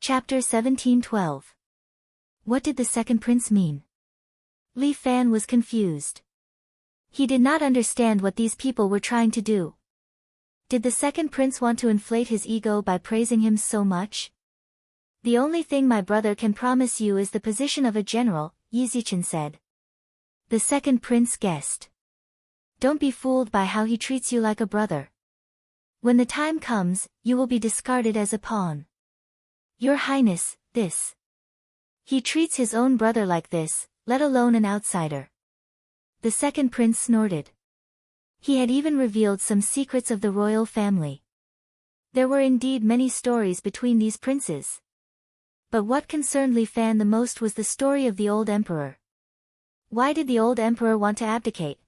Chapter 1712. What did the second prince mean? Li Fan was confused. He did not understand what these people were trying to do. Did the second prince want to inflate his ego by praising him so much? The only thing my brother can promise you is the position of a general, Yi Zichen said. The second prince guessed. Don't be fooled by how he treats you like a brother. When the time comes, you will be discarded as a pawn. Your Highness, this. He treats his own brother like this, let alone an outsider. The second prince snorted. He had even revealed some secrets of the royal family. There were indeed many stories between these princes. But what concerned Li Fan the most was the story of the old emperor. Why did the old emperor want to abdicate?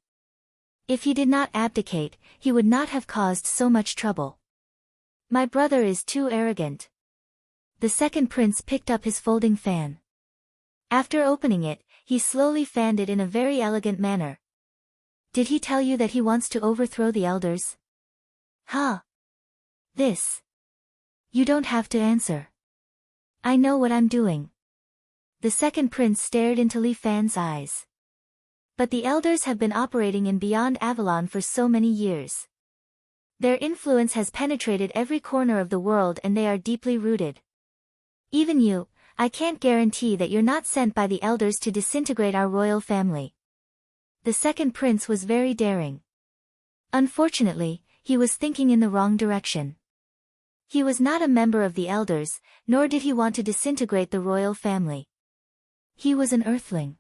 If he did not abdicate, he would not have caused so much trouble. My brother is too arrogant. The second prince picked up his folding fan. After opening it, he slowly fanned it in a very elegant manner. Did he tell you that he wants to overthrow the elders? Huh? This. You don't have to answer. I know what I'm doing. The second prince stared into Li Fan's eyes. But the elders have been operating in Beyond Avalon for so many years. Their influence has penetrated every corner of the world and they are deeply rooted. Even you, I can't guarantee that you're not sent by the elders to disintegrate our royal family. The second prince was very daring. Unfortunately, he was thinking in the wrong direction. He was not a member of the elders, nor did he want to disintegrate the royal family. He was an earthling.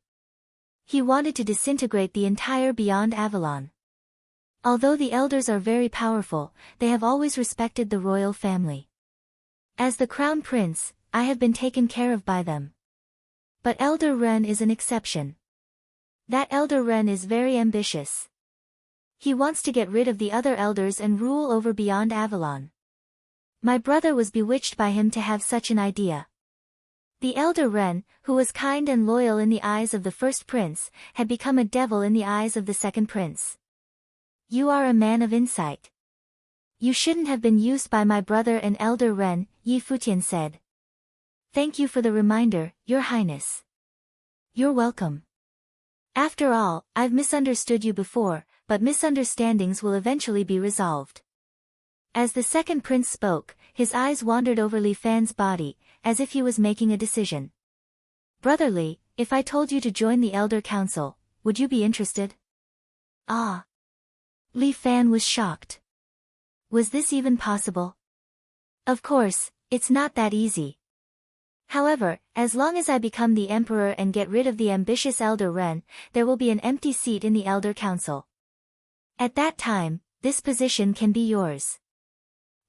He wanted to disintegrate the entire Beyond Avalon. Although the elders are very powerful, they have always respected the royal family. As the crown prince, I have been taken care of by them. But Elder Ren is an exception. That Elder Ren is very ambitious. He wants to get rid of the other elders and rule over Beyond Avalon. My brother was bewitched by him to have such an idea. The Elder Ren, who was kind and loyal in the eyes of the first prince, had become a devil in the eyes of the second prince. You are a man of insight. You shouldn't have been used by my brother and Elder Ren, Yi Futian said. Thank you for the reminder, Your Highness. You're welcome. After all, I've misunderstood you before, but misunderstandings will eventually be resolved. As the second prince spoke, his eyes wandered over Li Fan's body, as if he was making a decision. Brother Li, if I told you to join the Elder Council, would you be interested? Ah. Li Fan was shocked. Was this even possible? Of course, it's not that easy. However, as long as I become the emperor and get rid of the ambitious Elder Ren, there will be an empty seat in the Elder Council. At that time, this position can be yours.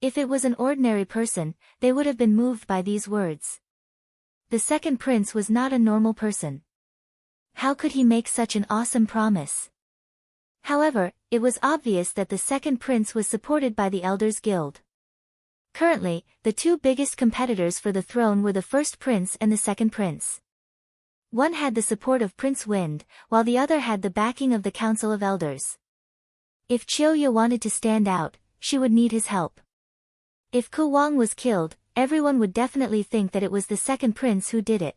If it was an ordinary person, they would have been moved by these words. The second prince was not a normal person. How could he make such an awesome promise? However, it was obvious that the second prince was supported by the Elders Guild. Currently, the two biggest competitors for the throne were the first prince and the second prince. One had the support of Prince Wind, while the other had the backing of the Council of Elders. If Chiuya wanted to stand out, she would need his help. If Ku Wang was killed, everyone would definitely think that it was the second prince who did it.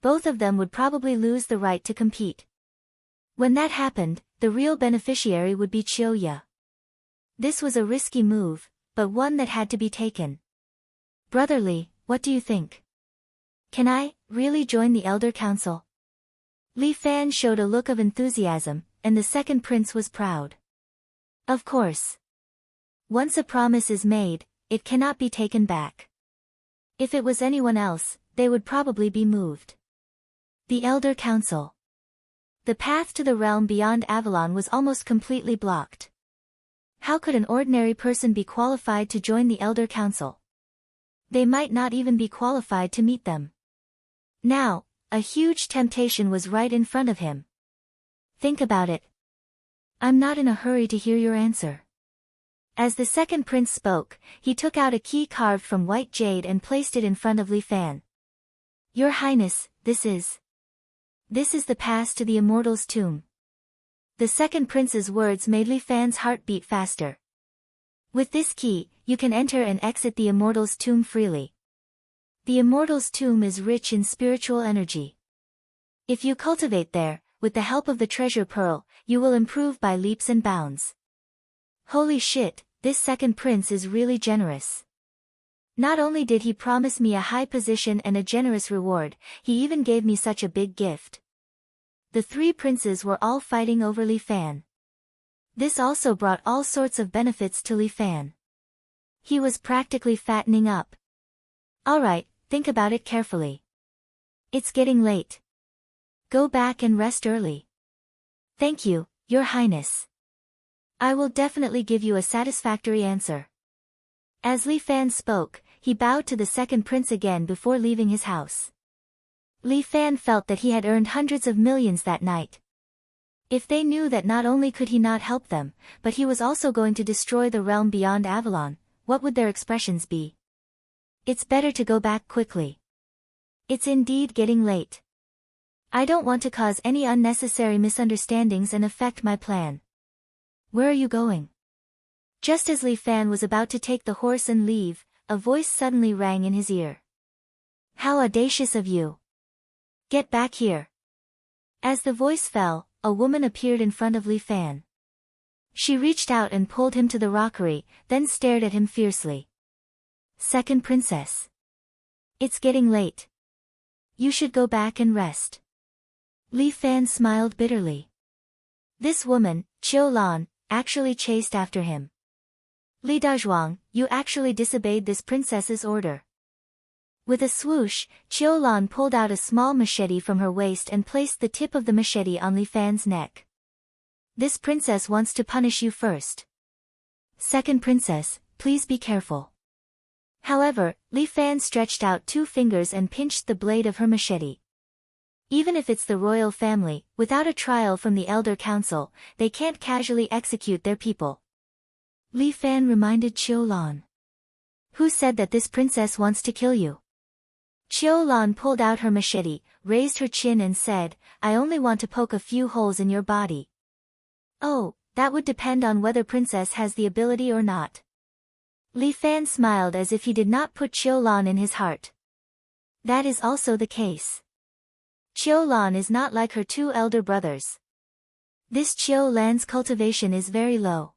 Both of them would probably lose the right to compete. When that happened, the real beneficiary would be Chiuya. This was a risky move, but one that had to be taken. Brother Li, what do you think? Can I really join the Elder Council? Li Fan showed a look of enthusiasm, and the second prince was proud. Of course. Once a promise is made, it cannot be taken back. If it was anyone else, they would probably be moved. The Elder Council. The path to the realm beyond Avalon was almost completely blocked. How could an ordinary person be qualified to join the Elder Council? They might not even be qualified to meet them. Now, a huge temptation was right in front of him. Think about it. I'm not in a hurry to hear your answer. As the second prince spoke, he took out a key carved from white jade and placed it in front of Li Fan. Your Highness, this is the pass to the Immortal's tomb. The second prince's words made Li Fan's heart beat faster. With this key, you can enter and exit the Immortal's tomb freely. The immortal's tomb is rich in spiritual energy. If you cultivate there, with the help of the treasure pearl, you will improve by leaps and bounds. Holy shit, this second prince is really generous. Not only did he promise me a high position and a generous reward, he even gave me such a big gift. The three princes were all fighting over Li Fan. This also brought all sorts of benefits to Li Fan. He was practically fattening up. Alright, think about it carefully. It's getting late. Go back and rest early. Thank you, Your Highness. I will definitely give you a satisfactory answer. As Li Fan spoke, he bowed to the second prince again before leaving his house. Li Fan felt that he had earned hundreds of millions that night. If they knew that not only could he not help them, but he was also going to destroy the realm beyond Avalon, what would their expressions be? It's better to go back quickly. It's indeed getting late. I don't want to cause any unnecessary misunderstandings and affect my plan. Where are you going? Just as Li Fan was about to take the horse and leave, a voice suddenly rang in his ear. How audacious of you! Get back here! As the voice fell, a woman appeared in front of Li Fan. She reached out and pulled him to the rockery, then stared at him fiercely. Second princess. It's getting late. You should go back and rest. Li Fan smiled bitterly. This woman, Qiu Lan, actually chased after him. Li Dazhuang, you actually disobeyed this princess's order. With a swoosh, Qiu Lan pulled out a small machete from her waist and placed the tip of the machete on Li Fan's neck. This princess wants to punish you first. Second princess, please be careful. However, Li Fan stretched out two fingers and pinched the blade of her machete. Even if it's the royal family, without a trial from the elder council, they can't casually execute their people. Li Fan reminded Qiu Lan. Who said that this princess wants to kill you? Qiu Lan pulled out her machete, raised her chin and said, I only want to poke a few holes in your body. Oh, that would depend on whether princess has the ability or not. Li Fan smiled as if he did not put Qiu Lan in his heart. That is also the case. Qiu Lan is not like her two elder brothers. This Qiu Lan's cultivation is very low.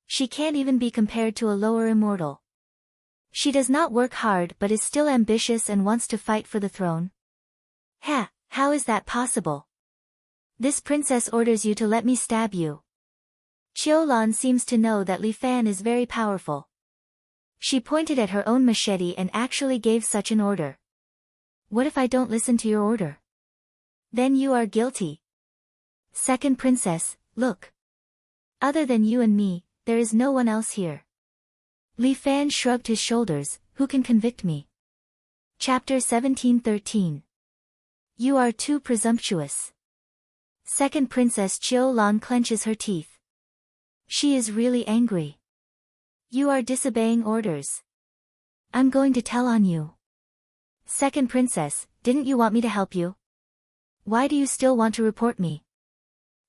She can't even be compared to a lower immortal. She does not work hard but is still ambitious and wants to fight for the throne. Ha, how is that possible? This princess orders you to let me stab you. Qiu Lan seems to know that Li Fan is very powerful. She pointed at her own machete and actually gave such an order. What if I don't listen to your order? Then you are guilty. Second princess, look. Other than you and me, there is no one else here. Li Fan shrugged his shoulders, who can convict me? Chapter 1713. You are too presumptuous. Second princess Qiu Lan clenches her teeth. She is really angry. You are disobeying orders. I'm going to tell on you. Second princess, didn't you want me to help you? Why do you still want to report me?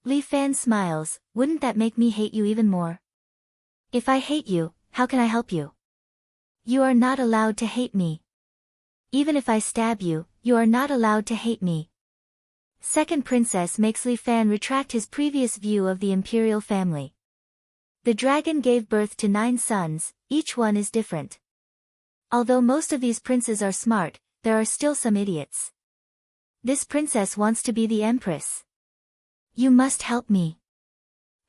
Li Fan smiles, wouldn't that make me hate you even more? If I hate you, how can I help you? You are not allowed to hate me. Even if I stab you, you are not allowed to hate me. Second princess makes Li Fan retract his previous view of the imperial family. The dragon gave birth to 9 sons, each one is different. Although most of these princes are smart, there are still some idiots. This princess wants to be the empress. You must help me.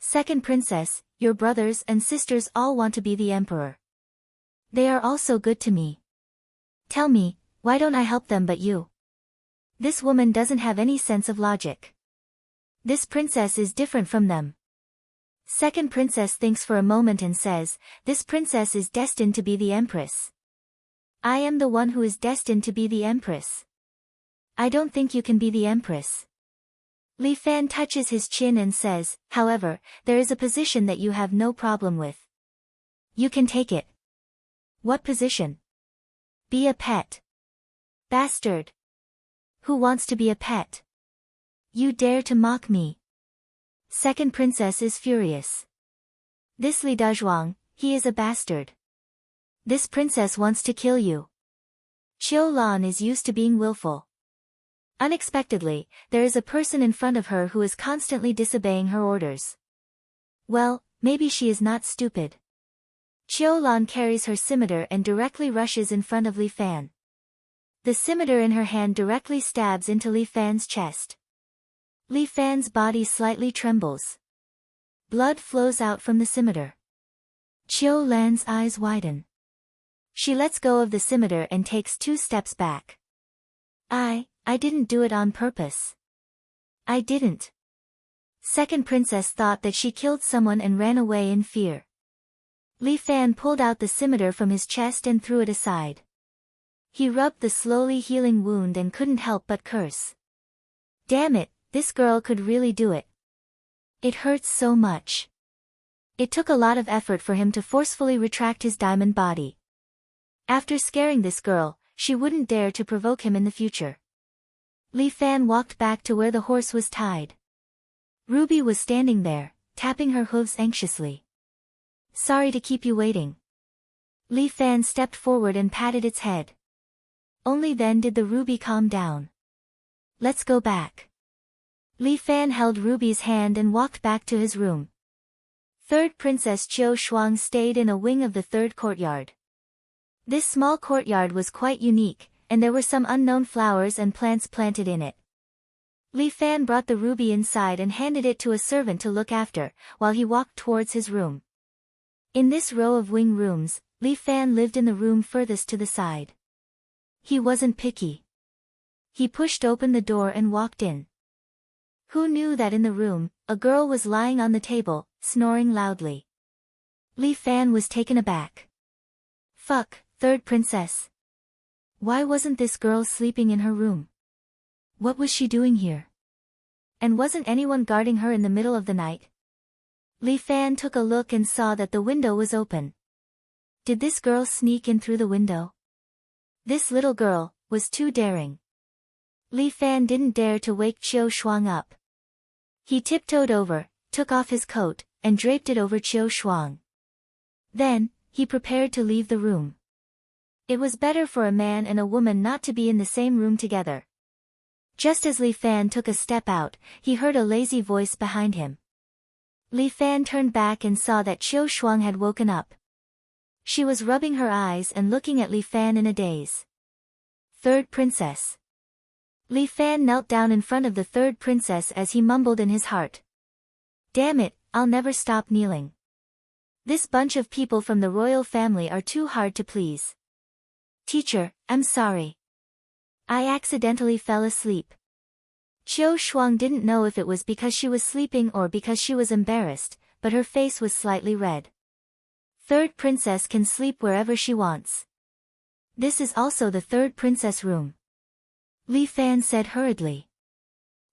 Second princess, your brothers and sisters all want to be the emperor. They are also good to me. Tell me, why don't I help them but you? This woman doesn't have any sense of logic. This princess is different from them. Second princess thinks for a moment and says, this princess is destined to be the empress. I am the one who is destined to be the empress. I don't think you can be the empress. Li Fan touches his chin and says, however, there is a position that you have no problem with. You can take it. What position? Be a pet. Bastard. Who wants to be a pet? You dare to mock me. Second princess is furious. This Li Dazhuang, he is a bastard. This princess wants to kill you. Qiu Lan is used to being willful. Unexpectedly, there is a person in front of her who is constantly disobeying her orders. Well, maybe she is not stupid. Qiu Lan carries her scimitar and directly rushes in front of Li Fan. The scimitar in her hand directly stabs into Li Fan's chest. Li Fan's body slightly trembles. Blood flows out from the scimitar. Qiu Lan's eyes widen. She lets go of the scimitar and takes 2 steps back. I didn't do it on purpose. I didn't. Second princess thought that she killed someone and ran away in fear. Li Fan pulled out the scimitar from his chest and threw it aside. He rubbed the slowly healing wound and couldn't help but curse. Damn it, this girl could really do it. It hurts so much. It took a lot of effort for him to forcefully retract his diamond body. After scaring this girl, she wouldn't dare to provoke him in the future. Li Fan walked back to where the horse was tied. Ruby was standing there, tapping her hooves anxiously. Sorry to keep you waiting. Li Fan stepped forward and patted its head. Only then did the Ruby calm down. Let's go back. Li Fan held Ruby's hand and walked back to his room. Third Princess Qiu Shuang stayed in a wing of the third courtyard. This small courtyard was quite unique, and there were some unknown flowers and plants planted in it. Li Fan brought the ruby inside and handed it to a servant to look after, while he walked towards his room. In this row of wing rooms, Li Fan lived in the room furthest to the side. He wasn't picky. He pushed open the door and walked in. Who knew that in the room, a girl was lying on the table, snoring loudly. Li Fan was taken aback. Fuck, third princess. Why wasn't this girl sleeping in her room? What was she doing here? And wasn't anyone guarding her in the middle of the night? Li Fan took a look and saw that the window was open. Did this girl sneak in through the window? This little girl was too daring. Li Fan didn't dare to wake Qiu Shuang up. He tiptoed over, took off his coat, and draped it over Qiu Shuang. Then, he prepared to leave the room. It was better for a man and a woman not to be in the same room together. Just as Li Fan took a step out, he heard a lazy voice behind him. Li Fan turned back and saw that Qiu Shuang had woken up. She was rubbing her eyes and looking at Li Fan in a daze. Third princess. Li Fan knelt down in front of the third princess as he mumbled in his heart. Damn it, I'll never stop kneeling. This bunch of people from the royal family are too hard to please. Teacher, I'm sorry. I accidentally fell asleep. Qiu Shuang didn't know if it was because she was sleeping or because she was embarrassed, but her face was slightly red. Third princess can sleep wherever she wants. This is also the third princess room. Li Fan said hurriedly.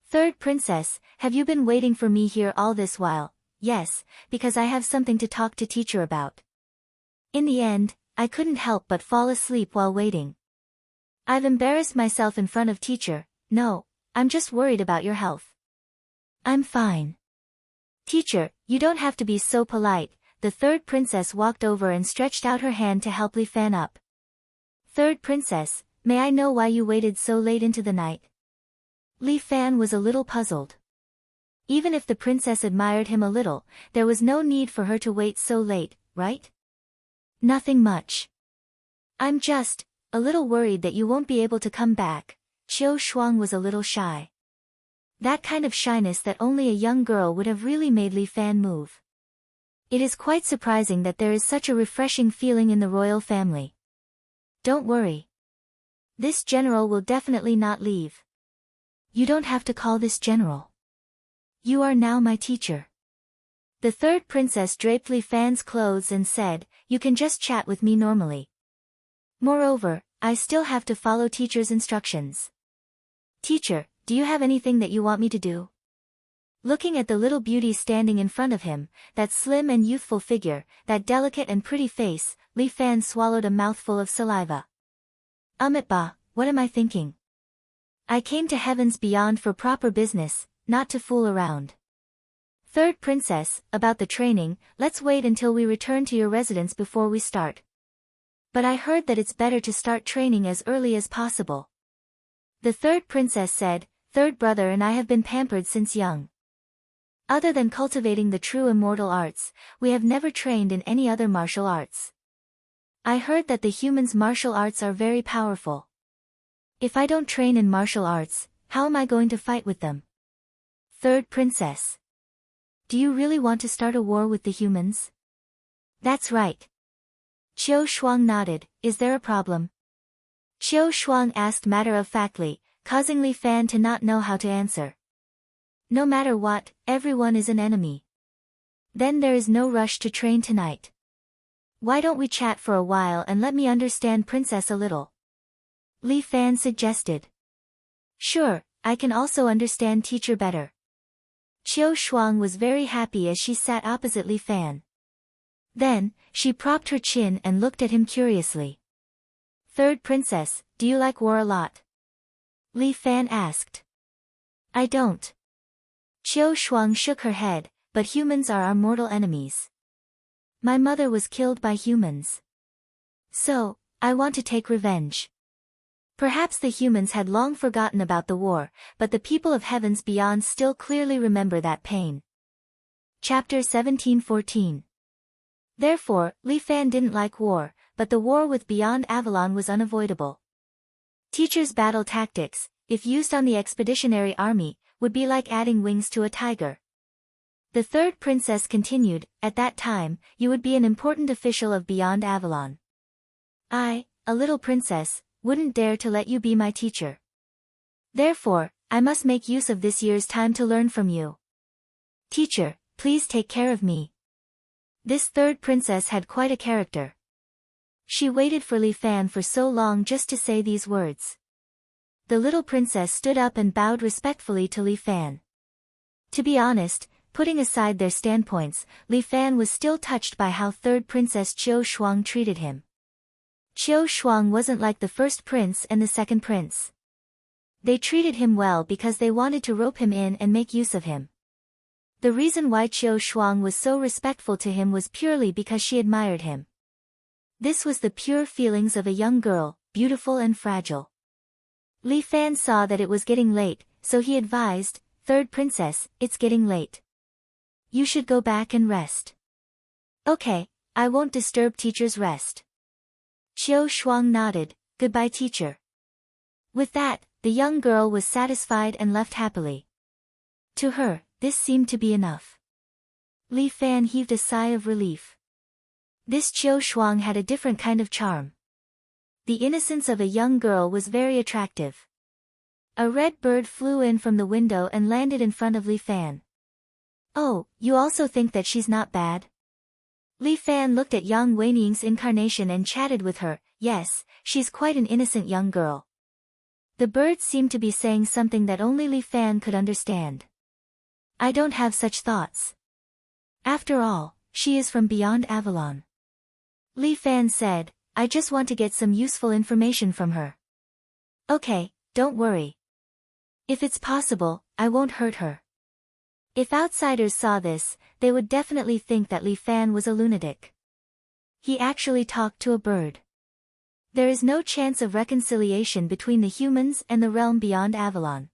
Third princess, have you been waiting for me here all this while? Yes, because I have something to talk to teacher about. In the end, I couldn't help but fall asleep while waiting. I've embarrassed myself in front of teacher. No, I'm just worried about your health. I'm fine. Teacher, you don't have to be so polite. The third princess walked over and stretched out her hand to help Li Fan up. Third princess, may I know why you waited so late into the night? Li Fan was a little puzzled. Even if the princess admired him a little, there was no need for her to wait so late, right? Nothing much. I'm just a little worried that you won't be able to come back. Qiu Shuang was a little shy. That kind of shyness that only a young girl would have really made Li Fan move. It is quite surprising that there is such a refreshing feeling in the royal family. Don't worry. This general will definitely not leave. You don't have to call this general. You are now my teacher. The third princess draped Li Fan's clothes and said, you can just chat with me normally. Moreover, I still have to follow teacher's instructions. Teacher, do you have anything that you want me to do? Looking at the little beauty standing in front of him, that slim and youthful figure, that delicate and pretty face, Li Fan swallowed a mouthful of saliva. Ba, what am I thinking? I came to heavens beyond for proper business, not to fool around. Third princess, about the training, let's wait until we return to your residence before we start. But I heard that it's better to start training as early as possible. The third princess said, "Third brother and I have been pampered since young. Other than cultivating the true immortal arts, we have never trained in any other martial arts. I heard that the humans' martial arts are very powerful. If I don't train in martial arts, how am I going to fight with them?" Third princess. Do you really want to start a war with the humans? That's right. Qiu Shuang nodded. Is there a problem? Qiu Shuang asked matter-of-factly, causing Li Fan to not know how to answer. No matter what, everyone is an enemy. Then there is no rush to train tonight. Why don't we chat for a while and let me understand Princess a little? Li Fan suggested. Sure, I can also understand teacher better. Qiu Shuang was very happy as she sat opposite Li Fan. Then, she propped her chin and looked at him curiously. Third princess, do you like war a lot? Li Fan asked. I don't. Qiu Shuang shook her head, but humans are our mortal enemies. My mother was killed by humans. So, I want to take revenge. Perhaps the humans had long forgotten about the war, but the people of heavens beyond still clearly remember that pain. Chapter 17:14. Therefore, Li Fan didn't like war, but the war with Beyond Avalon was unavoidable. Teacher's battle tactics, if used on the expeditionary army, would be like adding wings to a tiger. The third princess continued, at that time, you would be an important official of Beyond Avalon. I, a little princess, wouldn't dare to let you be my teacher. Therefore, I must make use of this year's time to learn from you. Teacher, please take care of me. This third princess had quite a character. She waited for Li Fan for so long just to say these words. The little princess stood up and bowed respectfully to Li Fan. To be honest, putting aside their standpoints, Li Fan was still touched by how third princess Qiu Shuang treated him. Qiu Shuang wasn't like the first prince and the second prince. They treated him well because they wanted to rope him in and make use of him. The reason why Qiu Shuang was so respectful to him was purely because she admired him. This was the pure feelings of a young girl, beautiful and fragile. Li Fan saw that it was getting late, so he advised, Third princess, it's getting late. You should go back and rest. Okay, I won't disturb teacher's rest. Qiu Shuang nodded, goodbye teacher. With that, the young girl was satisfied and left happily. To her, this seemed to be enough. Li Fan heaved a sigh of relief. This Qiu Shuang had a different kind of charm. The innocence of a young girl was very attractive. A red bird flew in from the window and landed in front of Li Fan. Oh, you also think that she's not bad? Li Fan looked at Yang Weiniing's incarnation and chatted with her. Yes, she's quite an innocent young girl. The bird seemed to be saying something that only Li Fan could understand. I don't have such thoughts. After all, she is from Beyond Avalon. Li Fan said, I just want to get some useful information from her. Okay, don't worry. If it's possible, I won't hurt her. If outsiders saw this, they would definitely think that Li Fan was a lunatic. He actually talked to a bird. There is no chance of reconciliation between the humans and the realm beyond Avalon.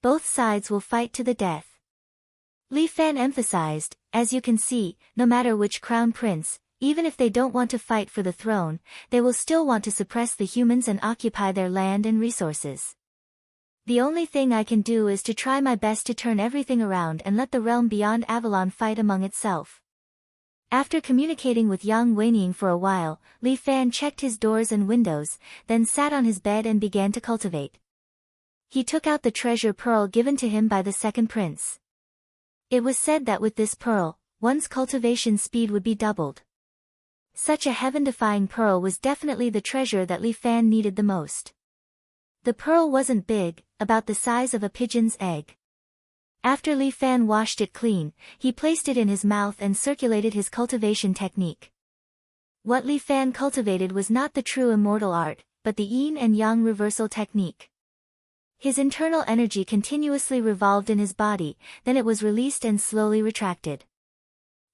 Both sides will fight to the death. Li Fan emphasized, as you can see, no matter which crown prince, even if they don't want to fight for the throne, they will still want to suppress the humans and occupy their land and resources. The only thing I can do is to try my best to turn everything around and let the realm beyond Avalon fight among itself. After communicating with Yang Weiniing for a while, Li Fan checked his doors and windows, then sat on his bed and began to cultivate. He took out the treasure pearl given to him by the second prince. It was said that with this pearl, one's cultivation speed would be doubled. Such a heaven-defying pearl was definitely the treasure that Li Fan needed the most. The pearl wasn't big, about the size of a pigeon's egg. After Li Fan washed it clean, he placed it in his mouth and circulated his cultivation technique. What Li Fan cultivated was not the true immortal art, but the yin and yang reversal technique. His internal energy continuously revolved in his body, then it was released and slowly retracted.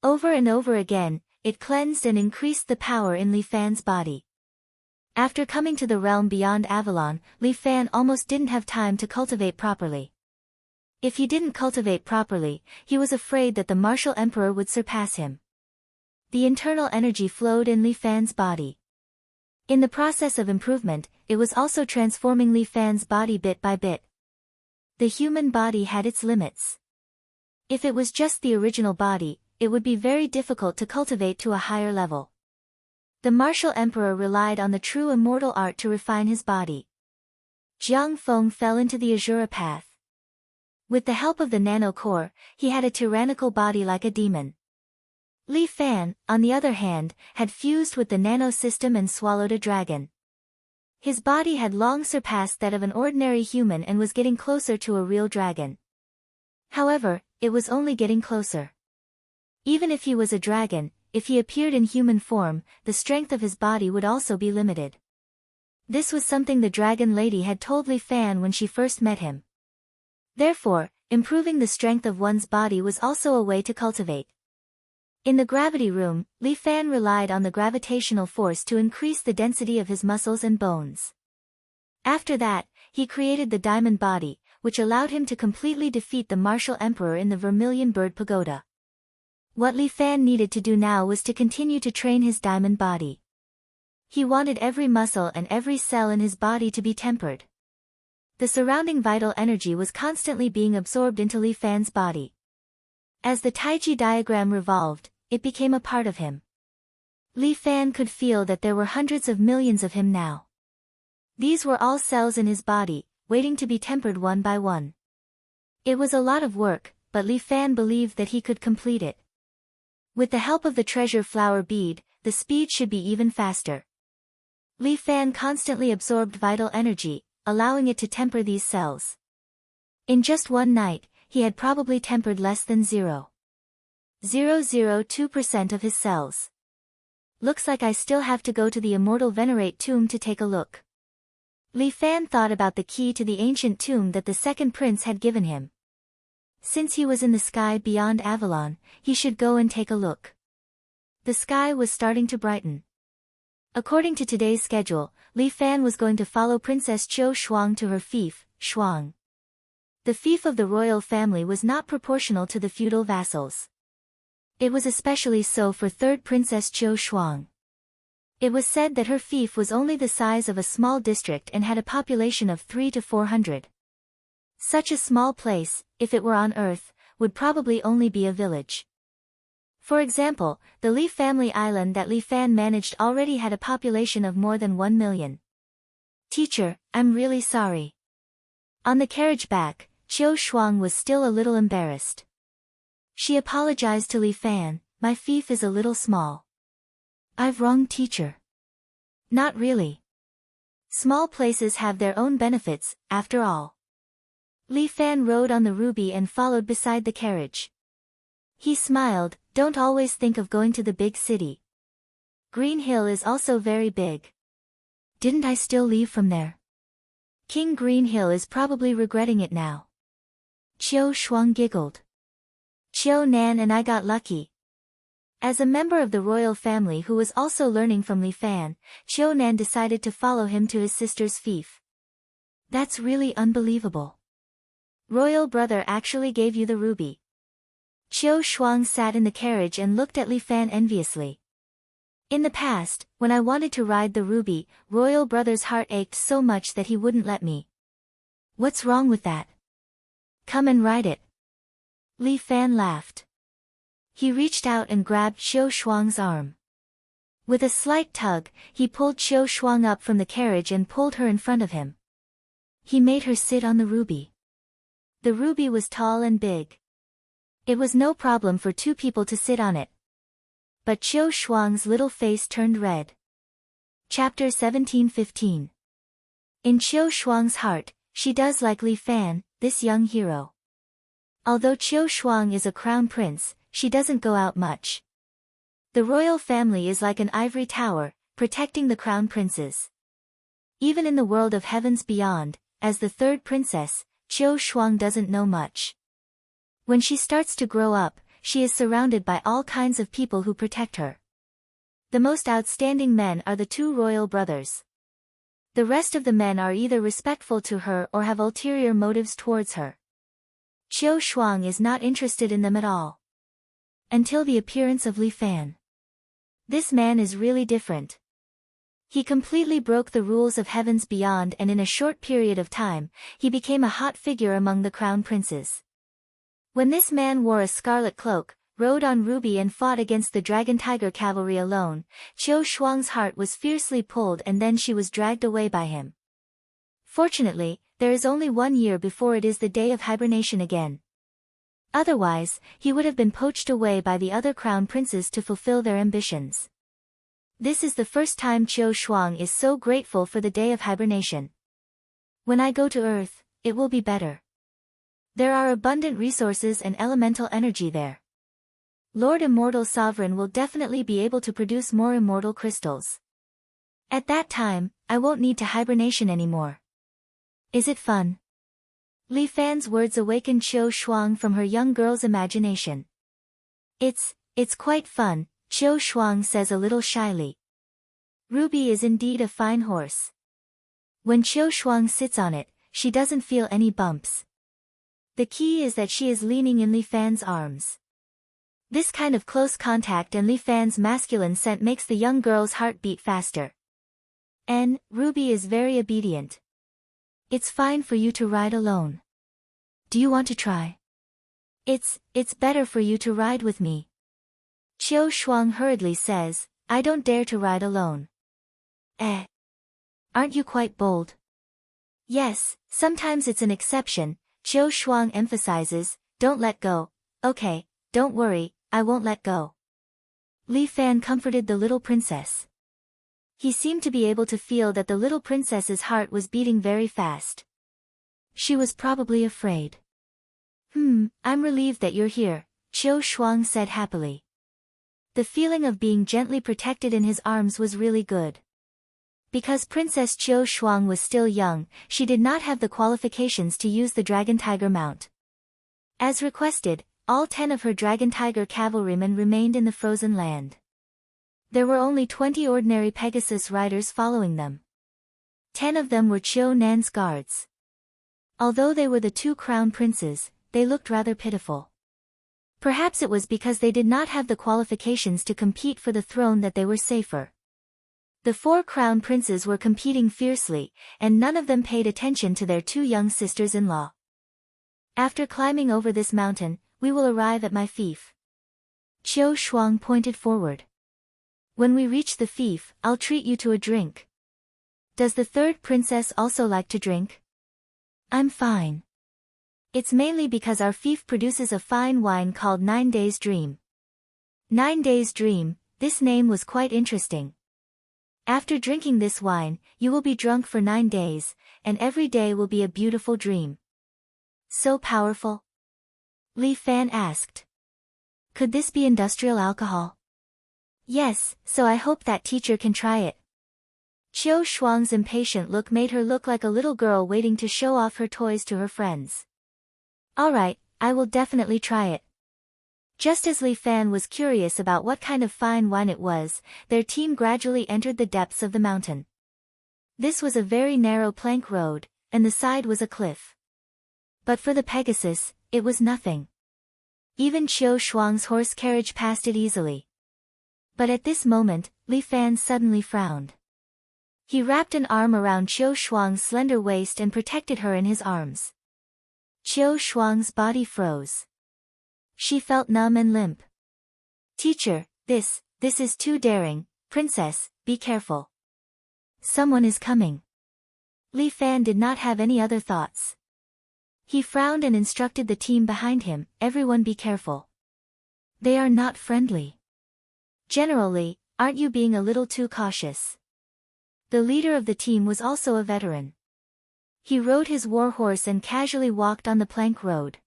Over and over again, it cleansed and increased the power in Li Fan's body. After coming to the realm beyond Avalon, Li Fan almost didn't have time to cultivate properly. If he didn't cultivate properly, he was afraid that the martial emperor would surpass him. The internal energy flowed in Li Fan's body. In the process of improvement, it was also transforming Li Fan's body bit by bit. The human body had its limits. If it was just the original body, it would be very difficult to cultivate to a higher level. The martial emperor relied on the true immortal art to refine his body. Jiang Feng fell into the Azura path. With the help of the nano core, he had a tyrannical body like a demon. Li Fan, on the other hand, had fused with the nano system and swallowed a dragon. His body had long surpassed that of an ordinary human and was getting closer to a real dragon. However, it was only getting closer. Even if he was a dragon, if he appeared in human form, the strength of his body would also be limited. This was something the dragon lady had told Li Fan when she first met him. Therefore, improving the strength of one's body was also a way to cultivate. In the gravity room, Li Fan relied on the gravitational force to increase the density of his muscles and bones. After that, he created the diamond body, which allowed him to completely defeat the martial emperor in the Vermilion Bird Pagoda. What Li Fan needed to do now was to continue to train his diamond body. He wanted every muscle and every cell in his body to be tempered. The surrounding vital energy was constantly being absorbed into Li Fan's body. As the Taiji diagram revolved, it became a part of him. Li Fan could feel that there were hundreds of millions of him now. These were all cells in his body, waiting to be tempered one by one. It was a lot of work, but Li Fan believed that he could complete it. With the help of the treasure flower bead, the speed should be even faster. Li Fan constantly absorbed vital energy, allowing it to temper these cells. In just one night, he had probably tempered less than 0.002% of his cells. Looks like I still have to go to the Immortal Venerate tomb to take a look. Li Fan thought about the key to the ancient tomb that the second prince had given him. Since he was in the sky beyond Avalon, he should go and take a look. The sky was starting to brighten. According to today's schedule, Li Fan was going to follow Princess Qiu Shuang to her fief, Shuang. The fief of the royal family was not proportional to the feudal vassals. It was especially so for third Princess Qiu Shuang. It was said that her fief was only the size of a small district and had a population of 300 to 400. Such a small place, if it were on Earth, would probably only be a village. For example, the Li family island that Li Fan managed already had a population of more than 1 million. Teacher, I'm really sorry. On the carriage back, Qiu Shuang was still a little embarrassed. She apologized to Li Fan, my fief is a little small. I've wronged teacher. Not really. Small places have their own benefits, after all. Li Fan rode on the ruby and followed beside the carriage. He smiled, don't always think of going to the big city. Green Hill is also very big. Didn't I still leave from there? King Green Hill is probably regretting it now. Qiu Shuang giggled. Qiu Nan and I got lucky. As a member of the royal family who was also learning from Li Fan, Qiu Nan decided to follow him to his sister's fief. That's really unbelievable. Royal brother actually gave you the ruby. Qiu Shuang sat in the carriage and looked at Li Fan enviously. In the past, when I wanted to ride the ruby, royal brother's heart ached so much that he wouldn't let me. What's wrong with that? Come and ride it. Li Fan laughed. He reached out and grabbed Qiu Shuang's arm. With a slight tug, he pulled Qiu Shuang up from the carriage and pulled her in front of him. He made her sit on the ruby. The ruby was tall and big. It was no problem for two people to sit on it. But Qiu Shuang's little face turned red. Chapter 17:15. In Qiu Shuang's heart, she does like Li Fan, this young hero. Although Qiu Shuang is a crown prince, she doesn't go out much. The royal family is like an ivory tower, protecting the crown princes. Even in the world of heavens beyond, as the third princess, Qiu Shuang doesn't know much. When she starts to grow up, she is surrounded by all kinds of people who protect her. The most outstanding men are the two royal brothers. The rest of the men are either respectful to her or have ulterior motives towards her. Qiu Shuang is not interested in them at all. Until the appearance of Li Fan. This man is really different. He completely broke the rules of heavens beyond, and in a short period of time, he became a hot figure among the crown princes. When this man wore a scarlet cloak, rode on Ruby and fought against the Dragon Tiger cavalry alone, Qiu Shuang's heart was fiercely pulled and then she was dragged away by him. Fortunately, there is only 1 year before it is the day of hibernation again. Otherwise, he would have been poached away by the other crown princes to fulfill their ambitions. This is the first time Qiu Shuang is so grateful for the day of hibernation. When I go to Earth, it will be better. There are abundant resources and elemental energy there. Lord Immortal Sovereign will definitely be able to produce more immortal crystals. At that time, I won't need to hibernation anymore. Is it fun? Li Fan's words awakened Qiu Shuang from her young girl's imagination. It's quite fun, Qiu Shuang says a little shyly. Ruby is indeed a fine horse. When Qiu Shuang sits on it, she doesn't feel any bumps. The key is that she is leaning in Li Fan's arms. This kind of close contact and Li Fan's masculine scent makes the young girl's heart beat faster. And Ruby is very obedient. It's fine for you to ride alone. Do you want to try? It's better for you to ride with me. Qiu Shuang hurriedly says, I don't dare to ride alone. Aren't you quite bold? Yes, sometimes it's an exception, Qiu Shuang emphasizes, don't let go. Okay, don't worry, I won't let go. Li Fan comforted the little princess. He seemed to be able to feel that the little princess's heart was beating very fast. She was probably afraid. I'm relieved that you're here, Qiu Shuang said happily. The feeling of being gently protected in his arms was really good. Because Princess Qiu Shuang was still young, she did not have the qualifications to use the Dragon Tiger mount. As requested, all 10 of her Dragon Tiger cavalrymen remained in the frozen land. There were only 20 ordinary Pegasus riders following them. 10 of them were Qiu Nan's guards. Although they were the 2 crown princes, they looked rather pitiful. Perhaps it was because they did not have the qualifications to compete for the throne that they were safer. The 4 crown princes were competing fiercely, and none of them paid attention to their 2 young sisters-in-law. After climbing over this mountain, we will arrive at my fief. Qiu Shuang pointed forward. When we reach the fief, I'll treat you to a drink. Does the 3rd princess also like to drink? I'm fine. It's mainly because our fief produces a fine wine called 9 Days Dream. 9 Days Dream, this name was quite interesting. After drinking this wine, you will be drunk for 9 days, and every day will be a beautiful dream. So powerful? Li Fan asked. Could this be industrial alcohol? Yes, so I hope that teacher can try it. Qiu Shuang's impatient look made her look like a little girl waiting to show off her toys to her friends. Alright, I will definitely try it. Just as Li Fan was curious about what kind of fine wine it was, their team gradually entered the depths of the mountain. This was a very narrow plank road, and the side was a cliff. But for the Pegasus, it was nothing. Even Qiu Shuang's horse carriage passed it easily. But at this moment, Li Fan suddenly frowned. He wrapped an arm around Qiu Shuang's slender waist and protected her in his arms. Qiu Shuang's body froze. She felt numb and limp. Teacher, this is too daring, princess, be careful. Someone is coming. Li Fan did not have any other thoughts. He frowned and instructed the team behind him, everyone be careful. They are not friendly. Generally, aren't you being a little too cautious? The leader of the team was also a veteran. He rode his war horse and casually walked on the plank road.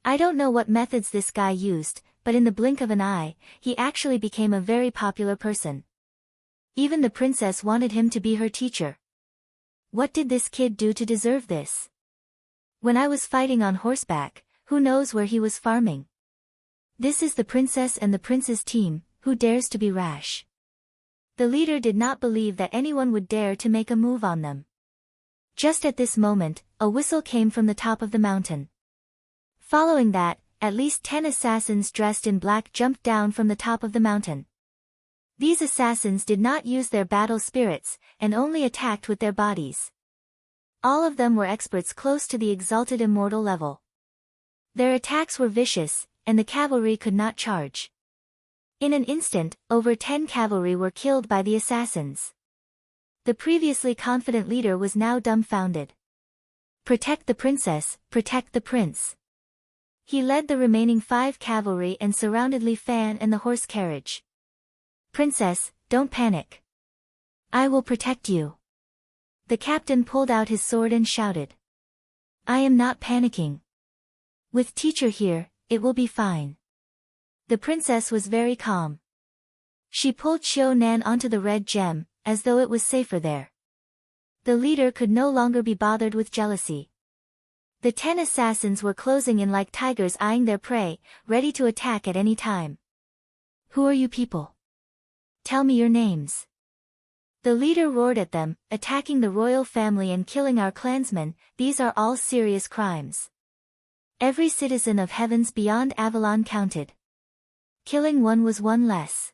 I don't know what methods this guy used, but in the blink of an eye, he actually became a very popular person. Even the princess wanted him to be her teacher. What did this kid do to deserve this? When I was fighting on horseback, who knows where he was farming? This is the princess and the prince's team, who dares to be rash? The leader did not believe that anyone would dare to make a move on them. Just at this moment, a whistle came from the top of the mountain. Following that, at least 10 assassins dressed in black jumped down from the top of the mountain. These assassins did not use their battle spirits, and only attacked with their bodies. All of them were experts close to the exalted immortal level. Their attacks were vicious, and the cavalry could not charge. In an instant, over 10 cavalry were killed by the assassins. The previously confident leader was now dumbfounded. Protect the princess, protect the prince. He led the remaining 5 cavalry and surrounded Li Fan and the horse carriage. Princess, don't panic. I will protect you. The captain pulled out his sword and shouted. I am not panicking. With teacher here, it will be fine. The princess was very calm. She pulled Xiao Nan onto the red gem, as though it was safer there. The leader could no longer be bothered with jealousy. The 10 assassins were closing in like tigers eyeing their prey, ready to attack at any time. Who are you people? Tell me your names. The leader roared at them, attacking the royal family and killing our clansmen, these are all serious crimes. Every citizen of heavens beyond Avalon counted. Killing one was one less.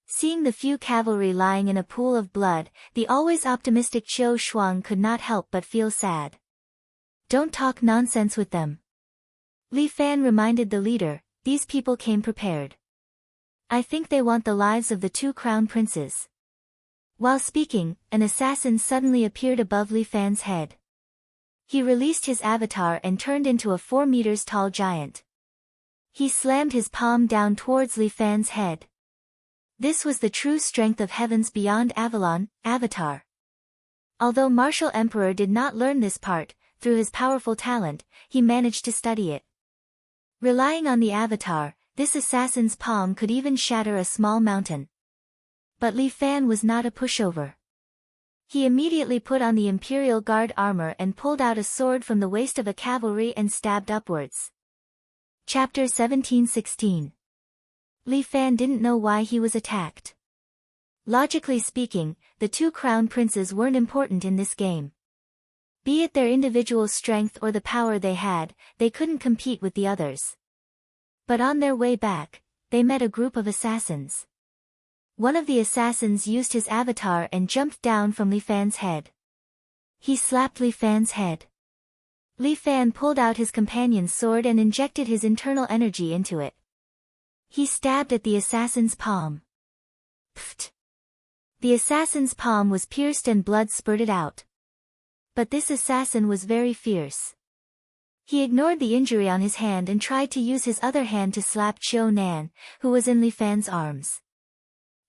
Seeing the few cavalry lying in a pool of blood, the always optimistic Qiu Shuang could not help but feel sad. Don't talk nonsense with them. Li Fan reminded the leader, these people came prepared. I think they want the lives of the 2 crown princes. While speaking, an assassin suddenly appeared above Li Fan's head. He released his avatar and turned into a 4 meters tall giant. He slammed his palm down towards Li Fan's head. This was the true strength of heavens beyond Avalon, Avatar. Although Martial Emperor did not learn this part, through his powerful talent, he managed to study it. Relying on the avatar, this assassin's palm could even shatter a small mountain. But Li Fan was not a pushover. He immediately put on the Imperial Guard armor and pulled out a sword from the waist of a cavalry and stabbed upwards. Chapter 17:16. Li Fan didn't know why he was attacked. Logically speaking, the 2 crown princes weren't important in this game. Be it their individual strength or the power they had, they couldn't compete with the others. But on their way back, they met a group of assassins. One of the assassins used his avatar and jumped down from Li Fan's head. He slapped Li Fan's head. Li Fan pulled out his companion's sword and injected his internal energy into it. He stabbed at the assassin's palm. Pfft! The assassin's palm was pierced and blood spurted out. But this assassin was very fierce. He ignored the injury on his hand and tried to use his other hand to slap Qiu Nan, who was in Li Fan's arms.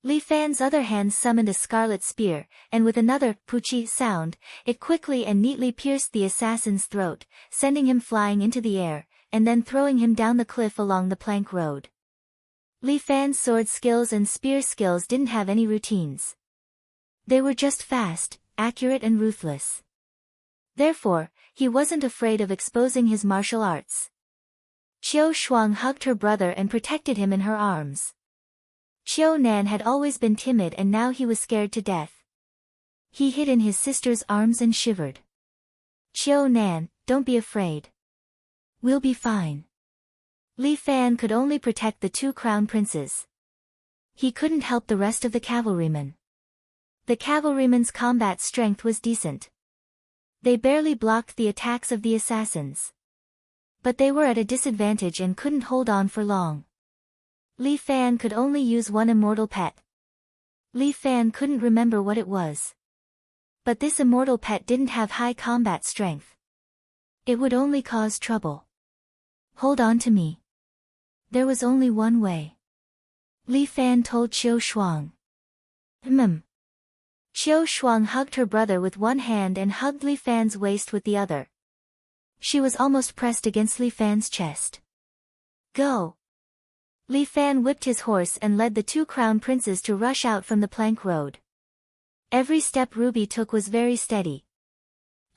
Li Fan's other hand summoned a scarlet spear, and with another puchi sound, it quickly and neatly pierced the assassin's throat, sending him flying into the air, and then throwing him down the cliff along the plank road. Li Fan's sword skills and spear skills didn't have any routines. They were just fast, accurate and ruthless. Therefore, he wasn't afraid of exposing his martial arts. Qiu Shuang hugged her brother and protected him in her arms. Qiu Nan had always been timid and now he was scared to death. He hid in his sister's arms and shivered. Qiu Nan, don't be afraid. We'll be fine. Li Fan could only protect the 2 crown princes. He couldn't help the rest of the cavalrymen. The cavalrymen's combat strength was decent. They barely blocked the attacks of the assassins. But they were at a disadvantage and couldn't hold on for long. Li Fan could only use one immortal pet. Li Fan couldn't remember what it was. But this immortal pet didn't have high combat strength. It would only cause trouble. Hold on to me. There was only one way. Li Fan told Qiu Shuang. Qiu Shuang hugged her brother with one hand and hugged Li Fan's waist with the other. She was almost pressed against Li Fan's chest. Go! Li Fan whipped his horse and led the 2 crown princes to rush out from the plank road. Every step Ruby took was very steady.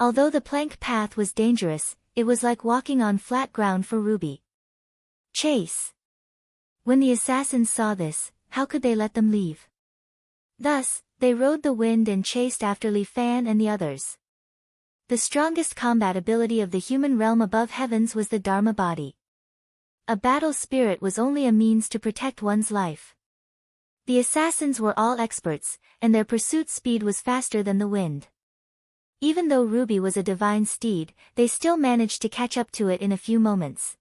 Although the plank path was dangerous, it was like walking on flat ground for Ruby. Chase! When the assassins saw this, how could they let them leave? Thus, they rode the wind and chased after Li Fan and the others. The strongest combat ability of the human realm above heavens was the Dharma body. A battle spirit was only a means to protect one's life. The assassins were all experts, and their pursuit speed was faster than the wind. Even though Ruby was a divine steed, they still managed to catch up to it in a few moments.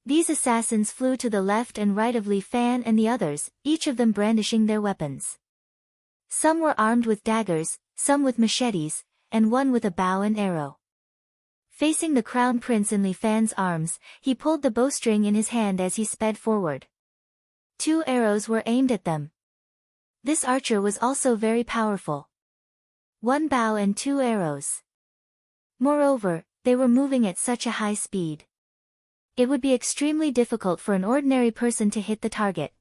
These assassins flew to the left and right of Li Fan and the others, each of them brandishing their weapons. Some were armed with daggers, some with machetes, and one with a bow and arrow. Facing the crown prince in Li Fan's arms, he pulled the bowstring in his hand as he sped forward. 2 arrows were aimed at them. This archer was also very powerful. 1 bow and 2 arrows. Moreover, they were moving at such a high speed. It would be extremely difficult for an ordinary person to hit the target.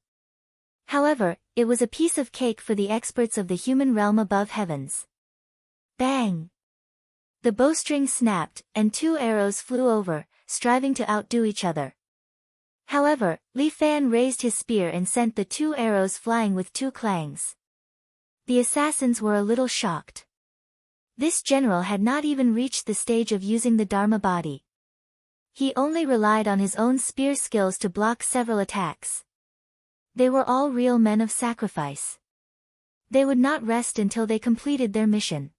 However, it was a piece of cake for the experts of the human realm above heavens. Bang! The bowstring snapped, and 2 arrows flew over, striving to outdo each other. However, Li Fan raised his spear and sent the 2 arrows flying with 2 clangs. The assassins were a little shocked. This general had not even reached the stage of using the Dharma body. He only relied on his own spear skills to block several attacks. They were all real men of sacrifice. They would not rest until they completed their mission.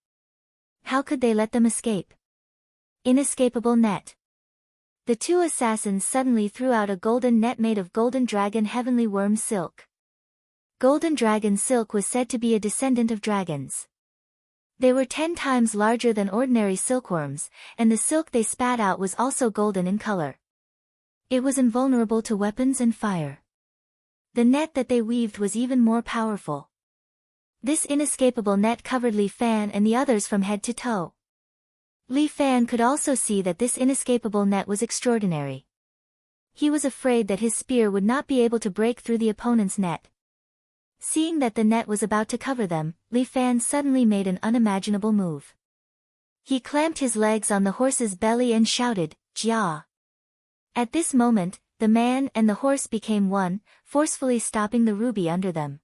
How could they let them escape? Inescapable net. The 2 assassins suddenly threw out a golden net made of golden dragon heavenly worm silk. Golden dragon silk was said to be a descendant of dragons. They were 10 times larger than ordinary silkworms, and the silk they spat out was also golden in color. It was invulnerable to weapons and fire. The net that they weaved was even more powerful. This inescapable net covered Li Fan and the others from head to toe. Li Fan could also see that this inescapable net was extraordinary. He was afraid that his spear would not be able to break through the opponent's net. Seeing that the net was about to cover them, Li Fan suddenly made an unimaginable move. He clamped his legs on the horse's belly and shouted, "Jia!" At this moment, the man and the horse became one, forcefully stopping the ruby under them.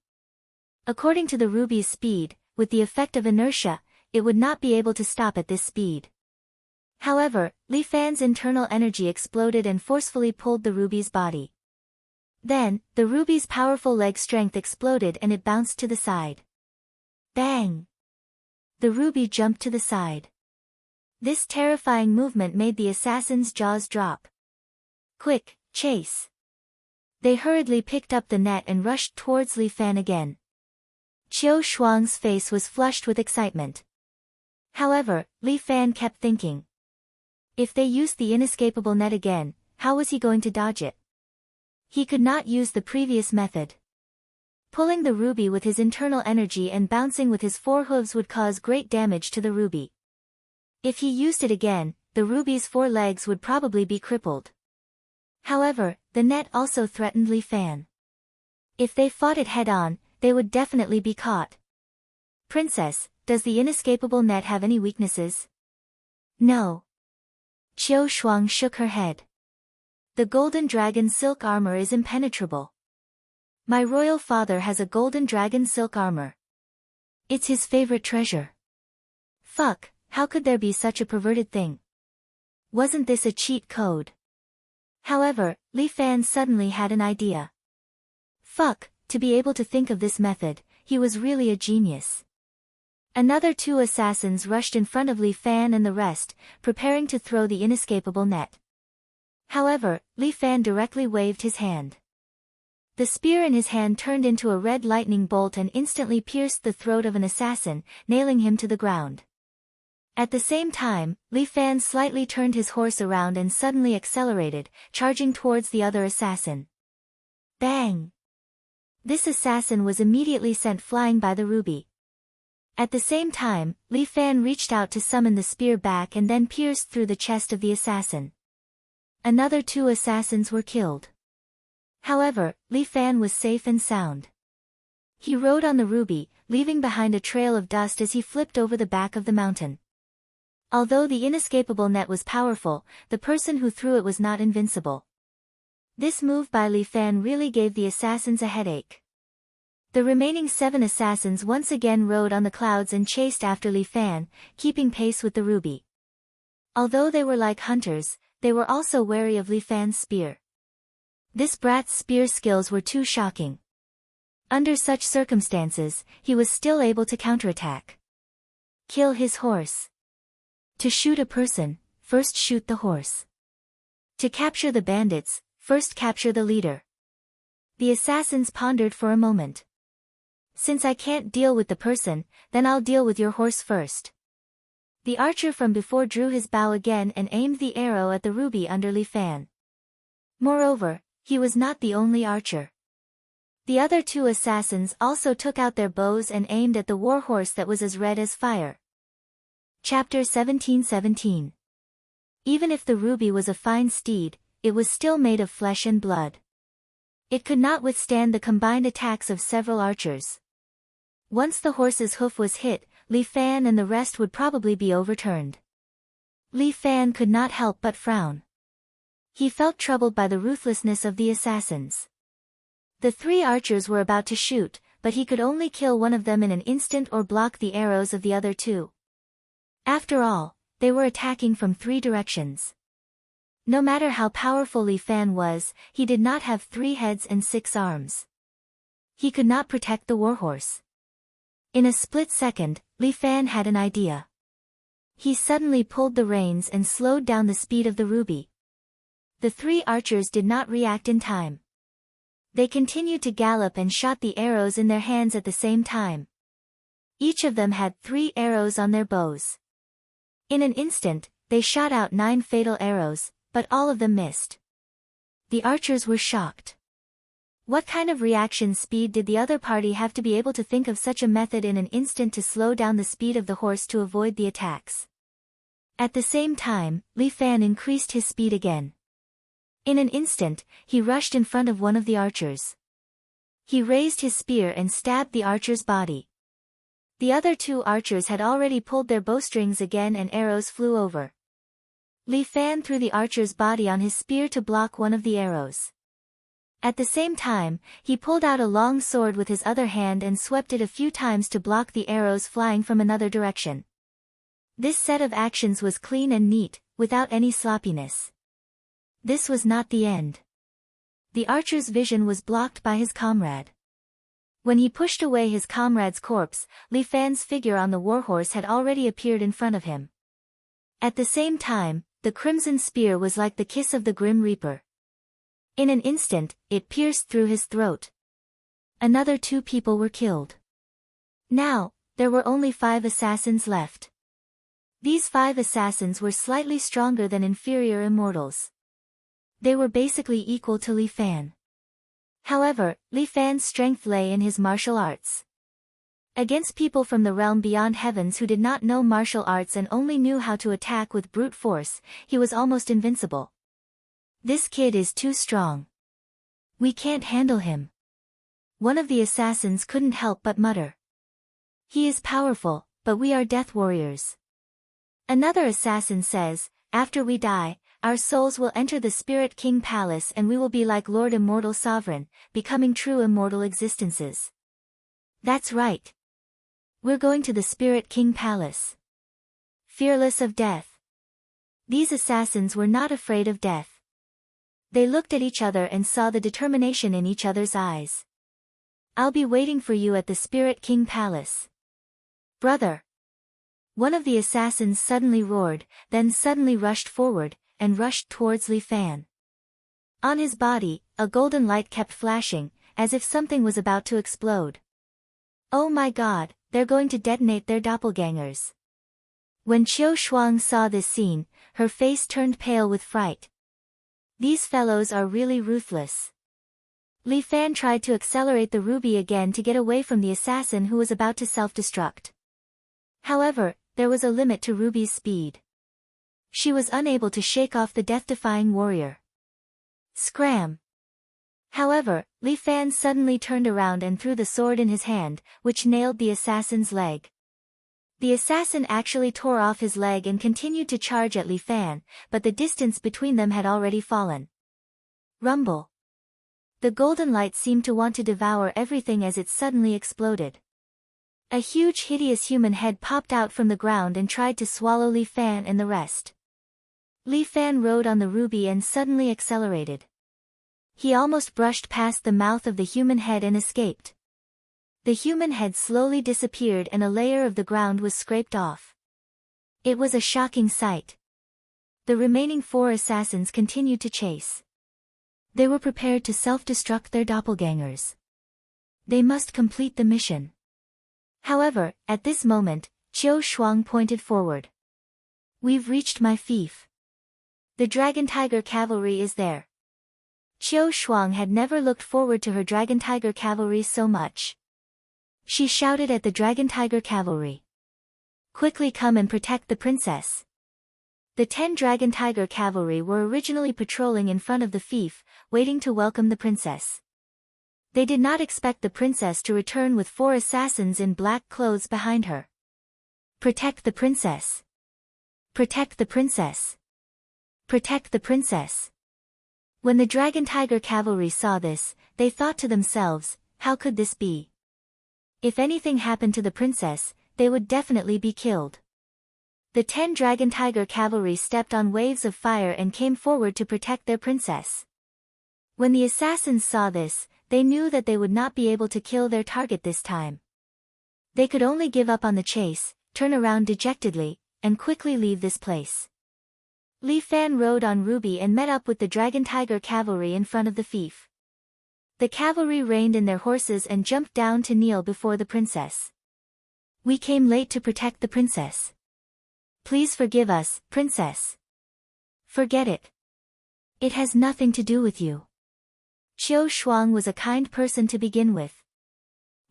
According to the ruby's speed, with the effect of inertia, it would not be able to stop at this speed. However, Li Fan's internal energy exploded and forcefully pulled the ruby's body. Then, the ruby's powerful leg strength exploded and it bounced to the side. Bang! The ruby jumped to the side. This terrifying movement made the assassin's jaws drop. Quick, chase! They hurriedly picked up the net and rushed towards Li Fan again. Qiu Shuang's face was flushed with excitement. However, Li Fan kept thinking. If they used the inescapable net again, how was he going to dodge it? He could not use the previous method. Pulling the ruby with his internal energy and bouncing with his 4 hooves would cause great damage to the ruby. If he used it again, the ruby's 4 legs would probably be crippled. However, the net also threatened Li Fan. If they fought it head-on, they would definitely be caught. "Princess, does the inescapable net have any weaknesses?" "No." Qiu Shuang shook her head. "The golden dragon silk armor is impenetrable. My royal father has a golden dragon silk armor. It's his favorite treasure." Fuck, how could there be such a perverted thing? Wasn't this a cheat code? However, Li Fan suddenly had an idea. Fuck, to be able to think of this method, he was really a genius. Another 2 assassins rushed in front of Li Fan and the rest, preparing to throw the inescapable net. However, Li Fan directly waved his hand. The spear in his hand turned into a red lightning bolt and instantly pierced the throat of an assassin, nailing him to the ground. At the same time, Li Fan slightly turned his horse around and suddenly accelerated, charging towards the other assassin. Bang! This assassin was immediately sent flying by the ruby. At the same time, Li Fan reached out to summon the spear back and then pierced through the chest of the assassin. Another 2 assassins were killed. However, Li Fan was safe and sound. He rode on the ruby, leaving behind a trail of dust as he flipped over the back of the mountain. Although the inescapable net was powerful, the person who threw it was not invincible. This move by Li Fan really gave the assassins a headache. The remaining 7 assassins once again rode on the clouds and chased after Li Fan, keeping pace with the ruby. Although they were like hunters, they were also wary of Li Fan's spear. This brat's spear skills were too shocking. Under such circumstances, he was still able to counterattack. Kill his horse. To shoot a person, first shoot the horse. To capture the bandits, first capture the leader. The assassins pondered for a moment. Since I can't deal with the person, then I'll deal with your horse first. The archer from before drew his bow again and aimed the arrow at the ruby under Li Fan. Moreover, he was not the only archer. The other 2 assassins also took out their bows and aimed at the war horse that was as red as fire. Chapter 1717. Even if the ruby was a fine steed, it was still made of flesh and blood. It could not withstand the combined attacks of several archers. Once the horse's hoof was hit, Li Fan and the rest would probably be overturned. Li Fan could not help but frown. He felt troubled by the ruthlessness of the assassins. The 3 archers were about to shoot, but he could only kill one of them in an instant or block the arrows of the other 2. After all, they were attacking from 3 directions. No matter how powerful Li Fan was, he did not have 3 heads and 6 arms. He could not protect the warhorse. In a split second, Li Fan had an idea. He suddenly pulled the reins and slowed down the speed of the ruby. The 3 archers did not react in time. They continued to gallop and shot the arrows in their hands at the same time. Each of them had 3 arrows on their bows. In an instant, they shot out 9 fatal arrows, but all of them missed. The archers were shocked. What kind of reaction speed did the other party have to be able to think of such a method in an instant to slow down the speed of the horse to avoid the attacks? At the same time, Li Fan increased his speed again. In an instant, he rushed in front of one of the archers. He raised his spear and stabbed the archer's body. The other 2 archers had already pulled their bowstrings again and arrows flew over. Li Fan threw the archer's body on his spear to block one of the arrows. At the same time, he pulled out a long sword with his other hand and swept it a few times to block the arrows flying from another direction. This set of actions was clean and neat, without any sloppiness. This was not the end. The archer's vision was blocked by his comrade. When he pushed away his comrade's corpse, Li Fan's figure on the warhorse had already appeared in front of him. At the same time, the crimson spear was like the kiss of the Grim Reaper. In an instant, it pierced through his throat. Another 2 people were killed. Now, there were only 5 assassins left. These 5 assassins were slightly stronger than inferior immortals. They were basically equal to Li Fan. However, Li Fan's strength lay in his martial arts. Against people from the realm beyond heavens who did not know martial arts and only knew how to attack with brute force, he was almost invincible. This kid is too strong. We can't handle him. One of the assassins couldn't help but mutter. He is powerful, but we are death warriors. Another assassin says, after we die, our souls will enter the Spirit King Palace and we will be like Lord Immortal Sovereign, becoming true immortal existences. That's right. We're going to the Spirit King Palace. Fearless of death. These assassins were not afraid of death. They looked at each other and saw the determination in each other's eyes. I'll be waiting for you at the Spirit King Palace. Brother. One of the assassins suddenly roared, then suddenly rushed forward, and rushed towards Li Fan. On his body, a golden light kept flashing, as if something was about to explode. Oh my God, they're going to detonate their doppelgangers. When Qiu Shuang saw this scene, her face turned pale with fright. These fellows are really ruthless. Li Fan tried to accelerate the ruby again to get away from the assassin who was about to self-destruct. However, there was a limit to Ruby's speed. She was unable to shake off the death-defying warrior. Scram! However, Li Fan suddenly turned around and threw the sword in his hand, which nailed the assassin's leg. The assassin actually tore off his leg and continued to charge at Li Fan, but the distance between them had already fallen. Rumble! The golden light seemed to want to devour everything as it suddenly exploded. A huge hideous human head popped out from the ground and tried to swallow Li Fan and the rest. Li Fan rode on the ruby and suddenly accelerated. He almost brushed past the mouth of the human head and escaped. The human head slowly disappeared and a layer of the ground was scraped off. It was a shocking sight. The remaining 4 assassins continued to chase. They were prepared to self-destruct their doppelgangers. They must complete the mission. However, at this moment, Qiu Shuang pointed forward. "We've reached my fief. The Dragon Tiger Cavalry is there." Qiu Shuang had never looked forward to her Dragon Tiger Cavalry so much. She shouted at the Dragon Tiger Cavalry. "Quickly come and protect the princess." The 10 Dragon Tiger Cavalry were originally patrolling in front of the fief, waiting to welcome the princess. They did not expect the princess to return with 4 assassins in black clothes behind her. "Protect the princess! Protect the princess! Protect the princess!" When the Dragon Tiger Cavalry saw this, they thought to themselves, how could this be? If anything happened to the princess, they would definitely be killed. The 10 Dragon Tiger Cavalry stepped on waves of fire and came forward to protect their princess. When the assassins saw this, they knew that they would not be able to kill their target this time. They could only give up on the chase, turn around dejectedly, and quickly leave this place. Li Fan rode on Ruby and met up with the Dragon Tiger Cavalry in front of the fief. The cavalry reined in their horses and jumped down to kneel before the princess. "We came late to protect the princess. Please forgive us, princess." "Forget it. It has nothing to do with you." Qiu Shuang was a kind person to begin with.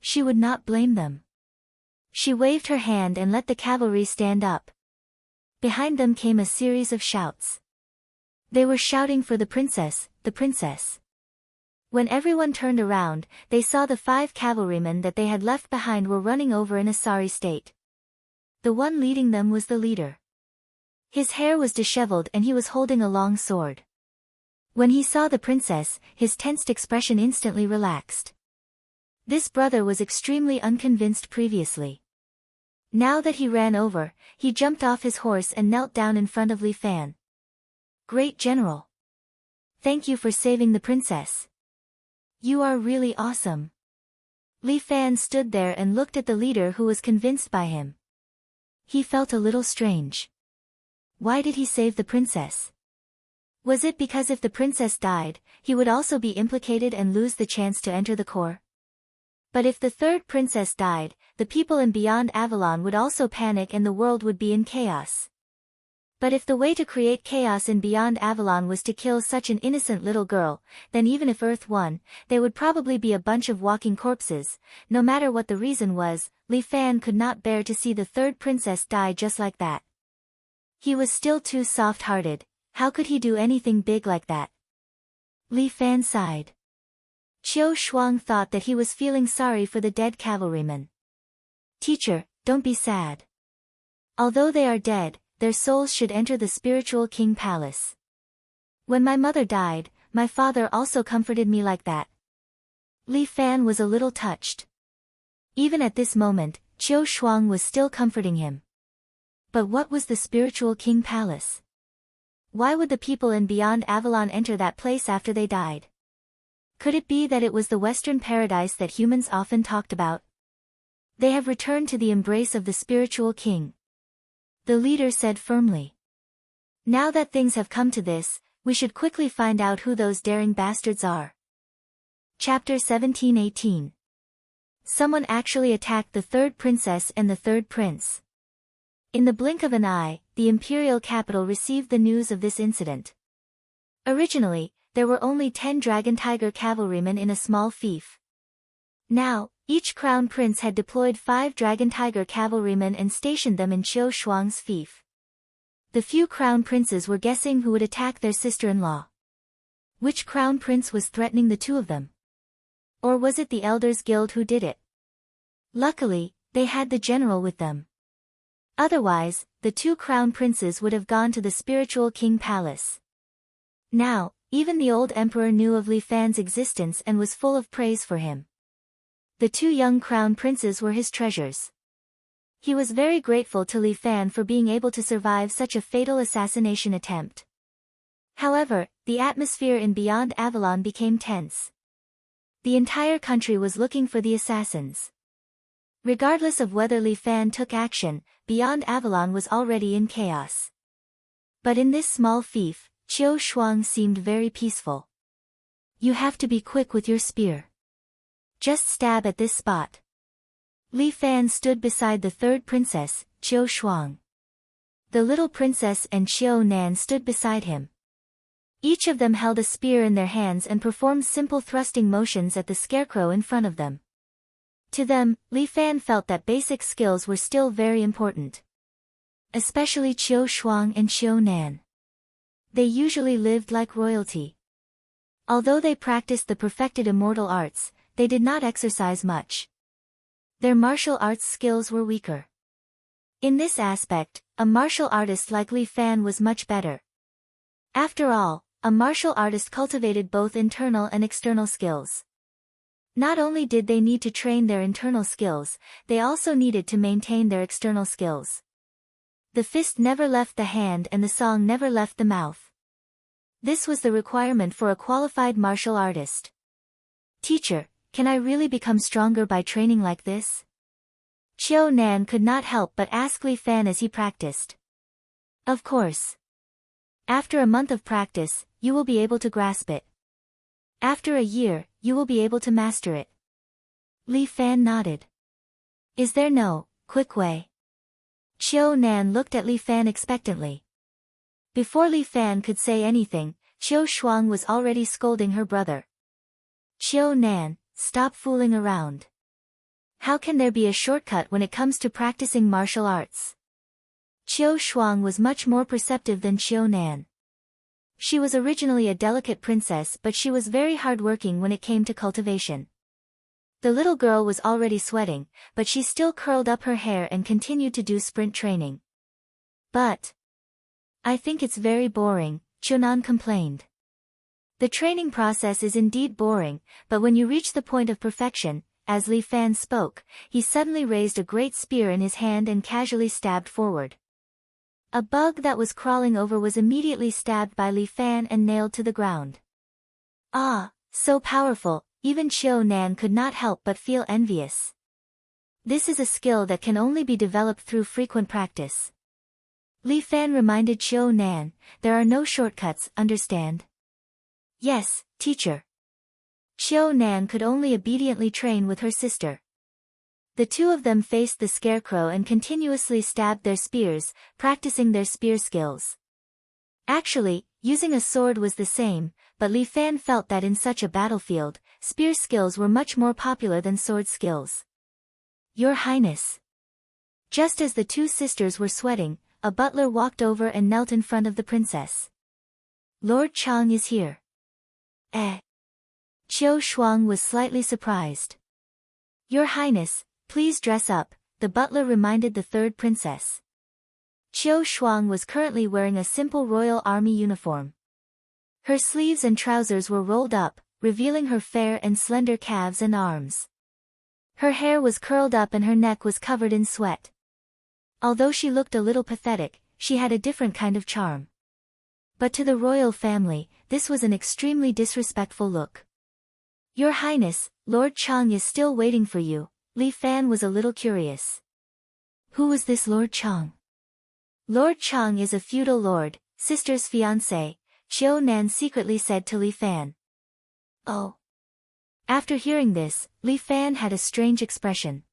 She would not blame them. She waved her hand and let the cavalry stand up. Behind them came a series of shouts. They were shouting for the princess, the princess. When everyone turned around, they saw the 5 cavalrymen that they had left behind were running over in a sorry state. The one leading them was the leader. His hair was disheveled and he was holding a long sword. When he saw the princess, his tensed expression instantly relaxed. This brother was extremely unconvinced previously. Now that he ran over, he jumped off his horse and knelt down in front of Li Fan. "Great General! Thank you for saving the princess. You are really awesome." Li Fan stood there and looked at the leader who was convinced by him. He felt a little strange. Why did he save the princess? Was it because if the princess died, he would also be implicated and lose the chance to enter the corps? But if the 3rd princess died, the people in Beyond Avalon would also panic and the world would be in chaos. But if the way to create chaos in Beyond Avalon was to kill such an innocent little girl, then even if Earth won, they would probably be a bunch of walking corpses. No matter what the reason was, Li Fan could not bear to see the 3rd princess die just like that. He was still too soft-hearted. How could he do anything big like that? Li Fan sighed. Qiu Shuang thought that he was feeling sorry for the dead cavalrymen. "Teacher, don't be sad. Although they are dead, their souls should enter the spiritual king palace. When my mother died, my father also comforted me like that." Li Fan was a little touched. Even at this moment, Qiu Shuang was still comforting him. But what was the spiritual king palace? Why would the people in Beyond Avalon enter that place after they died? Could it be that it was the Western paradise that humans often talked about? "They have returned to the embrace of the spiritual king," the leader said firmly. "Now that things have come to this, we should quickly find out who those daring bastards are." Chapter 17-18. Someone actually attacked the 3rd princess and the 3rd prince. In the blink of an eye, the imperial capital received the news of this incident. Originally, there were only 10 Dragon Tiger cavalrymen in a small fief. Now, each crown prince had deployed 5 Dragon Tiger cavalrymen and stationed them in Qiu Shuang's fief. The few crown princes were guessing who would attack their sister-in-law. Which crown prince was threatening the 2 of them? Or was it the Elders Guild who did it? Luckily, they had the general with them. Otherwise, the 2 crown princes would have gone to the spiritual king palace. Now, even the old emperor knew of Li Fan's existence and was full of praise for him. The two young crown princes were his treasures. He was very grateful to Li Fan for being able to survive such a fatal assassination attempt. However, the atmosphere in Beyond Avalon became tense. The entire country was looking for the assassins. Regardless of whether Li Fan took action, Beyond Avalon was already in chaos. But in this small fief, Qiu Shuang seemed very peaceful. You have to be quick with your spear. Just stab at this spot. Li Fan stood beside the third princess, Qiu Shuang. The little princess and Qiu Nan stood beside him. Each of them held a spear in their hands and performed simple thrusting motions at the scarecrow in front of them. To them, Li Fan felt that basic skills were still very important. Especially Qiu Shuang and Qiu Nan. They usually lived like royalty. Although they practiced the perfected immortal arts, they did not exercise much. Their martial arts skills were weaker. In this aspect, a martial artist like Li Fan was much better. After all, a martial artist cultivated both internal and external skills. Not only did they need to train their internal skills, they also needed to maintain their external skills. The fist never left the hand and the song never left the mouth. This was the requirement for a qualified martial artist. Teacher, can I really become stronger by training like this? Qiu Nan could not help but ask Li Fan as he practiced. Of course. After a month of practice, you will be able to grasp it. After a year, you will be able to master it. Li Fan nodded. Is there no quick way? Qiu Nan looked at Li Fan expectantly. Before Li Fan could say anything, Qiu Shuang was already scolding her brother. Qiu Nan, stop fooling around. How can there be a shortcut when it comes to practicing martial arts? Qiu Shuang was much more perceptive than Qiu Nan. She was originally a delicate princess, but she was very hardworking when it came to cultivation. The little girl was already sweating, but she still curled up her hair and continued to do sprint training. But I think it's very boring, Chunan complained. The training process is indeed boring, but when you reach the point of perfection, as Li Fan spoke, he suddenly raised a great spear in his hand and casually stabbed forward. A bug that was crawling over was immediately stabbed by Li Fan and nailed to the ground. Ah, so powerful, even Qiu Nan could not help but feel envious. This is a skill that can only be developed through frequent practice. Li Fan reminded Qiu Nan, there are no shortcuts, understand? Yes, teacher. Qiu Nan could only obediently train with her sister. The two of them faced the scarecrow and continuously stabbed their spears, practicing their spear skills. Actually, using a sword was the same, but Li Fan felt that in such a battlefield, spear skills were much more popular than sword skills. Your Highness. Just as the two sisters were sweating, a butler walked over and knelt in front of the princess. Lord Chang is here. Qiu Shuang was slightly surprised. Your Highness, please dress up, the butler reminded the third princess. Qiu Shuang was currently wearing a simple royal army uniform. Her sleeves and trousers were rolled up, revealing her fair and slender calves and arms. Her hair was curled up and her neck was covered in sweat. Although she looked a little pathetic, she had a different kind of charm. But to the royal family, this was an extremely disrespectful look. Your Highness, Lord Chang is still waiting for you, Li Fan was a little curious. Who was this Lord Chang? Lord Chang is a feudal lord, sister's fiancé, Qiu Nan secretly said to Li Fan. Oh. After hearing this, Li Fan had a strange expression.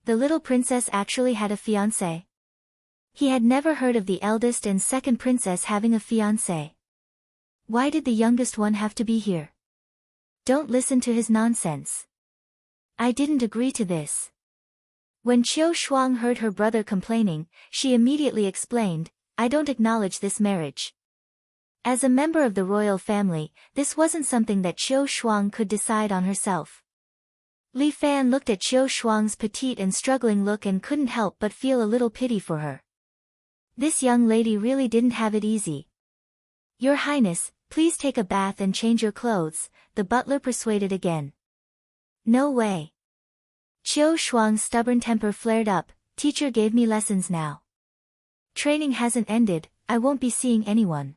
The little princess actually had a fiancé. He had never heard of the eldest and second princess having a fiancé. Why did the youngest one have to be here? Don't listen to his nonsense. I didn't agree to this. When Qiu Shuang heard her brother complaining, she immediately explained, I don't acknowledge this marriage. As a member of the royal family, this wasn't something that Qiu Shuang could decide on herself. Li Fan looked at Qiu Shuang's petite and struggling look and couldn't help but feel a little pity for her. This young lady really didn't have it easy. Your Highness, Please take a bath and change your clothes, the butler persuaded again. No way. Qiu Shuang's stubborn temper flared up. Teacher gave me lessons now. Training hasn't ended, I won't be seeing anyone.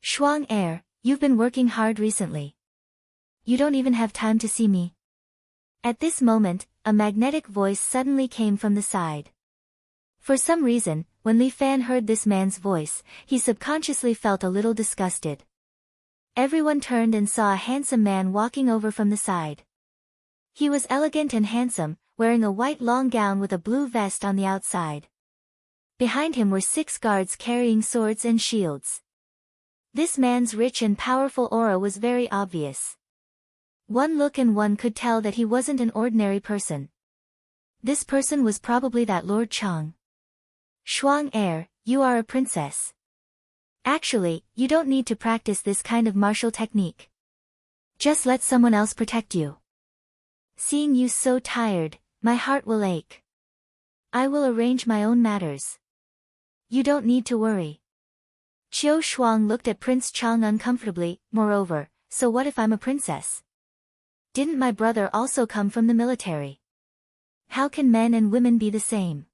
Shuang heir, you've been working hard recently. You don't even have time to see me. At this moment, a magnetic voice suddenly came from the side. For some reason, when Li Fan heard this man's voice, he subconsciously felt a little disgusted. Everyone turned and saw a handsome man walking over from the side. He was elegant and handsome, wearing a white long gown with a blue vest on the outside. Behind him were 6 guards carrying swords and shields. This man's rich and powerful aura was very obvious. One look and one could tell that he wasn't an ordinary person. This person was probably that Lord Chang. Shuang heir, you are a princess. Actually, you don't need to practice this kind of martial technique. Just let someone else protect you. Seeing you so tired, my heart will ache. I will arrange my own matters. You don't need to worry. Qiu Shuang looked at Prince Chang uncomfortably. Moreover, so what if I'm a princess? Didn't my brother also come from the military? How can men and women be the same?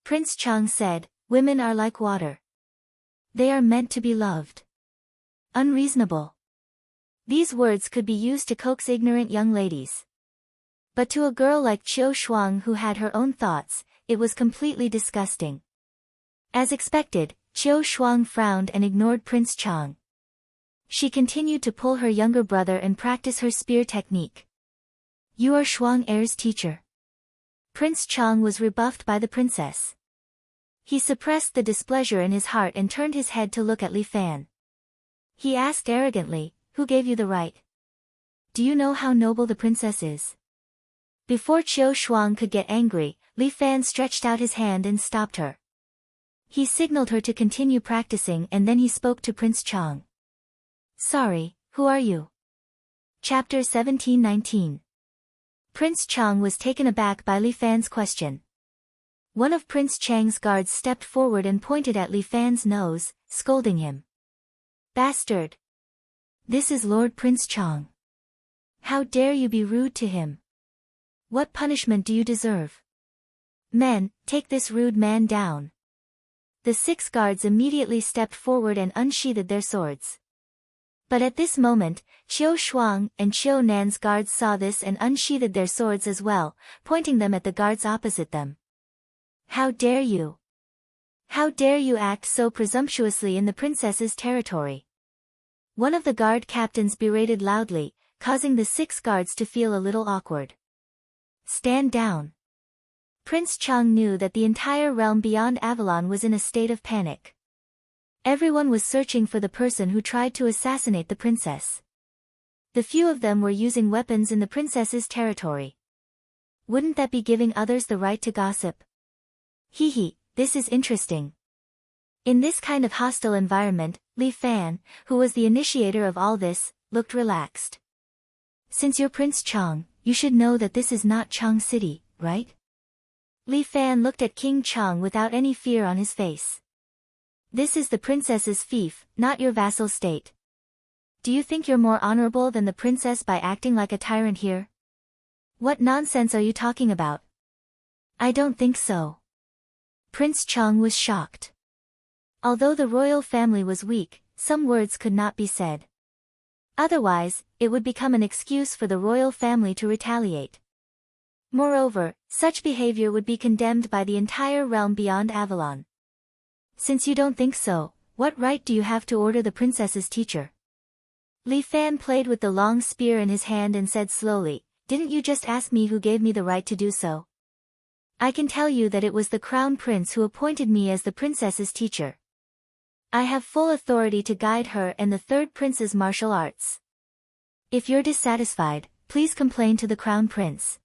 Prince Chang said, women are like water. They are meant to be loved. Unreasonable. These words could be used to coax ignorant young ladies. But to a girl like Qiu Shuang who had her own thoughts, it was completely disgusting. As expected, Qiu Shuang frowned and ignored Prince Chang. She continued to pull her younger brother and practice her spear technique. You are Shuang heir's teacher. Prince Chang was rebuffed by the princess. He suppressed the displeasure in his heart and turned his head to look at Li Fan. He asked arrogantly, who gave you the right? Do you know how noble the princess is? Before Qiu Shuang could get angry, Li Fan stretched out his hand and stopped her. He signaled her to continue practicing and then he spoke to Prince Chang. Sorry, who are you? Chapter 1719. Prince Chang was taken aback by Li Fan's question. One of Prince Chang's guards stepped forward and pointed at Li Fan's nose, scolding him. Bastard! This is Lord Prince Chang. How dare you be rude to him? What punishment do you deserve? Men, take this rude man down. The 6 guards immediately stepped forward and unsheathed their swords. But at this moment, Qiu Shuang and Qiu Nan's guards saw this and unsheathed their swords as well, pointing them at the guards opposite them. How dare you? How dare you act so presumptuously in the princess's territory? One of the guard captains berated loudly, causing the 6 guards to feel a little awkward. Stand down. Prince Chang knew that the entire realm beyond Avalon was in a state of panic. Everyone was searching for the person who tried to assassinate the princess. The few of them were using weapons in the princess's territory. Wouldn't that be giving others the right to gossip? Hee, this is interesting. In this kind of hostile environment, Li Fan, who was the initiator of all this, looked relaxed. Since you're Prince Chang, you should know that this is not Chang City, right? Li Fan looked at King Chang without any fear on his face. This is the princess's fief, not your vassal state. Do you think you're more honorable than the princess by acting like a tyrant here? What nonsense are you talking about? I don't think so. Prince Chang was shocked. Although the royal family was weak, some words could not be said. Otherwise, it would become an excuse for the royal family to retaliate. Moreover, such behavior would be condemned by the entire realm beyond Avalon. Since you don't think so, what right do you have to order the princess's teacher? Li Fan played with the long spear in his hand and said slowly, didn't you just ask me who gave me the right to do so? I can tell you that it was the crown prince who appointed me as the princess's teacher. I have full authority to guide her and the 3rd prince's martial arts. If you're dissatisfied, please complain to the crown prince.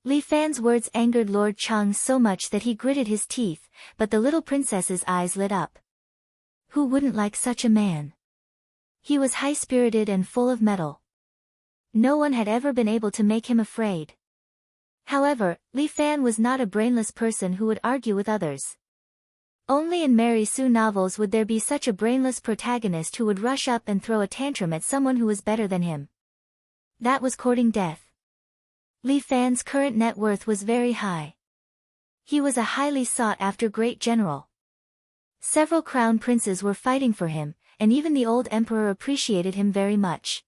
Li Fan's words angered Lord Chang so much that he gritted his teeth, but the little princess's eyes lit up. Who wouldn't like such a man? He was high-spirited and full of mettle. No one had ever been able to make him afraid. However, Li Fan was not a brainless person who would argue with others. Only in Mary Sue novels would there be such a brainless protagonist who would rush up and throw a tantrum at someone who was better than him. That was courting death. Li Fan's current net worth was very high. He was a highly sought-after great general. Several crown princes were fighting for him, and even the old emperor appreciated him very much.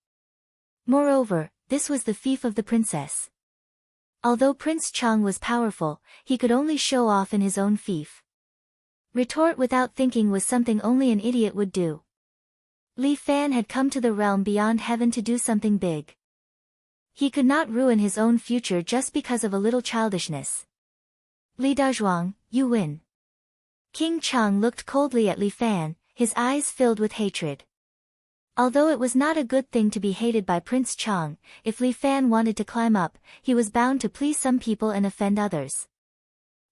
Moreover, this was the fief of the princess. Although Prince Chang was powerful, he could only show off in his own fief. Retort without thinking was something only an idiot would do. Li Fan had come to the realm beyond heaven to do something big. He could not ruin his own future just because of a little childishness. Li Dazhuang, you win. King Chang looked coldly at Li Fan, his eyes filled with hatred. Although it was not a good thing to be hated by Prince Chang, if Li Fan wanted to climb up, he was bound to please some people and offend others.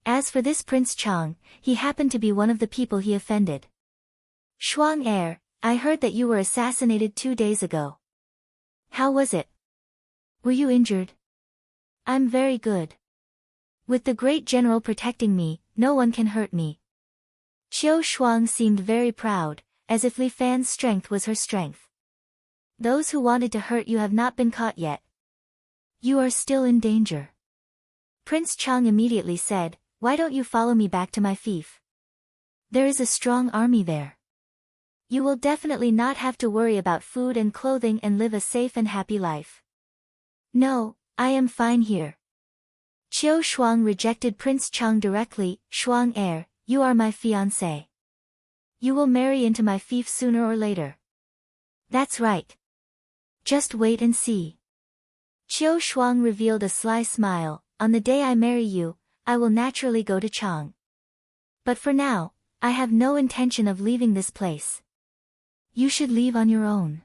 As for this Prince Chang, he happened to be one of the people he offended. Shuang heir, I heard that you were assassinated 2 days ago. How was it? Were you injured? I'm very good. With the great general protecting me, no one can hurt me. Qiu Shuang seemed very proud, as if Li Fan's strength was her strength. Those who wanted to hurt you have not been caught yet. You are still in danger. Prince Chang immediately said, why don't you follow me back to my fief? There is a strong army there. You will definitely not have to worry about food and clothing and live a safe and happy life. No, I am fine here. Qiu Shuang rejected Prince Chang directly. Shuang heir, you are my fiancé. You will marry into my fief sooner or later. That's right. Just wait and see. Qiu Shuang revealed a sly smile, on the day I marry you, I will naturally go to Chang. But for now, I have no intention of leaving this place. You should leave on your own.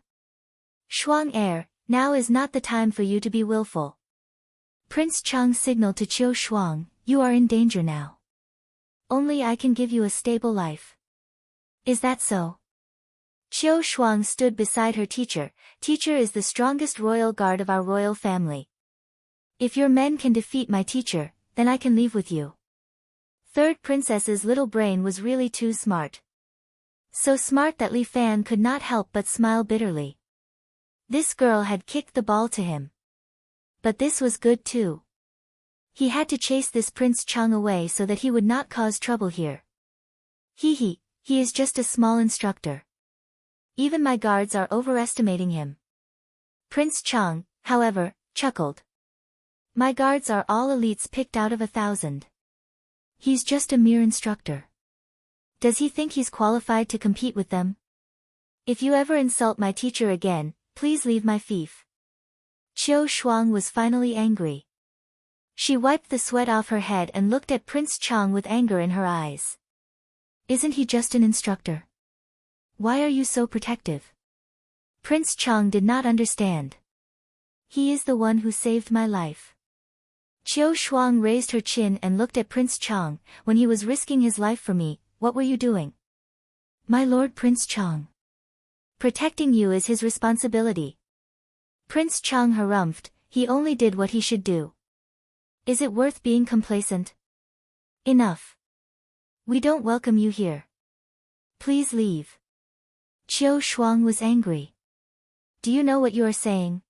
Shuang heir, now is not the time for you to be willful. Prince Chang signaled to Qiu Shuang, you are in danger now. Only I can give you a stable life. Is that so? Qiu Shuang stood beside her teacher. Teacher is the strongest royal guard of our royal family. If your men can defeat my teacher, then I can leave with you. Third princess's little brain was really too smart. So smart that Li Fan could not help but smile bitterly. This girl had kicked the ball to him. But this was good too. He had to chase this Prince Chang away so that he would not cause trouble here. He is just a small instructor. Even my guards are overestimating him. Prince Chang, however, chuckled. My guards are all elites picked out of 1,000. He's just a mere instructor. Does he think he's qualified to compete with them? If you ever insult my teacher again, please leave my fief. Qiu Shuang was finally angry. She wiped the sweat off her head and looked at Prince Chang with anger in her eyes. Isn't he just an instructor? Why are you so protective? Prince Chang did not understand. He is the one who saved my life. Qiu Shuang raised her chin and looked at Prince Chang. When he was risking his life for me, what were you doing? My lord Prince Chang. Protecting you is his responsibility. Prince Chang harumphed, he only did what he should do. Is it worth being complacent? Enough. We don't welcome you here. Please leave. Qiu Shuang was angry. Do you know what you are saying?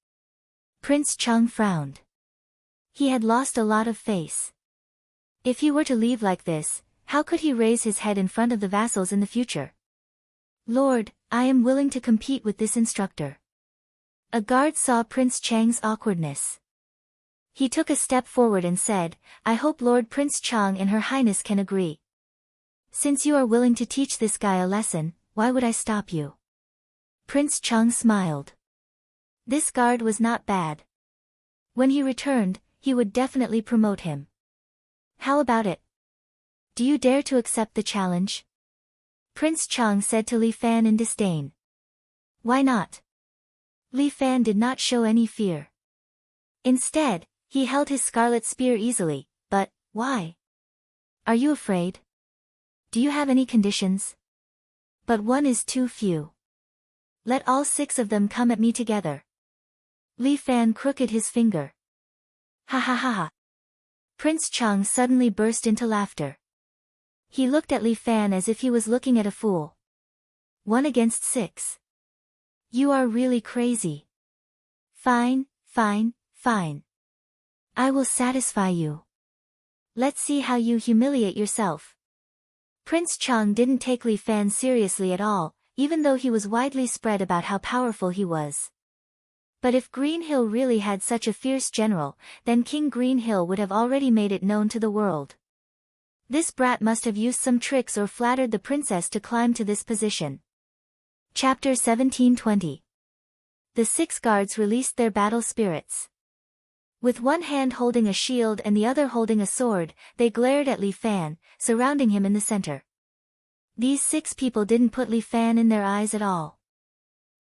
Prince Chang frowned. He had lost a lot of face. If he were to leave like this, how could he raise his head in front of the vassals in the future? Lord, I am willing to compete with this instructor. A guard saw Prince Chang's awkwardness. He took a step forward and said, I hope Lord Prince Chang and Her Highness can agree. Since you are willing to teach this guy a lesson, why would I stop you? Prince Chang smiled. This guard was not bad. When he returned, he would definitely promote him. How about it? Do you dare to accept the challenge? Prince Chang said to Li Fan in disdain. Why not? Li Fan did not show any fear. Instead, he held his scarlet spear easily, but, why? Are you afraid? Do you have any conditions? But one is too few. Let all 6 of them come at me together. Li Fan crooked his finger. Ha ha ha ha. Prince Chang suddenly burst into laughter. He looked at Li Fan as if he was looking at a fool. 1 against 6. You are really crazy. Fine, fine, fine. I will satisfy you. Let's see how you humiliate yourself. Prince Chang didn't take Li Fan seriously at all, even though he was widely spread about how powerful he was. But if Green Hill really had such a fierce general, then King Green Hill would have already made it known to the world. This brat must have used some tricks or flattered the princess to climb to this position. Chapter 1720. The 6 guards released their battle spirits. With one hand holding a shield and the other holding a sword, they glared at Li Fan, surrounding him in the center. These 6 people didn't put Li Fan in their eyes at all.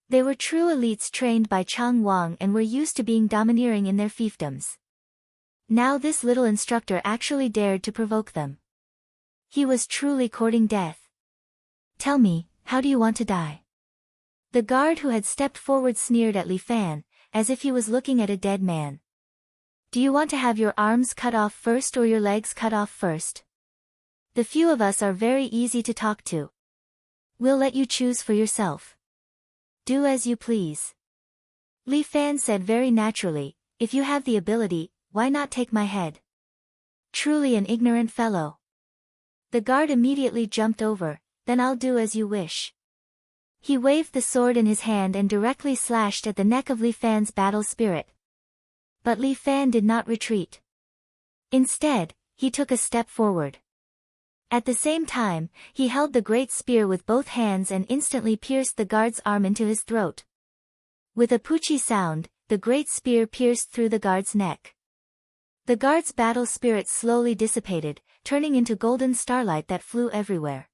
They were true elites trained by Chang Wang and were used to being domineering in their fiefdoms. Now this little instructor actually dared to provoke them. He was truly courting death. Tell me, how do you want to die? The guard who had stepped forward sneered at Li Fan, as if he was looking at a dead man. Do you want to have your arms cut off first or your legs cut off first? The few of us are very easy to talk to. We'll let you choose for yourself. Do as you please. Li Fan said very naturally, if you have the ability, why not take my head? Truly an ignorant fellow. The guard immediately jumped over, then I'll do as you wish. He waved the sword in his hand and directly slashed at the neck of Li Fan's battle spirit. But Li Fan did not retreat. Instead, he took a step forward. At the same time, he held the great spear with both hands and instantly pierced the guard's arm into his throat. With a poochie sound, the great spear pierced through the guard's neck. The guard's battle spirit slowly dissipated, turning into golden starlight that flew everywhere.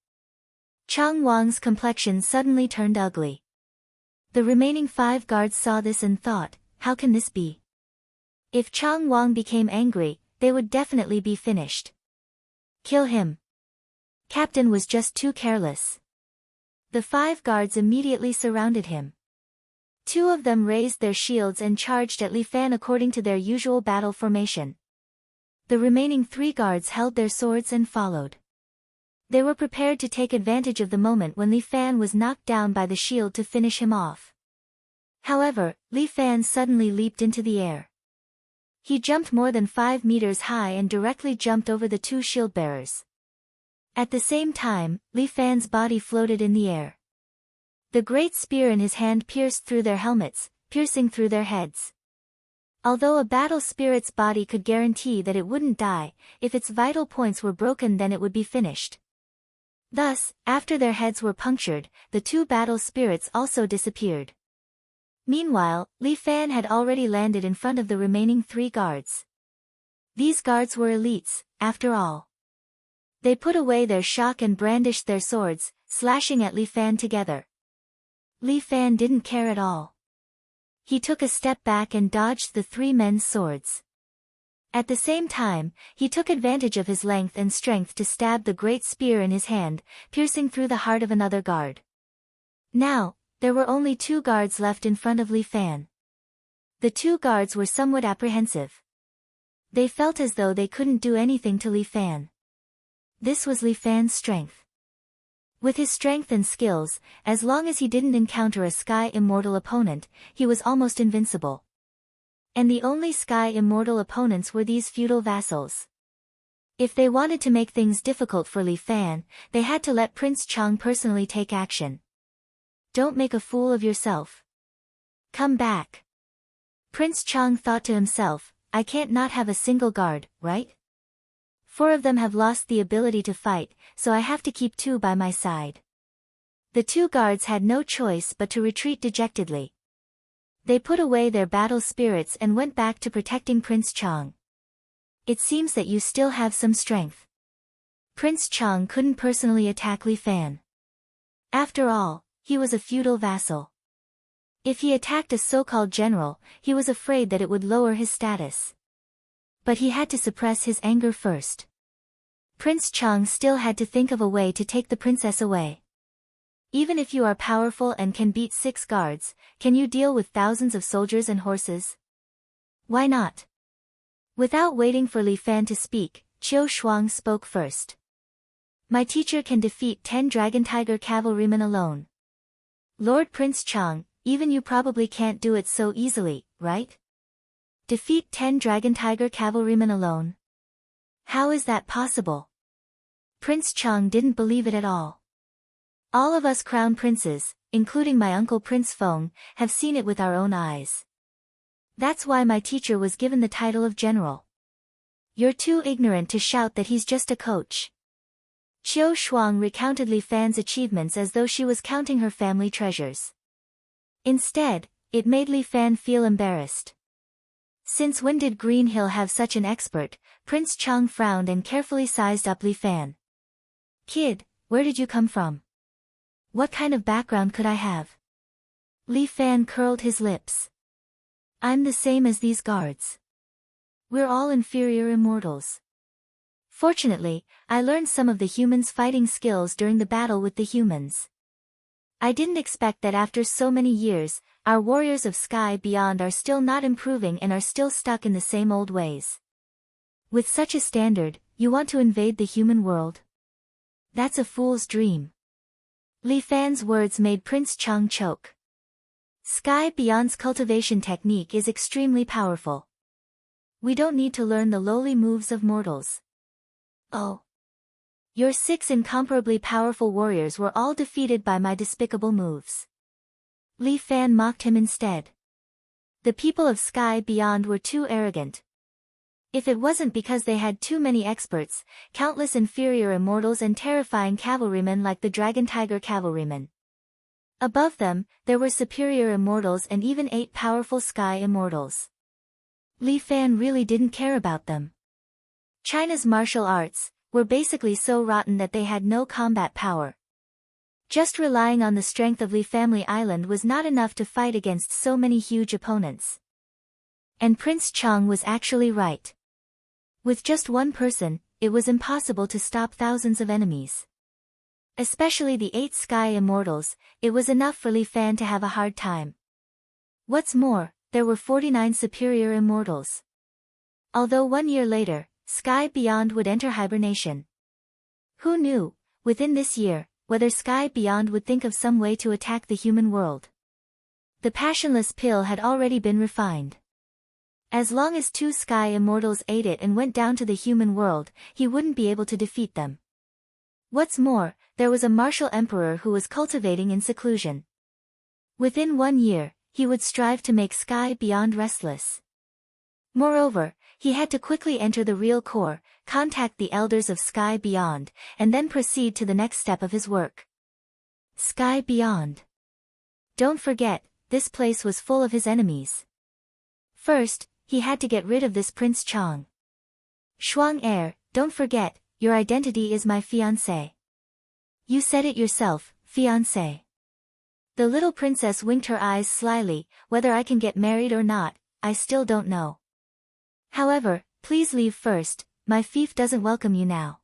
Chang Wang's complexion suddenly turned ugly. The remaining 5 guards saw this and thought, how can this be? If Chang Wang became angry, they would definitely be finished. Kill him. Captain was just too careless. The 5 guards immediately surrounded him. 2 of them raised their shields and charged at Li Fan according to their usual battle formation. The remaining 3 guards held their swords and followed. They were prepared to take advantage of the moment when Li Fan was knocked down by the shield to finish him off. However, Li Fan suddenly leaped into the air. He jumped more than 5 meters high and directly jumped over the 2 shield bearers. At the same time, Li Fan's body floated in the air. The great spear in his hand pierced through their helmets, piercing through their heads. Although a battle spirit's body could guarantee that it wouldn't die, if its vital points were broken then it would be finished. Thus, after their heads were punctured, the 2 battle spirits also disappeared. Meanwhile, Li Fan had already landed in front of the remaining 3 guards. These guards were elites, after all. They put away their shock and brandished their swords, slashing at Li Fan together. Li Fan didn't care at all. He took a step back and dodged the 3 men's swords. At the same time, he took advantage of his length and strength to stab the great spear in his hand, piercing through the heart of another guard. Now, there were only 2 guards left in front of Li Fan. The 2 guards were somewhat apprehensive. They felt as though they couldn't do anything to Li Fan. This was Li Fan's strength. With his strength and skills, as long as he didn't encounter a Sky Immortal opponent, he was almost invincible. And the only Sky Immortal opponents were these feudal vassals. If they wanted to make things difficult for Li Fan, they had to let Prince Chang personally take action. Don't make a fool of yourself. Come back. Prince Chang thought to himself, I can't not have a single guard, right? 4 of them have lost the ability to fight, so I have to keep 2 by my side. The 2 guards had no choice but to retreat dejectedly. They put away their battle spirits and went back to protecting Prince Chang. It seems that you still have some strength. Prince Chang couldn't personally attack Li Fan. After all, he was a feudal vassal. If he attacked a so-called general, he was afraid that it would lower his status. But he had to suppress his anger first. Prince Chang still had to think of a way to take the princess away. Even if you are powerful and can beat 6 guards, can you deal with thousands of soldiers and horses? Why not? Without waiting for Li Fan to speak, Qiu Shuang spoke first. My teacher can defeat 10 Dragon Tiger cavalrymen alone. Lord Prince Chang, even you probably can't do it so easily, right? Defeat 10 Dragon Tiger cavalrymen alone? How is that possible? Prince Chang didn't believe it at all. All of us crown princes, including my uncle Prince Feng, have seen it with our own eyes. That's why my teacher was given the title of general. You're too ignorant to shout that he's just a coach. Qiu Shuang recounted Li Fan's achievements as though she was counting her family treasures. Instead, it made Li Fan feel embarrassed. Since when did Green Hill have such an expert? Prince Chang frowned and carefully sized up Li Fan. Kid, where did you come from? What kind of background could I have? Li Fan curled his lips. I'm the same as these guards. We're all inferior immortals. Fortunately, I learned some of the humans' fighting skills during the battle with the humans. I didn't expect that after so many years, our warriors of Sky Beyond are still not improving and are still stuck in the same old ways. With such a standard, you want to invade the human world? That's a fool's dream. Li Fan's words made Prince Chang choke. Sky Beyond's cultivation technique is extremely powerful. We don't need to learn the lowly moves of mortals. Oh. Your 6 incomparably powerful warriors were all defeated by my despicable moves. Li Fan mocked him instead. The people of Sky Beyond were too arrogant. If it wasn't because they had too many experts, countless inferior immortals and terrifying cavalrymen like the Dragon Tiger cavalrymen. Above them, there were superior immortals and even 8 powerful sky immortals. Li Fan really didn't care about them. China's martial arts were basically so rotten that they had no combat power. Just relying on the strength of Li Family Island was not enough to fight against so many huge opponents. And Prince Chang was actually right. With just one person, it was impossible to stop thousands of enemies. Especially the 8 sky immortals, it was enough for Li Fan to have a hard time. What's more, there were 49 superior immortals. Although 1 year later, Sky Beyond would enter hibernation. Who knew, within this year, whether Sky Beyond would think of some way to attack the human world? The passionless pill had already been refined. As long as 2 sky immortals ate it and went down to the human world, he wouldn't be able to defeat them. What's more, there was a martial emperor who was cultivating in seclusion. Within 1 year, he would strive to make Sky Beyond restless. Moreover, he had to quickly enter the real core, contact the elders of Sky Beyond, and then proceed to the next step of his work. Sky Beyond. Don't forget, this place was full of his enemies. First, he had to get rid of this Prince Chang. Shuang Heir, don't forget, your identity is my fiancé. You said it yourself, fiancé. The little princess winked her eyes slyly. Whether I can get married or not, I still don't know. However, please leave first, my fief doesn't welcome you now.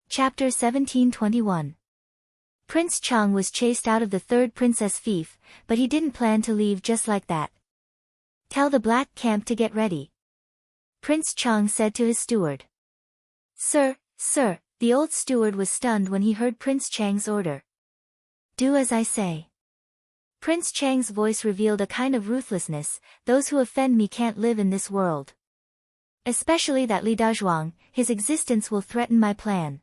Chapter 1721. Prince Chang was chased out of the 3rd princess fief, but he didn't plan to leave just like that. Tell the black camp to get ready. Prince Chang said to his steward. Sir, the old steward was stunned when he heard Prince Chang's order. Do as I say. Prince Chang's voice revealed a kind of ruthlessness. Those who offend me can't live in this world. Especially that Li Dazhuang, his existence will threaten my plan.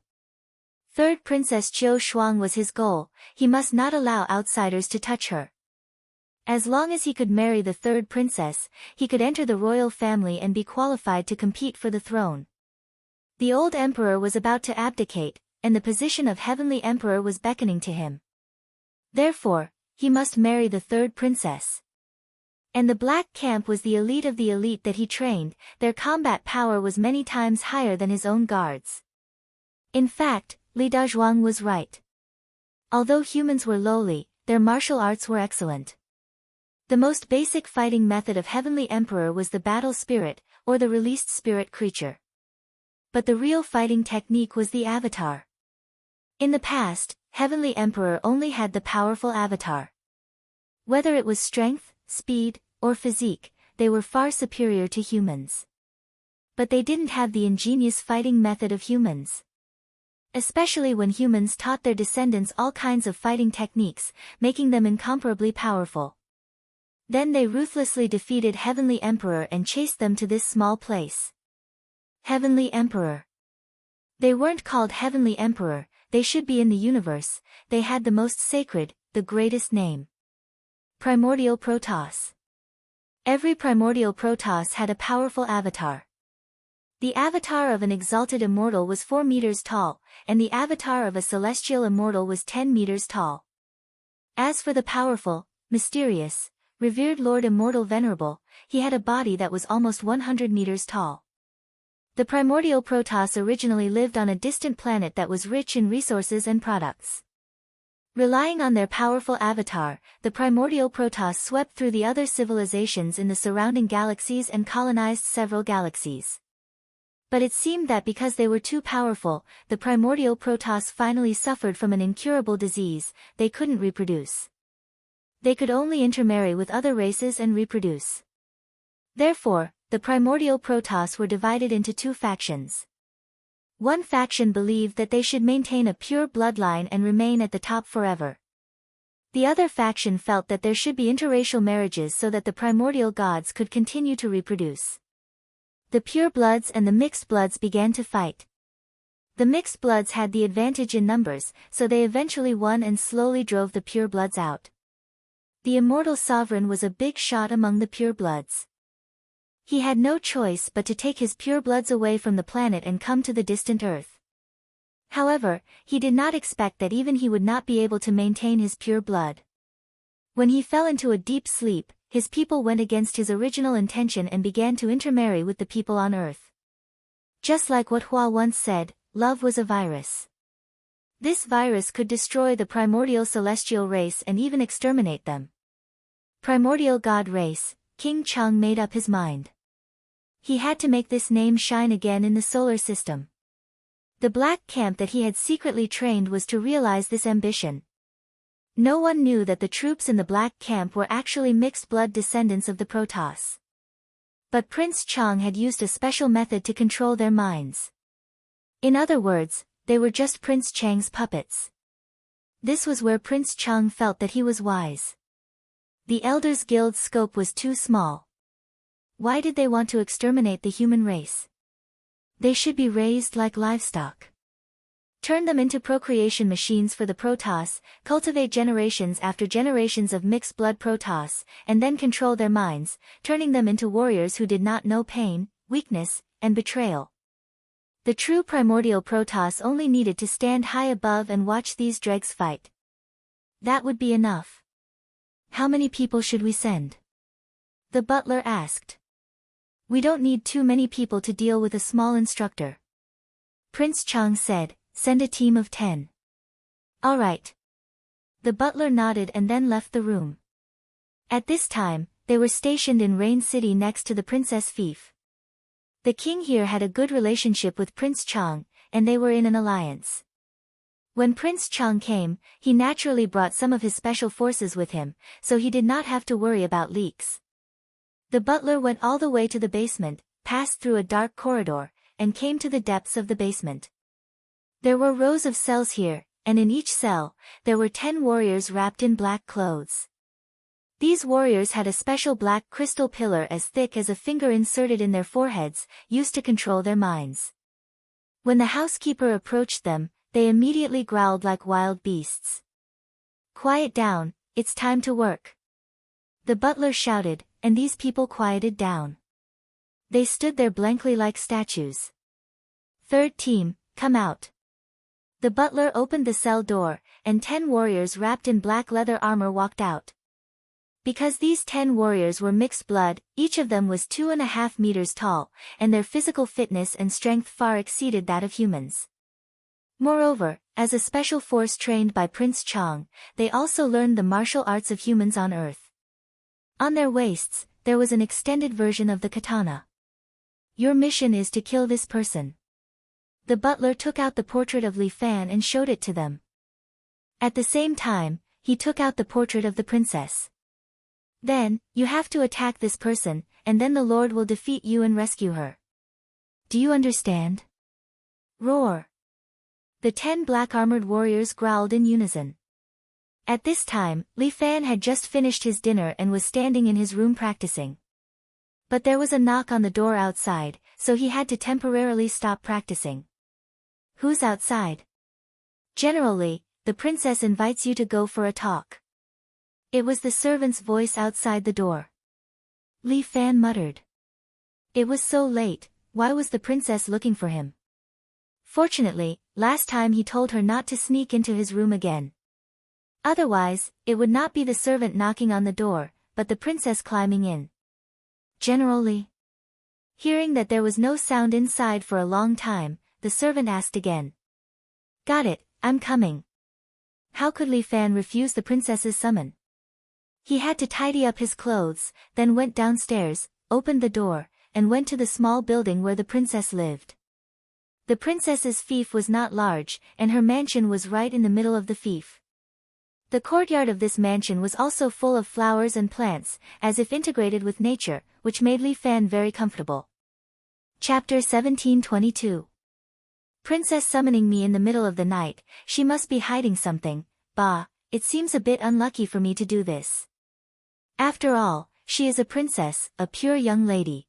3rd Princess Qiu Shuang was his goal. He must not allow outsiders to touch her. As long as he could marry the 3rd princess, he could enter the royal family and be qualified to compete for the throne. The old emperor was about to abdicate, and the position of heavenly emperor was beckoning to him. Therefore, he must marry the 3rd princess. And the black camp was the elite of the elite that he trained. Their combat power was many times higher than his own guards. In fact, Li Dazhuang was right. Although humans were lowly, their martial arts were excellent. The most basic fighting method of Heavenly Emperor was the battle spirit, or the released spirit creature. But the real fighting technique was the avatar. In the past, Heavenly Emperor only had the powerful avatar. Whether it was strength, speed, or physique, they were far superior to humans. But they didn't have the ingenious fighting method of humans. especially when humans taught their descendants all kinds of fighting techniques, making them incomparably powerful. Then they ruthlessly defeated Heavenly Emperor and chased them to this small place. Heavenly Emperor. They weren't called Heavenly Emperor, they should be in the universe, they had the most sacred, the greatest name. Primordial Protoss. Every primordial Protoss had a powerful avatar. The avatar of an exalted immortal was 4 meters tall, and the avatar of a celestial immortal was 10 meters tall. As for the powerful, mysterious, revered Lord Immortal Venerable, he had a body that was almost 100 meters tall. The primordial Protoss originally lived on a distant planet that was rich in resources and products. Relying on their powerful avatar, the primordial Protoss swept through the other civilizations in the surrounding galaxies and colonized several galaxies. But it seemed that because they were too powerful, the primordial Protoss finally suffered from an incurable disease, they couldn't reproduce. They could only intermarry with other races and reproduce. Therefore, the primordial Protoss were divided into 2 factions. One faction believed that they should maintain a pure bloodline and remain at the top forever. The other faction felt that there should be interracial marriages so that the primordial gods could continue to reproduce. The pure bloods and the mixed bloods began to fight. The mixed bloods had the advantage in numbers, so they eventually won and slowly drove the pure bloods out. The immortal sovereign was a big shot among the pure bloods. He had no choice but to take his pure bloods away from the planet and come to the distant Earth. However, he did not expect that even he would not be able to maintain his pure blood. When he fell into a deep sleep, his people went against his original intention and began to intermarry with the people on Earth. Just like what Hua once said, love was a virus. This virus could destroy the primordial celestial race and even exterminate them. Primordial God race, King Cheng made up his mind. He had to make this name shine again in the solar system. The black camp that he had secretly trained was to realize this ambition. No one knew that the troops in the black camp were actually mixed-blood descendants of the Protoss. But Prince Cheng had used a special method to control their minds. In other words, they were just Prince Chang's puppets. This was where Prince Cheng felt that he was wise. The Elders Guild's scope was too small. Why did they want to exterminate the human race? They should be raised like livestock. Turn them into procreation machines for the Protoss, cultivate generations after generations of mixed-blood Protoss, and then control their minds, turning them into warriors who did not know pain, weakness, and betrayal. The true primordial Protoss only needed to stand high above and watch these dregs fight. That would be enough. How many people should we send? The butler asked. We don't need too many people to deal with a small instructor. Prince Cheng said, send a team of 10. All right. The butler nodded and then left the room. At this time, they were stationed in Rain City next to the Princess Fief. The king here had a good relationship with Prince Cheng, and they were in an alliance. When Prince Cheng came, he naturally brought some of his special forces with him, so he did not have to worry about leaks. The butler went all the way to the basement, passed through a dark corridor, and came to the depths of the basement. There were rows of cells here, and in each cell, there were 10 warriors wrapped in black clothes. These warriors had a special black crystal pillar as thick as a finger inserted in their foreheads, used to control their minds. When the housekeeper approached them, they immediately growled like wild beasts. Quiet down, it's time to work. The butler shouted, and these people quieted down. They stood there blankly like statues. Third team, come out. The butler opened the cell door, and 10 warriors wrapped in black leather armor walked out. Because these 10 warriors were mixed blood, each of them was 2.5 meters tall, and their physical fitness and strength far exceeded that of humans. Moreover, as a special force trained by Prince Cheng, they also learned the martial arts of humans on Earth. On their waists, there was an extended version of the katana. Your mission is to kill this person. The butler took out the portrait of Li Fan and showed it to them. At the same time, he took out the portrait of the princess. Then, you have to attack this person, and then the Lord will defeat you and rescue her. Do you understand? Roar. The 10 black-armored warriors growled in unison. At this time, Li Fan had just finished his dinner and was standing in his room practicing. But there was a knock on the door outside, so he had to temporarily stop practicing. Who's outside? Generally, the princess invites you to go for a talk. It was the servant's voice outside the door. Li Fan muttered. It was so late, why was the princess looking for him? Fortunately, last time he told her not to sneak into his room again. Otherwise, it would not be the servant knocking on the door, but the princess climbing in. General Li. Hearing that there was no sound inside for a long time, the servant asked again. Got it, I'm coming. How could Li Fan refuse the princess's summon? He had to tidy up his clothes, then went downstairs, opened the door, and went to the small building where the princess lived. The princess's fief was not large, and her mansion was right in the middle of the fief. The courtyard of this mansion was also full of flowers and plants, as if integrated with nature, which made Li Fan very comfortable. Chapter 1722. Princess summoning me in the middle of the night, she must be hiding something. Bah, it seems a bit unlucky for me to do this. After all, she is a princess, a pure young lady.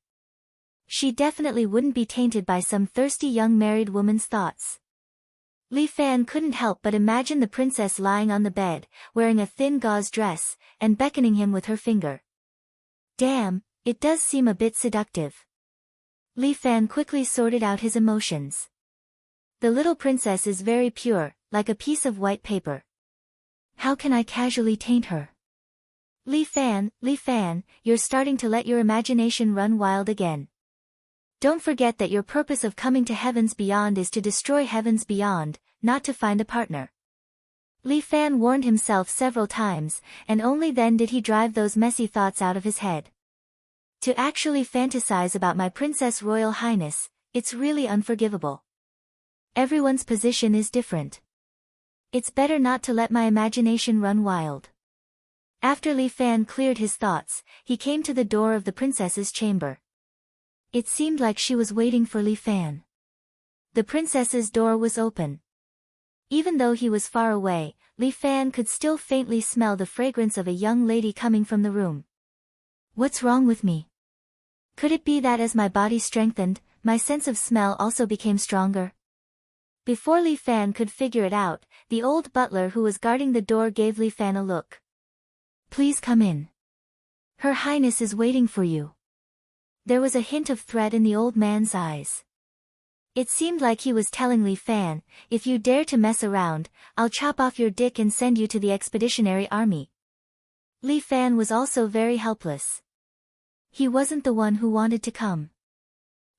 She definitely wouldn't be tainted by some thirsty young married woman's thoughts. Li Fan couldn't help but imagine the princess lying on the bed, wearing a thin gauze dress, and beckoning him with her finger. Damn, it does seem a bit seductive. Li Fan quickly sorted out his emotions. The little princess is very pure, like a piece of white paper. How can I casually taint her? Li Fan, you're starting to let your imagination run wild again. Don't forget that your purpose of coming to Heaven's Beyond is to destroy Heaven's Beyond, not to find a partner. Li Fan warned himself several times, and only then did he drive those messy thoughts out of his head. To actually fantasize about my Princess Royal Highness, it's really unforgivable. Everyone's position is different. It's better not to let my imagination run wild. After Li Fan cleared his thoughts, he came to the door of the princess's chamber. It seemed like she was waiting for Li Fan. The princess's door was open. Even though he was far away, Li Fan could still faintly smell the fragrance of a young lady coming from the room. What's wrong with me? Could it be that as my body strengthened, my sense of smell also became stronger? Before Li Fan could figure it out, the old butler who was guarding the door gave Li Fan a look. Please come in. Her Highness is waiting for you. There was a hint of threat in the old man's eyes. It seemed like he was telling Li Fan, if you dare to mess around, I'll chop off your dick and send you to the expeditionary army. Li Fan was also very helpless. He wasn't the one who wanted to come.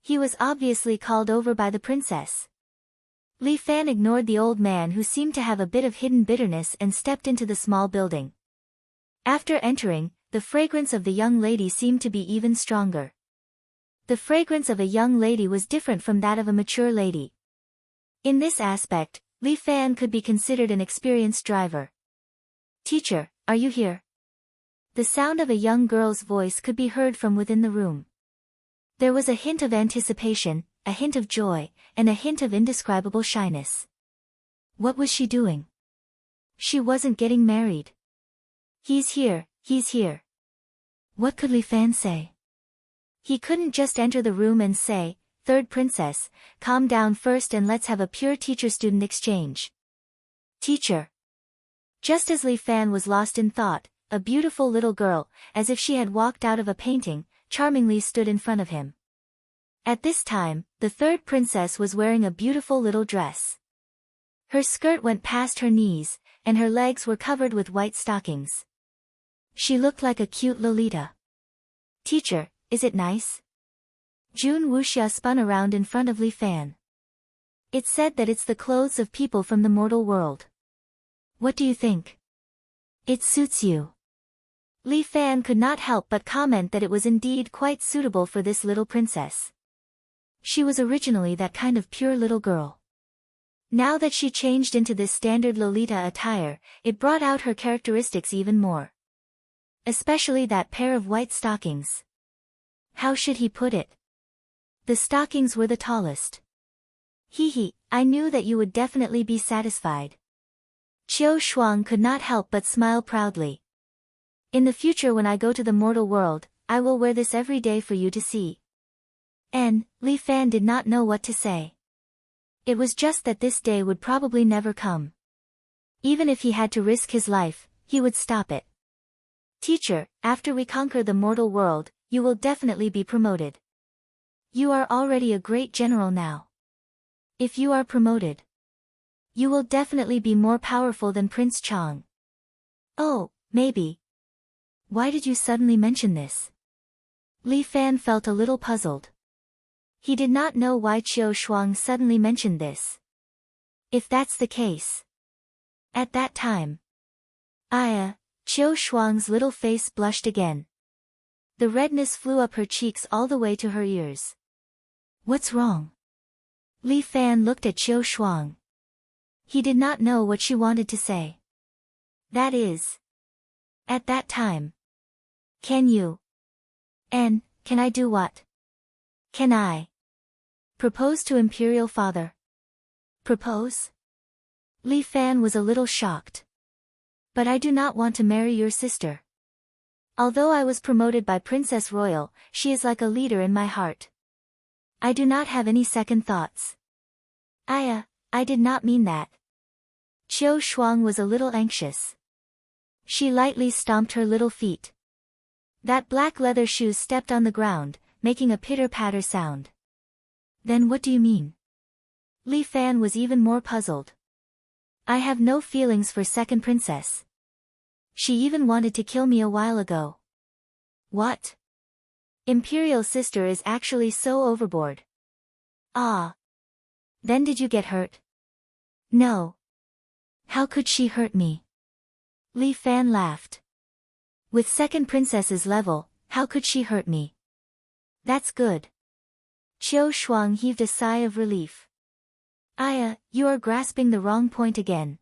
He was obviously called over by the princess. Li Fan ignored the old man who seemed to have a bit of hidden bitterness and stepped into the small building. After entering, the fragrance of the young lady seemed to be even stronger. The fragrance of a young lady was different from that of a mature lady. In this aspect, Li Fan could be considered an experienced driver. Teacher, are you here? The sound of a young girl's voice could be heard from within the room. There was a hint of anticipation, a hint of joy, and a hint of indescribable shyness. What was she doing? She wasn't getting married. He's here, he's here. What could Li Fan say? He couldn't just enter the room and say, Third Princess, calm down first and let's have a pure teacher-student exchange. Teacher. Just as Li Fan was lost in thought, a beautiful little girl, as if she had walked out of a painting, charmingly stood in front of him. At this time, the third princess was wearing a beautiful little dress. Her skirt went past her knees, and her legs were covered with white stockings. She looked like a cute Lolita. Teacher, is it nice? Jun Wuxia spun around in front of Li Fan. It's said that it's the clothes of people from the mortal world. What do you think? It suits you. Li Fan could not help but comment that it was indeed quite suitable for this little princess. She was originally that kind of pure little girl. Now that she changed into this standard Lolita attire, it brought out her characteristics even more. Especially that pair of white stockings. How should he put it? The stockings were the tallest. Hee, I knew that you would definitely be satisfied. Qiu Shuang could not help but smile proudly. In the future when I go to the mortal world, I will wear this every day for you to see. Li Fan did not know what to say. It was just that this day would probably never come. Even if he had to risk his life, he would stop it. Teacher, after we conquer the mortal world, you will definitely be promoted. You are already a great general now. If you are promoted, you will definitely be more powerful than Prince Chang. Oh, maybe. Why did you suddenly mention this? Li Fan felt a little puzzled. He did not know why Qiu Shuang suddenly mentioned this. If that's the case. At that time. Qiu Shuang's little face blushed again. The redness flew up her cheeks all the way to her ears. What's wrong? Li Fan looked at Qiu Shuang. He did not know what she wanted to say. That is. At that time. Can you? Can I do what? Can I? Propose to Imperial Father. Propose? Li Fan was a little shocked. But I do not want to marry your sister. Although I was promoted by Princess Royal, she is like a leader in my heart. I do not have any second thoughts. I did not mean that. Qiu Shuang was a little anxious. She lightly stomped her little feet. That black leather shoes stepped on the ground, making a pitter-patter sound. Then what do you mean? Li Fan was even more puzzled. I have no feelings for second princess. She even wanted to kill me a while ago. What? Imperial sister is actually so overboard. Ah. Then did you get hurt? No. How could she hurt me? Li Fan laughed. With second princess's level, how could she hurt me? That's good. Qiu Shuang heaved a sigh of relief. You are grasping the wrong point again.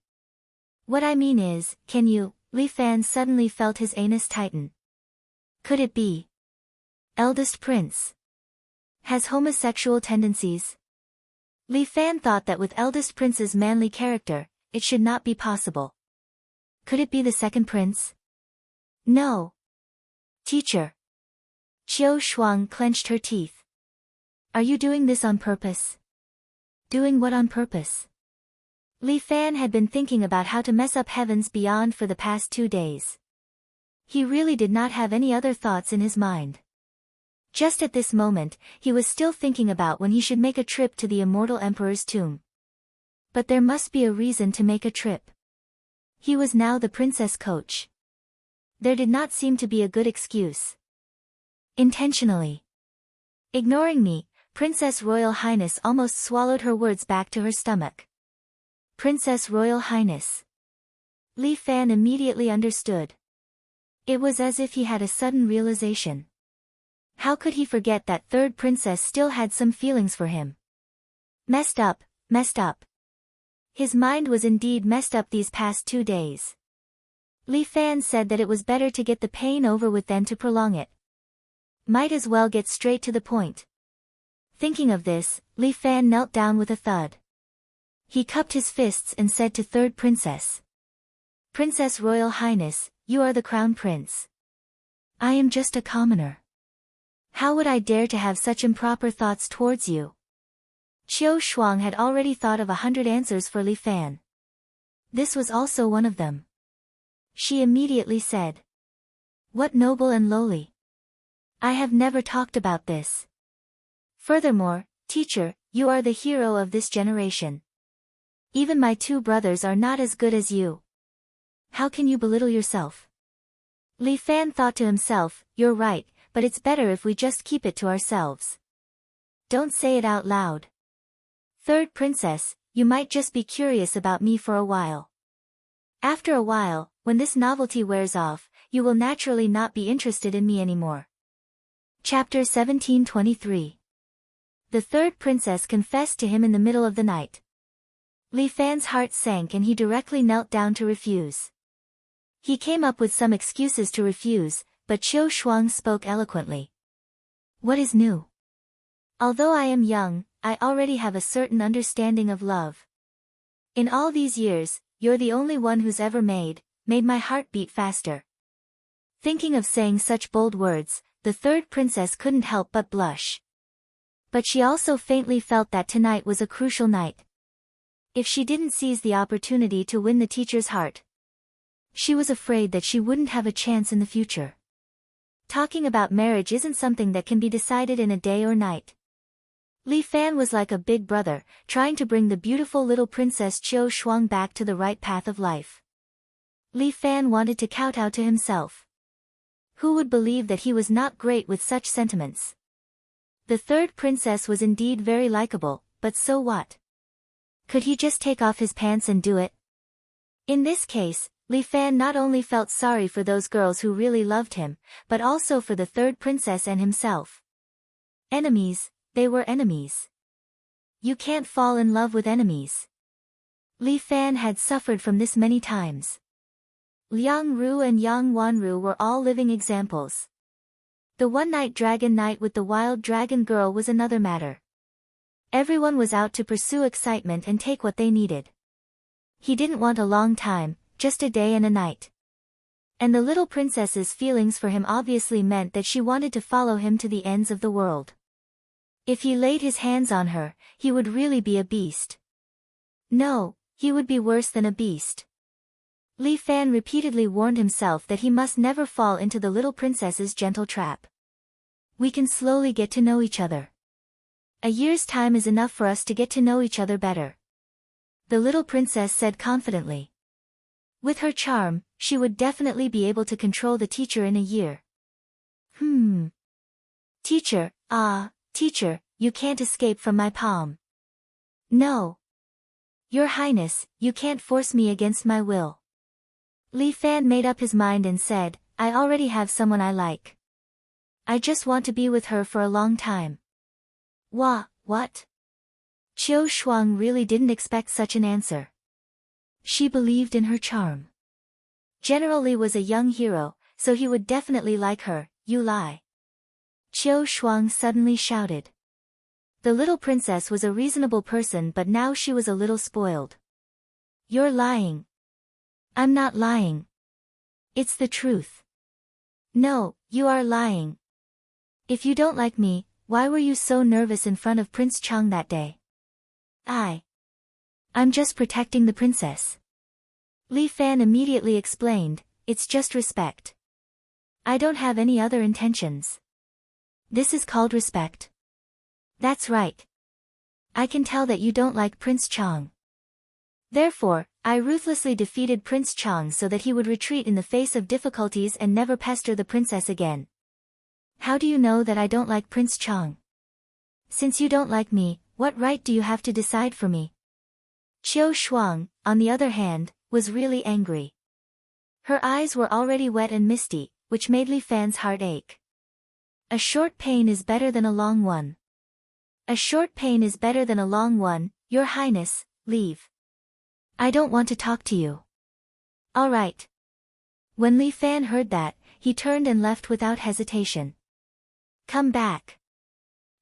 What I mean is, can you? Li Fan suddenly felt his anus tighten. Could it be? Eldest prince. Has homosexual tendencies? Li Fan thought that with eldest prince's manly character, it should not be possible. Could it be the second prince? No. Teacher. Qiu Shuang clenched her teeth. Are you doing this on purpose? Doing what on purpose? Li Fan had been thinking about how to mess up Heavens Beyond for the past 2 days. He really did not have any other thoughts in his mind. Just at this moment, he was still thinking about when he should make a trip to the immortal emperor's tomb. But there must be a reason to make a trip. He was now the princess coach. There did not seem to be a good excuse. Intentionally. Ignoring me, Princess Royal Highness almost swallowed her words back to her stomach. Princess Royal Highness. Li Fan immediately understood. It was as if he had a sudden realization. How could he forget that third princess still had some feelings for him? Messed up. His mind was indeed messed up these past 2 days. Li Fan said that it was better to get the pain over with than to prolong it. Might as well get straight to the point. Thinking of this, Li Fan knelt down with a thud. He cupped his fists and said to third princess. Princess Royal Highness, you are the crown prince. I am just a commoner. How would I dare to have such improper thoughts towards you? Qiu Shuang had already thought of 100 answers for Li Fan. This was also one of them. She immediately said. What noble and lowly. I have never talked about this. Furthermore, teacher, you are the hero of this generation. Even my 2 brothers are not as good as you. How can you belittle yourself? Li Fan thought to himself, you're right, but it's better if we just keep it to ourselves. Don't say it out loud. Third princess, you might just be curious about me for a while. After a while, when this novelty wears off, you will naturally not be interested in me anymore. Chapter 1723. The third princess confessed to him in the middle of the night. Li Fan's heart sank and he directly knelt down to refuse. He came up with some excuses to refuse, but Qiu Shuang spoke eloquently. What is new? Although I am young, I already have a certain understanding of love. In all these years, you're the only one who's ever made my heart beat faster. Thinking of saying such bold words, the third princess couldn't help but blush. But she also faintly felt that tonight was a crucial night. If she didn't seize the opportunity to win the teacher's heart, she was afraid that she wouldn't have a chance in the future. Talking about marriage isn't something that can be decided in a day or night. Li Fan was like a big brother, trying to bring the beautiful little princess Qiu Shuang back to the right path of life. Li Fan wanted to kowtow to himself. Who would believe that he was not great with such sentiments? The third princess was indeed very likable, but so what? Could he just take off his pants and do it? In this case, Li Fan not only felt sorry for those girls who really loved him, but also for the third princess and himself. Enemies, they were enemies. You can't fall in love with enemies. Li Fan had suffered from this many times. Liang Ru and Yang Wanru were all living examples. The one-night dragon night with the wild dragon girl was another matter. Everyone was out to pursue excitement and take what they needed. He didn't want a long time, just a day and a night. And the little princess's feelings for him obviously meant that she wanted to follow him to the ends of the world. If he laid his hands on her, he would really be a beast. No, he would be worse than a beast. Li Fan repeatedly warned himself that he must never fall into the little princess's gentle trap. We can slowly get to know each other. A year's time is enough for us to get to know each other better. The little princess said confidently. With her charm, she would definitely be able to control the teacher in a year. Teacher, teacher, you can't escape from my palm. No. Your Highness, you can't force me against my will. Li Fan made up his mind and said, I already have someone I like. I just want to be with her for a long time. What? Qiu Shuang really didn't expect such an answer. She believed in her charm. General Li was a young hero, so he would definitely like her, you lie. Qiu Shuang suddenly shouted. The little princess was a reasonable person, but now she was a little spoiled. You're lying. I'm not lying. It's the truth. No, you are lying. If you don't like me, why were you so nervous in front of Prince Chang that day? I'm just protecting the princess. Li Fan immediately explained, it's just respect. I don't have any other intentions. This is called respect. That's right. I can tell that you don't like Prince Chang. Therefore, I ruthlessly defeated Prince Chang so that he would retreat in the face of difficulties and never pester the princess again. How do you know that I don't like Prince Chang? Since you don't like me, what right do you have to decide for me? Qiu Shuang, on the other hand, was really angry. Her eyes were already wet and misty, which made Li Fan's heart ache. A short pain is better than a long one. A short pain is better than a long one, Your Highness, leave. I don't want to talk to you. All right. When Li Fan heard that, he turned and left without hesitation. Come back.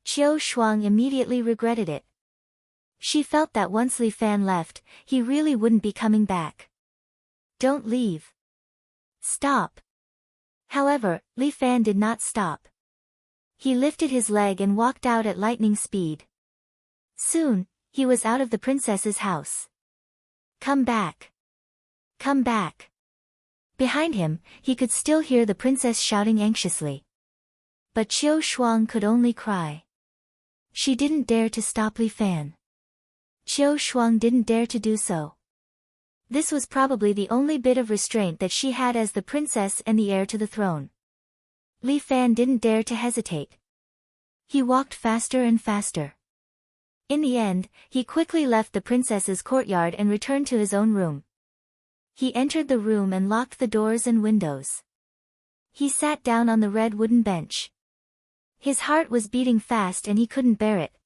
Qiu Shuang immediately regretted it. She felt that once Li Fan left, he really wouldn't be coming back. Don't leave. Stop. However, Li Fan did not stop. He lifted his leg and walked out at lightning speed. Soon, he was out of the princess's house. Come back. Come back. Behind him, he could still hear the princess shouting anxiously. But Qiu Shuang could only cry. She didn't dare to stop Li Fan. Qiu Shuang didn't dare to do so. This was probably the only bit of restraint that she had as the princess and the heir to the throne. Li Fan didn't dare to hesitate. He walked faster and faster. In the end, he quickly left the princess's courtyard and returned to his own room. He entered the room and locked the doors and windows. He sat down on the red wooden bench. His heart was beating fast and he couldn't bear it.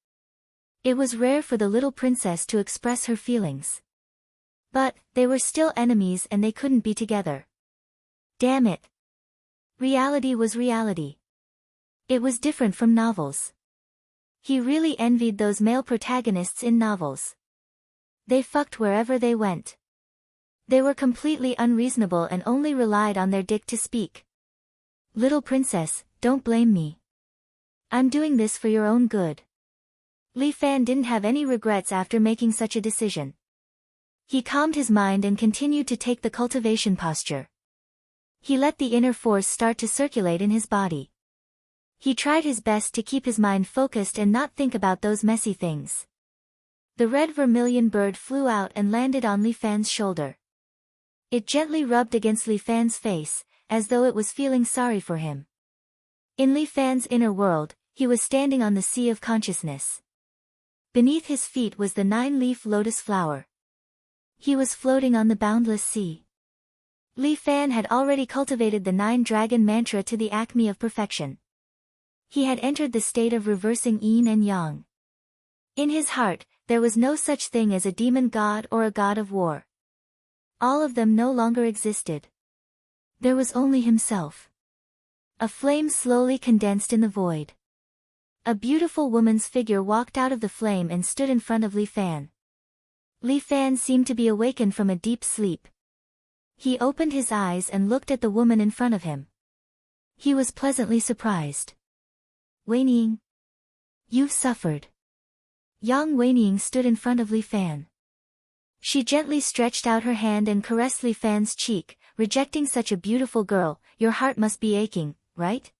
It was rare for the little princess to express her feelings. But, they were still enemies and they couldn't be together. Damn it. Reality was reality. It was different from novels. He really envied those male protagonists in novels. They fucked wherever they went. They were completely unreasonable and only relied on their dick to speak. Little princess, don't blame me. I'm doing this for your own good. Li Fan didn't have any regrets after making such a decision. He calmed his mind and continued to take the cultivation posture. He let the inner force start to circulate in his body. He tried his best to keep his mind focused and not think about those messy things. The red vermilion bird flew out and landed on Li Fan's shoulder. It gently rubbed against Li Fan's face, as though it was feeling sorry for him. In Li Fan's inner world, he was standing on the sea of consciousness. Beneath his feet was the 9-leaf lotus flower. He was floating on the boundless sea. Li Fan had already cultivated the 9-dragon mantra to the acme of perfection. He had entered the state of reversing yin and yang. In his heart, there was no such thing as a demon god or a god of war. All of them no longer existed. There was only himself. A flame slowly condensed in the void. A beautiful woman's figure walked out of the flame and stood in front of Li Fan. Li Fan seemed to be awakened from a deep sleep. He opened his eyes and looked at the woman in front of him. He was pleasantly surprised. Weining. You've suffered. Yang Weining stood in front of Li Fan. She gently stretched out her hand and caressed Li Fan's cheek, rejecting such a beautiful girl. Your heart must be aching, right?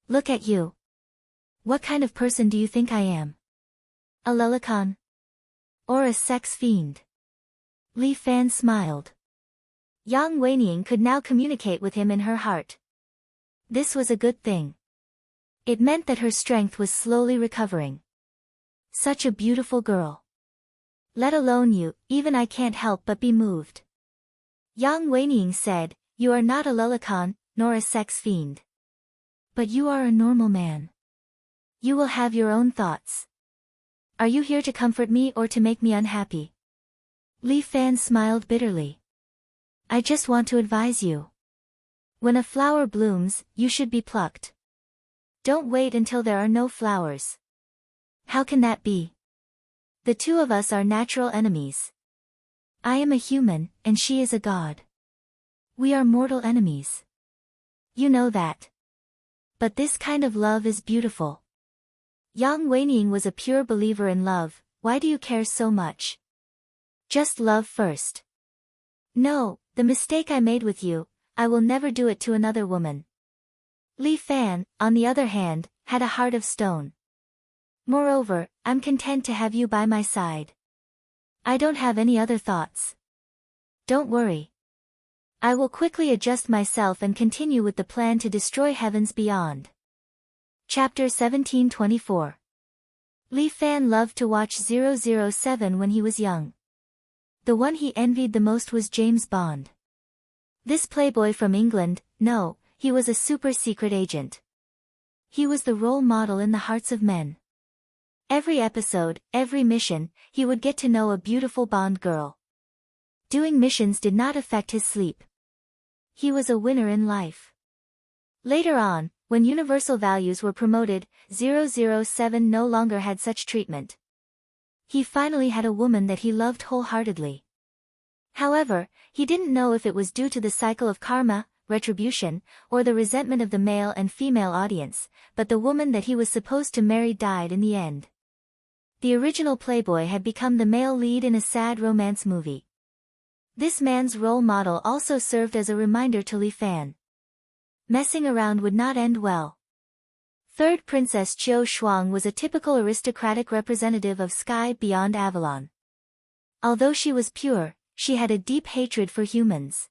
Look at you. What kind of person do you think I am? A leprechaun? Or a sex fiend? Li Fan smiled. Yang Weining could now communicate with him in her heart. This was a good thing. It meant that her strength was slowly recovering. Such a beautiful girl. Let alone you, even I can't help but be moved. Yang Weining said, you are not a leprechaun, nor a sex fiend. But you are a normal man. You will have your own thoughts. Are you here to comfort me or to make me unhappy? Li Fan smiled bitterly. I just want to advise you. When a flower blooms, you should be plucked. Don't wait until there are no flowers. How can that be? The two of us are natural enemies. I am a human, and she is a god. We are mortal enemies. You know that. But this kind of love is beautiful. Yang Weining was a pure believer in love. Why do you care so much? Just love first. No, the mistake I made with you, I will never do it to another woman. Li Fan, on the other hand, had a heart of stone. Moreover, I'm content to have you by my side. I don't have any other thoughts. Don't worry. I will quickly adjust myself and continue with the plan to destroy heavens beyond. Chapter 1724. Li Fan loved to watch 007 when he was young. The one he envied the most was James Bond. This playboy from England, no, he was a super-secret agent. He was the role model in the hearts of men. Every episode, every mission, he would get to know a beautiful Bond girl. Doing missions did not affect his sleep. He was a winner in life. Later on, when universal values were promoted, 007 no longer had such treatment. He finally had a woman that he loved wholeheartedly. However, he didn't know if it was due to the cycle of karma, retribution, or the resentment of the male and female audience, but the woman that he was supposed to marry died in the end. The original playboy had become the male lead in a sad romance movie. This man's role model also served as a reminder to Li Fan. Messing around would not end well. Third Princess Chiu Shuang was a typical aristocratic representative of Sky Beyond Avalon. Although she was pure, she had a deep hatred for humans.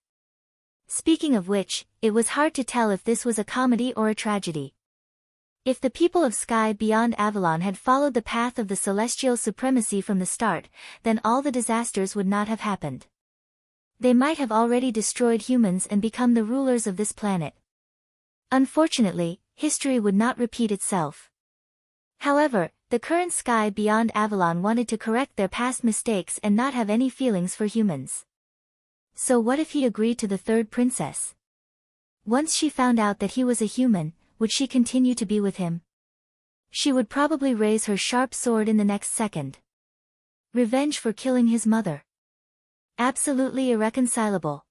Speaking of which, it was hard to tell if this was a comedy or a tragedy. If the people of Sky Beyond Avalon had followed the path of the celestial supremacy from the start, then all the disasters would not have happened. They might have already destroyed humans and become the rulers of this planet. Unfortunately, history would not repeat itself. However, the current Sky Beyond Avalon wanted to correct their past mistakes and not have any feelings for humans. So what if he agreed to the third princess? Once she found out that he was a human, would she continue to be with him? She would probably raise her sharp sword in the next second. Revenge for killing his mother. Absolutely irreconcilable.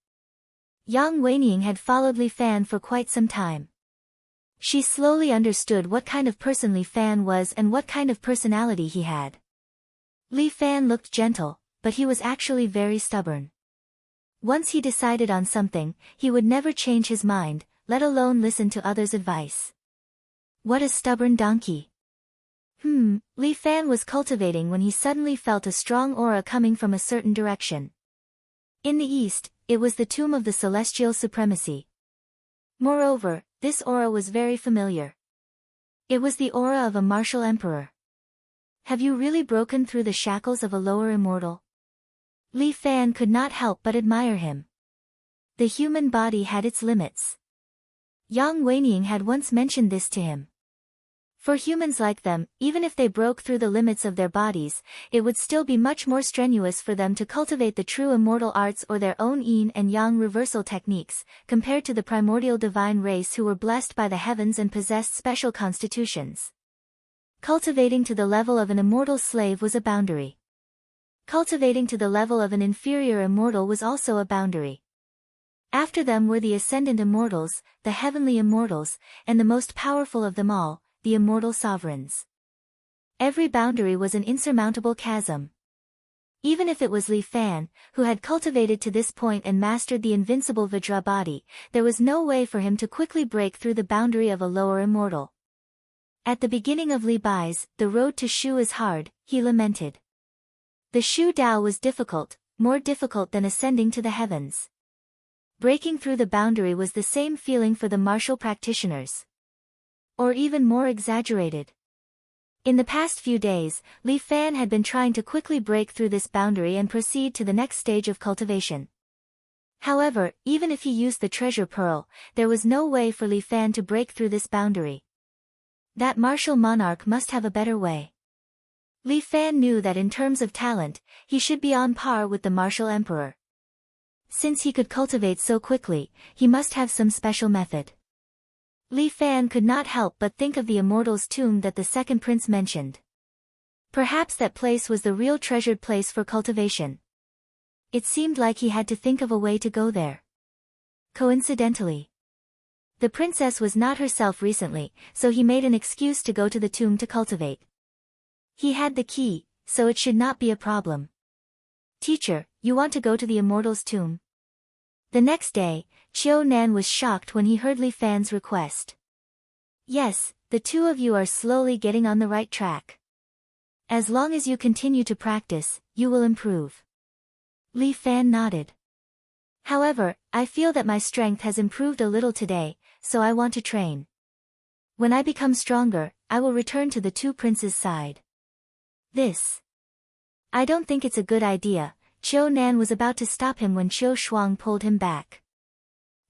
Yang Weining had followed Li Fan for quite some time. She slowly understood what kind of person Li Fan was and what kind of personality he had. Li Fan looked gentle, but he was actually very stubborn. Once he decided on something, he would never change his mind, let alone listen to others' advice. What a stubborn donkey. Li Fan was cultivating when he suddenly felt a strong aura coming from a certain direction. In the east, it was the tomb of the celestial supremacy. Moreover, this aura was very familiar. It was the aura of a martial emperor. Have you really broken through the shackles of a lower immortal? Li Fan could not help but admire him. The human body had its limits. Yang Weining had once mentioned this to him. For humans like them, even if they broke through the limits of their bodies, it would still be much more strenuous for them to cultivate the true immortal arts or their own yin and yang reversal techniques, compared to the primordial divine race who were blessed by the heavens and possessed special constitutions. Cultivating to the level of an immortal slave was a boundary. Cultivating to the level of an inferior immortal was also a boundary. After them were the ascendant immortals, the heavenly immortals, and the most powerful of them all, the immortal sovereigns. Every boundary was an insurmountable chasm. Even if it was Li Fan, who had cultivated to this point and mastered the invincible Vajra body, there was no way for him to quickly break through the boundary of a lower immortal. At the beginning of Li Bai's, the road to Shu is hard, he lamented. The Shu Dao was difficult, more difficult than ascending to the heavens. Breaking through the boundary was the same feeling for the martial practitioners. Or even more exaggerated. In the past few days, Li Fan had been trying to quickly break through this boundary and proceed to the next stage of cultivation. However, even if he used the treasure pearl, there was no way for Li Fan to break through this boundary. That martial monarch must have a better way. Li Fan knew that in terms of talent, he should be on par with the martial emperor. Since he could cultivate so quickly, he must have some special method. Li Fan could not help but think of the immortal's tomb that the second prince mentioned. Perhaps that place was the real treasured place for cultivation. It seemed like he had to think of a way to go there. Coincidentally, the princess was not herself recently, so he made an excuse to go to the tomb to cultivate. He had the key, so it should not be a problem. Teacher, you want to go to the immortal's tomb? The next day, Chiu Nan was shocked when he heard Li Fan's request. Yes, the two of you are slowly getting on the right track. As long as you continue to practice, you will improve. Li Fan nodded. However, I feel that my strength has improved a little today, so I want to train. When I become stronger, I will return to the two princes' side. I don't think it's a good idea. Chiu Nan was about to stop him when Chiu Shuang pulled him back.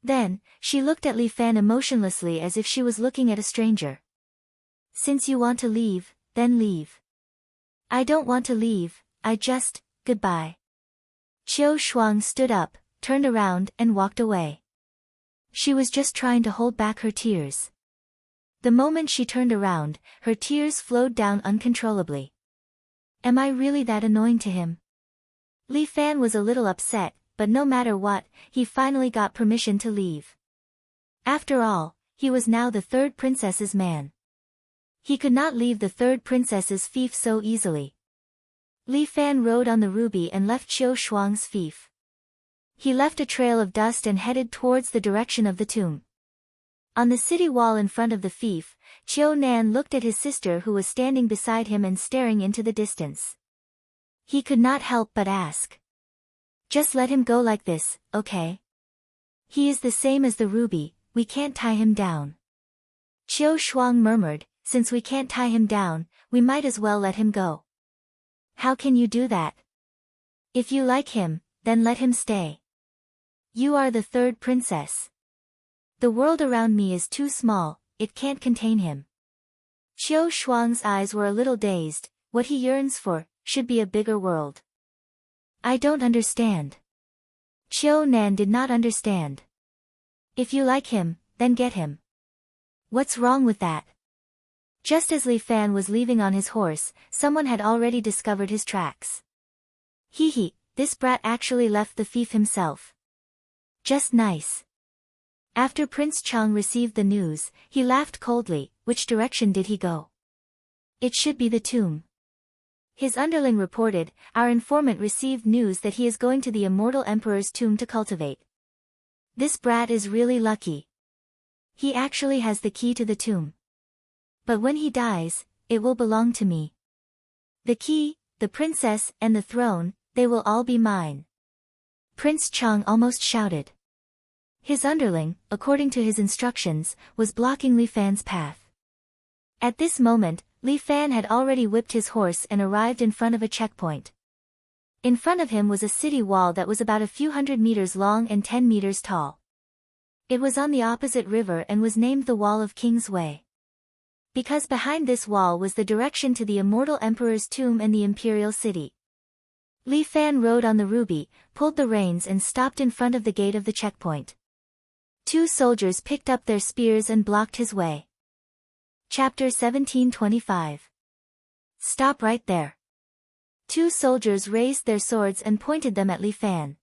Then, she looked at Li Fan emotionlessly as if she was looking at a stranger. Since you want to leave, then leave. I don't want to leave, goodbye. Chiu Shuang stood up, turned around and walked away. She was just trying to hold back her tears. The moment she turned around, her tears flowed down uncontrollably. Am I really that annoying to him? Li Fan was a little upset, but no matter what, he finally got permission to leave. After all, he was now the third princess's man. He could not leave the third princess's fief so easily. Li Fan rode on the ruby and left Chiu Shuang's fief. He left a trail of dust and headed towards the direction of the tomb. On the city wall in front of the fief, Chiu Nan looked at his sister who was standing beside him and staring into the distance. He could not help but ask. Just let him go like this, okay? He is the same as the ruby, we can't tie him down. Chiu Shuang murmured, since we can't tie him down, we might as well let him go. How can you do that? If you like him, then let him stay. You are the third princess. The world around me is too small, it can't contain him. Chiu Shuang's eyes were a little dazed. What he yearns for should be a bigger world. I don't understand. Chiu Nan did not understand. If you like him, then get him. What's wrong with that? Just as Li Fan was leaving on his horse, someone had already discovered his tracks. Hee hee, this brat actually left the fief himself. Just nice. After Prince Chang received the news, he laughed coldly. Which direction did he go? It should be the tomb. His underling reported, our informant received news that he is going to the immortal emperor's tomb to cultivate. This brat is really lucky. He actually has the key to the tomb. But when he dies, it will belong to me. The key, the princess, and the throne, they will all be mine. Prince Chang almost shouted. His underling, according to his instructions, was blocking Li Fan's path. At this moment, Li Fan had already whipped his horse and arrived in front of a checkpoint. In front of him was a city wall that was about a few hundred meters long and 10 meters tall. It was on the opposite river and was named the Wall of King's Way. Because behind this wall was the direction to the immortal emperor's tomb and the imperial city. Li Fan rode on the ruby, pulled the reins and stopped in front of the gate of the checkpoint. 2 soldiers picked up their spears and blocked his way. Chapter 1725. Stop right there. 2 soldiers raised their swords and pointed them at Li Fan.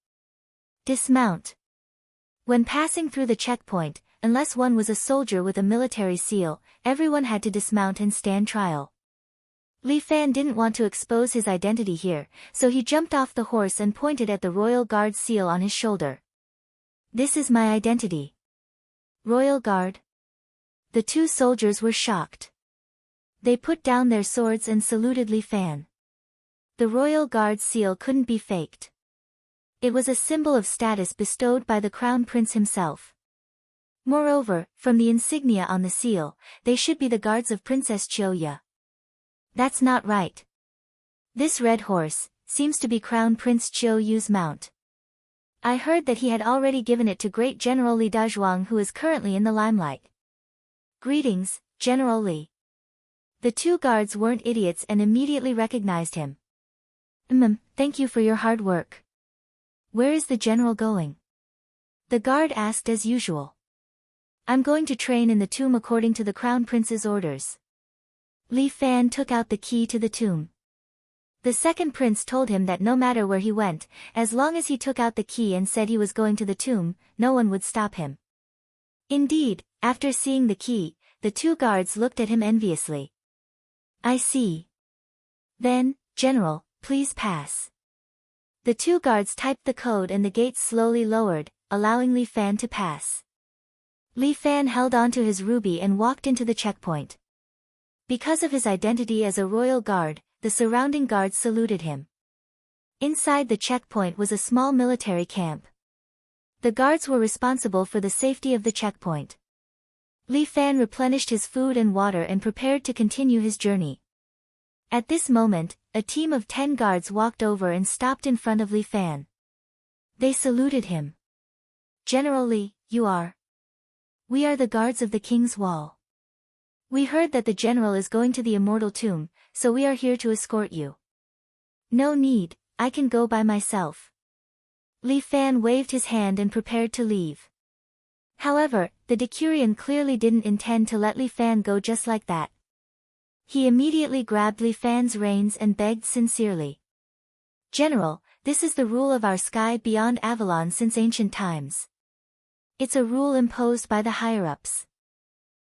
Dismount. When passing through the checkpoint, unless one was a soldier with a military seal, everyone had to dismount and stand trial. Li Fan didn't want to expose his identity here, so he jumped off the horse and pointed at the Royal Guard seal on his shoulder. This is my identity. Royal Guard. The 2 soldiers were shocked. They put down their swords and saluted Li Fan. The Royal Guard seal couldn't be faked. It was a symbol of status bestowed by the Crown Prince himself. Moreover, from the insignia on the seal, they should be the guards of Princess Chiu-ya. That's not right. This red horse seems to be Crown Prince Chiu-yu's mount. I heard that he had already given it to Great General Li Dazhuang, who is currently in the limelight. Greetings, General Li. The 2 guards weren't idiots and immediately recognized him. Thank you for your hard work. Where is the general going? The guard asked as usual. I'm going to train in the tomb according to the Crown Prince's orders. Li Fan took out the key to the tomb. The second prince told him that no matter where he went, as long as he took out the key and said he was going to the tomb, no one would stop him. Indeed, after seeing the key, the 2 guards looked at him enviously. I see. Then, General, please pass. The 2 guards typed the code and the gate slowly lowered, allowing Li Fan to pass. Li Fan held onto his ruby and walked into the checkpoint. Because of his identity as a royal guard, the surrounding guards saluted him. Inside the checkpoint was a small military camp. The guards were responsible for the safety of the checkpoint. Li Fan replenished his food and water and prepared to continue his journey. At this moment, a team of 10 guards walked over and stopped in front of Li Fan. They saluted him. General Li, you are? We are the guards of the king's wall. We heard that the general is going to the immortal tomb, so we are here to escort you. No need, I can go by myself. Li Fan waved his hand and prepared to leave. However, the decurion clearly didn't intend to let Li Fan go just like that. He immediately grabbed Li Fan's reins and begged sincerely. General, this is the rule of our sky beyond Avalon since ancient times. It's a rule imposed by the higher-ups.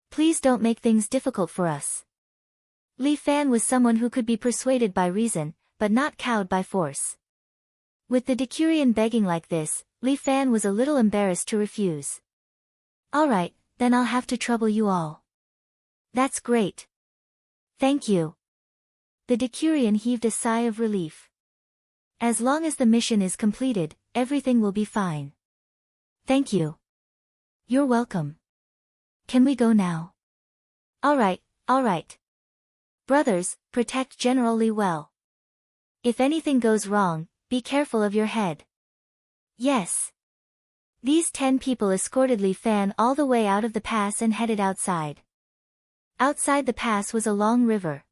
Please don't make things difficult for us. Li Fan was someone who could be persuaded by reason, but not cowed by force. With the decurion begging like this, Li Fan was a little embarrassed to refuse. Alright, then I'll have to trouble you all. That's great. Thank you. The decurion heaved a sigh of relief. As long as the mission is completed, everything will be fine. Thank you. You're welcome. Can we go now? Alright, alright. Brothers, protect General Li well. If anything goes wrong, be careful of your head. Yes. These 10 people escorted Li Fan all the way out of the pass and headed outside. Outside the pass was a long river.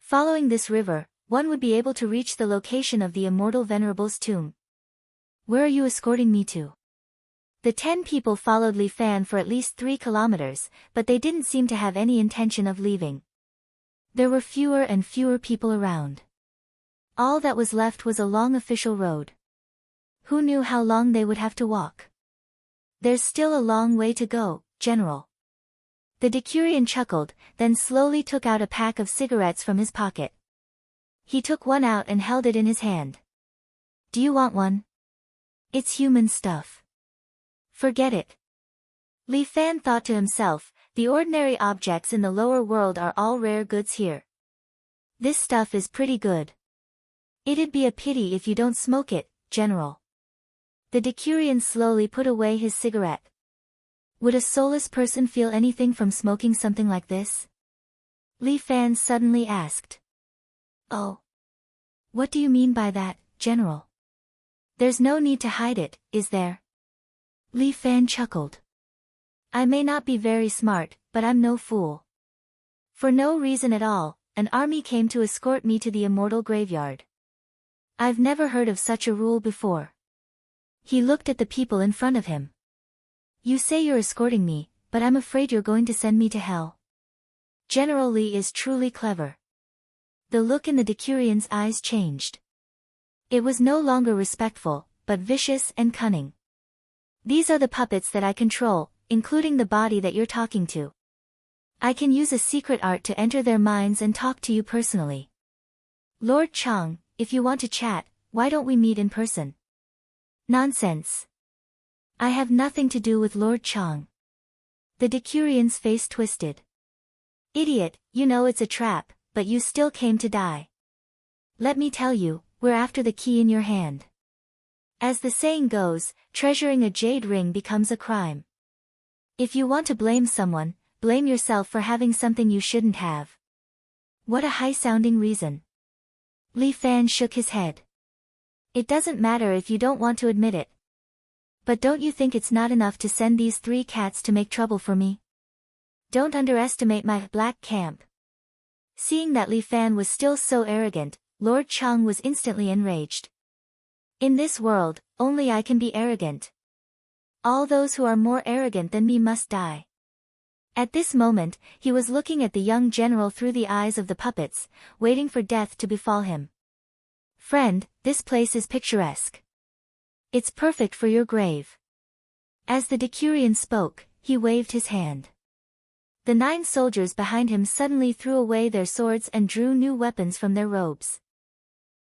Following this river, one would be able to reach the location of the immortal venerable's tomb. Where are you escorting me to? The 10 people followed Li Fan for at least 3 kilometers, but they didn't seem to have any intention of leaving. There were fewer and fewer people around. All that was left was a long official road. Who knew how long they would have to walk? There's still a long way to go, General. The Decurion chuckled, then slowly took out a pack of cigarettes from his pocket. He took one out and held it in his hand. Do you want one? It's human stuff. Forget it. Li Fan thought to himself, the ordinary objects in the lower world are all rare goods here. This stuff is pretty good. It'd be a pity if you don't smoke it, General. The Decurion slowly put away his cigarette. Would a soulless person feel anything from smoking something like this? Li Fan suddenly asked. Oh. What do you mean by that, General? There's no need to hide it, is there? Li Fan chuckled. I may not be very smart, but I'm no fool. For no reason at all, an army came to escort me to the immortal graveyard. I've never heard of such a rule before. He looked at the people in front of him. You say you're escorting me, but I'm afraid you're going to send me to hell. General Li is truly clever. The look in the Decurion's eyes changed. It was no longer respectful, but vicious and cunning. These are the puppets that I control, including the body that you're talking to. I can use a secret art to enter their minds and talk to you personally. Lord Chang, if you want to chat, why don't we meet in person? Nonsense. I have nothing to do with Lord Chang. The Decurion's face twisted. Idiot, you know it's a trap, but you still came to die. Let me tell you, we're after the key in your hand. As the saying goes, treasuring a jade ring becomes a crime. If you want to blame someone, blame yourself for having something you shouldn't have. What a high-sounding reason. Li Fan shook his head. It doesn't matter if you don't want to admit it. But don't you think it's not enough to send these 3 cats to make trouble for me? Don't underestimate my black camp. Seeing that Li Fan was still so arrogant, Lord Chang was instantly enraged. In this world, only I can be arrogant. All those who are more arrogant than me must die. At this moment, he was looking at the young general through the eyes of the puppets, waiting for death to befall him. Friend, this place is picturesque. It's perfect for your grave. As the Decurion spoke, he waved his hand. The 9 soldiers behind him suddenly threw away their swords and drew new weapons from their robes.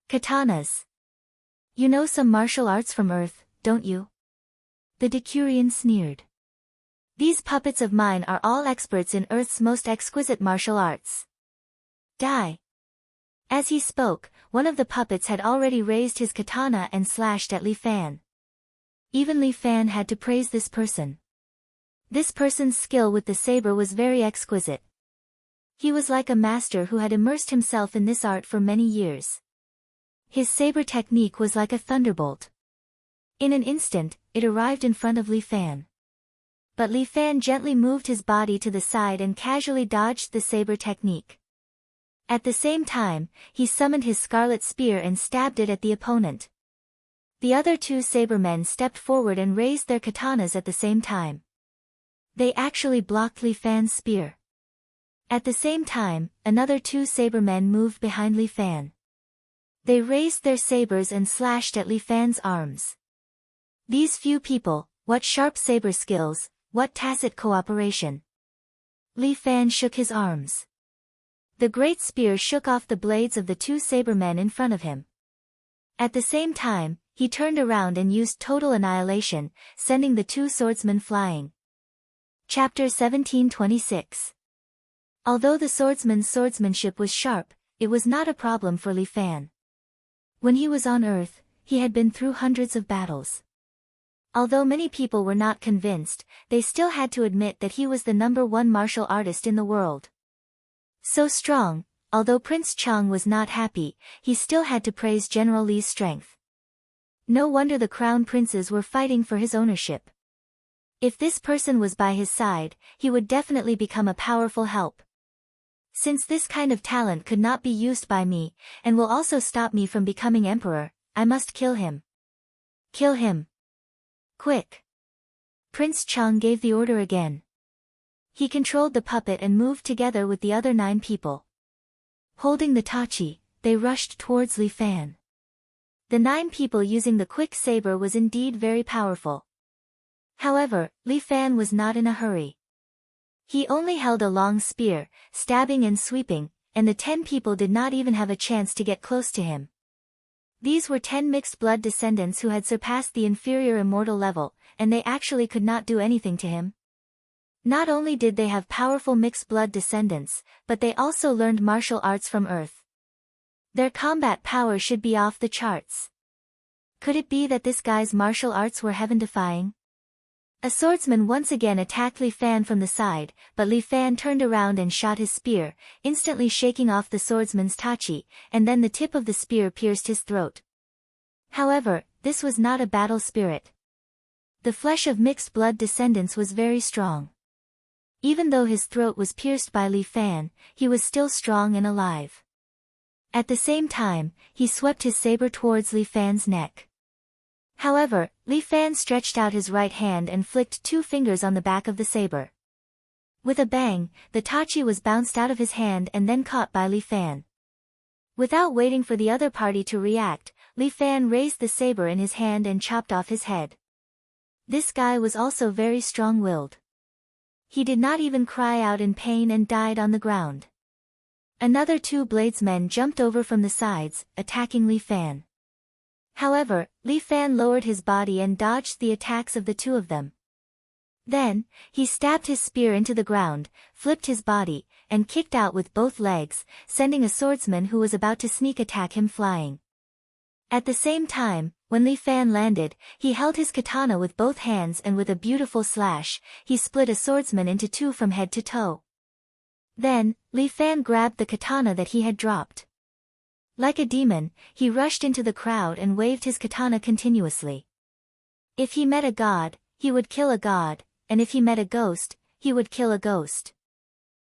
Katanas. You know some martial arts from Earth, don't you? The Decurion sneered. These puppets of mine are all experts in Earth's most exquisite martial arts. Die. As he spoke, one of the puppets had already raised his katana and slashed at Li Fan. Even Li Fan had to praise this person. This person's skill with the saber was very exquisite. He was like a master who had immersed himself in this art for many years. His saber technique was like a thunderbolt. In an instant, it arrived in front of Li Fan. But Li Fan gently moved his body to the side and casually dodged the saber technique. At the same time, he summoned his scarlet spear and stabbed it at the opponent. The other 2 sabermen stepped forward and raised their katanas at the same time. They actually blocked Li Fan's spear. At the same time, another 2 sabermen moved behind Li Fan. They raised their sabers and slashed at Li Fan's arms. These few people, what sharp saber skills, what tacit cooperation. Li Fan shook his arms. The great spear shook off the blades of the 2 sabermen in front of him. At the same time, he turned around and used total annihilation, sending the 2 swordsmen flying. Chapter 1726. Although the swordsman's swordsmanship was sharp, it was not a problem for Li Fan. When he was on Earth, he had been through hundreds of battles. Although many people were not convinced, they still had to admit that he was the #1 martial artist in the world. So strong, although Prince Chang was not happy, he still had to praise General Li's strength. No wonder the crown princes were fighting for his ownership. If this person was by his side, he would definitely become a powerful help. Since this kind of talent could not be used by me, and will also stop me from becoming emperor, I must kill him. Kill him. Quick. Prince Chang gave the order again. He controlled the puppet and moved together with the other 9 people. Holding the tachi, they rushed towards Li Fan. The 9 people using the quick saber was indeed very powerful. However, Li Fan was not in a hurry. He only held a long spear, stabbing and sweeping, and the 10 people did not even have a chance to get close to him. These were 10 mixed blood descendants who had surpassed the inferior immortal level, and they actually could not do anything to him. Not only did they have powerful mixed blood descendants, but they also learned martial arts from Earth. Their combat power should be off the charts. Could it be that this guy's martial arts were heaven-defying? A swordsman once again attacked Li Fan from the side, but Li Fan turned around and shot his spear, instantly shaking off the swordsman's tachi, and then the tip of the spear pierced his throat. However, this was not a battle spirit. The flesh of mixed blood descendants was very strong. Even though his throat was pierced by Li Fan, he was still strong and alive. At the same time, he swept his saber towards Li Fan's neck. However, Li Fan stretched out his right hand and flicked 2 fingers on the back of the saber. With a bang, the tachi was bounced out of his hand and then caught by Li Fan. Without waiting for the other party to react, Li Fan raised the saber in his hand and chopped off his head. This guy was also very strong-willed. He did not even cry out in pain and died on the ground. Another 2 bladesmen jumped over from the sides, attacking Li Fan. However, Li Fan lowered his body and dodged the attacks of the 2 of them. Then, he stabbed his spear into the ground, flipped his body, and kicked out with both legs, sending a swordsman who was about to sneak attack him flying. At the same time, when Li Fan landed, he held his katana with both hands and with a beautiful slash, he split a swordsman into 2 from head to toe. Then, Li Fan grabbed the katana that he had dropped. Like a demon, he rushed into the crowd and waved his katana continuously. If he met a god, he would kill a god, and if he met a ghost, he would kill a ghost.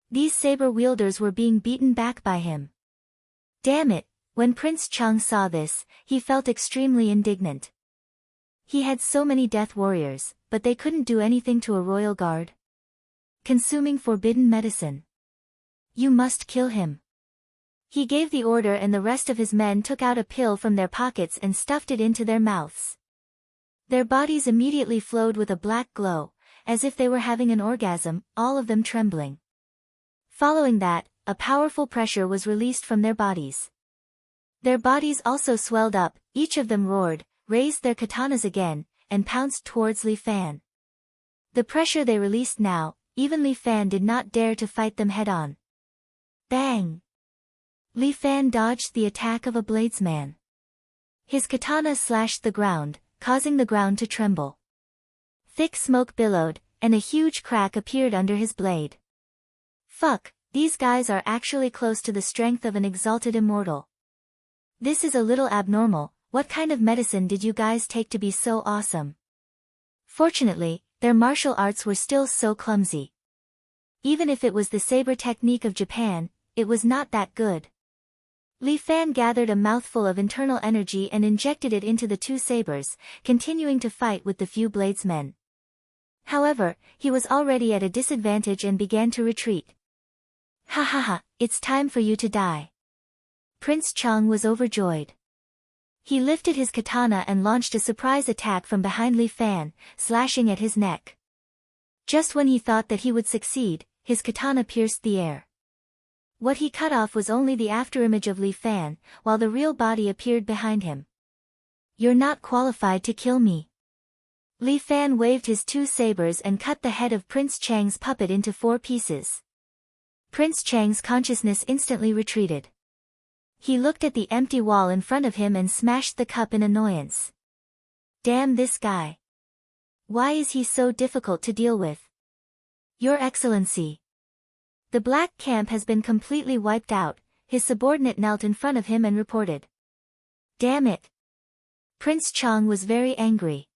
These saber-wielders were being beaten back by him. Damn it, when Prince Chang saw this, he felt extremely indignant. He had so many death warriors, but they couldn't do anything to a royal guard. Consuming forbidden medicine. You must kill him. He gave the order and the rest of his men took out a pill from their pockets and stuffed it into their mouths. Their bodies immediately flowed with a black glow, as if they were having an orgasm, all of them trembling. Following that, a powerful pressure was released from their bodies. Their bodies also swelled up, each of them roared, raised their katanas again, and pounced towards Li Fan. The pressure they released now, even Li Fan did not dare to fight them head-on. Bang! Li Fan dodged the attack of a bladesman. His katana slashed the ground, causing the ground to tremble. Thick smoke billowed, and a huge crack appeared under his blade. Fuck, these guys are actually close to the strength of an exalted immortal. This is a little abnormal. What kind of medicine did you guys take to be so awesome? Fortunately, their martial arts were still so clumsy. Even if it was the saber technique of Japan, it was not that good. Li Fan gathered a mouthful of internal energy and injected it into the 2 sabers, continuing to fight with the few bladesmen. However, he was already at a disadvantage and began to retreat. Ha ha ha, it's time for you to die. Prince Chang was overjoyed. He lifted his katana and launched a surprise attack from behind Li Fan, slashing at his neck. Just when he thought that he would succeed, his katana pierced the air. What he cut off was only the afterimage of Li Fan, while the real body appeared behind him. You're not qualified to kill me. Li Fan waved his 2 sabers and cut the head of Prince Chang's puppet into 4 pieces. Prince Chang's consciousness instantly retreated. He looked at the empty wall in front of him and smashed the cup in annoyance. Damn this guy. Why is he so difficult to deal with? Your Excellency. The black camp has been completely wiped out, his subordinate knelt in front of him and reported. Damn it. Prince Chang was very angry.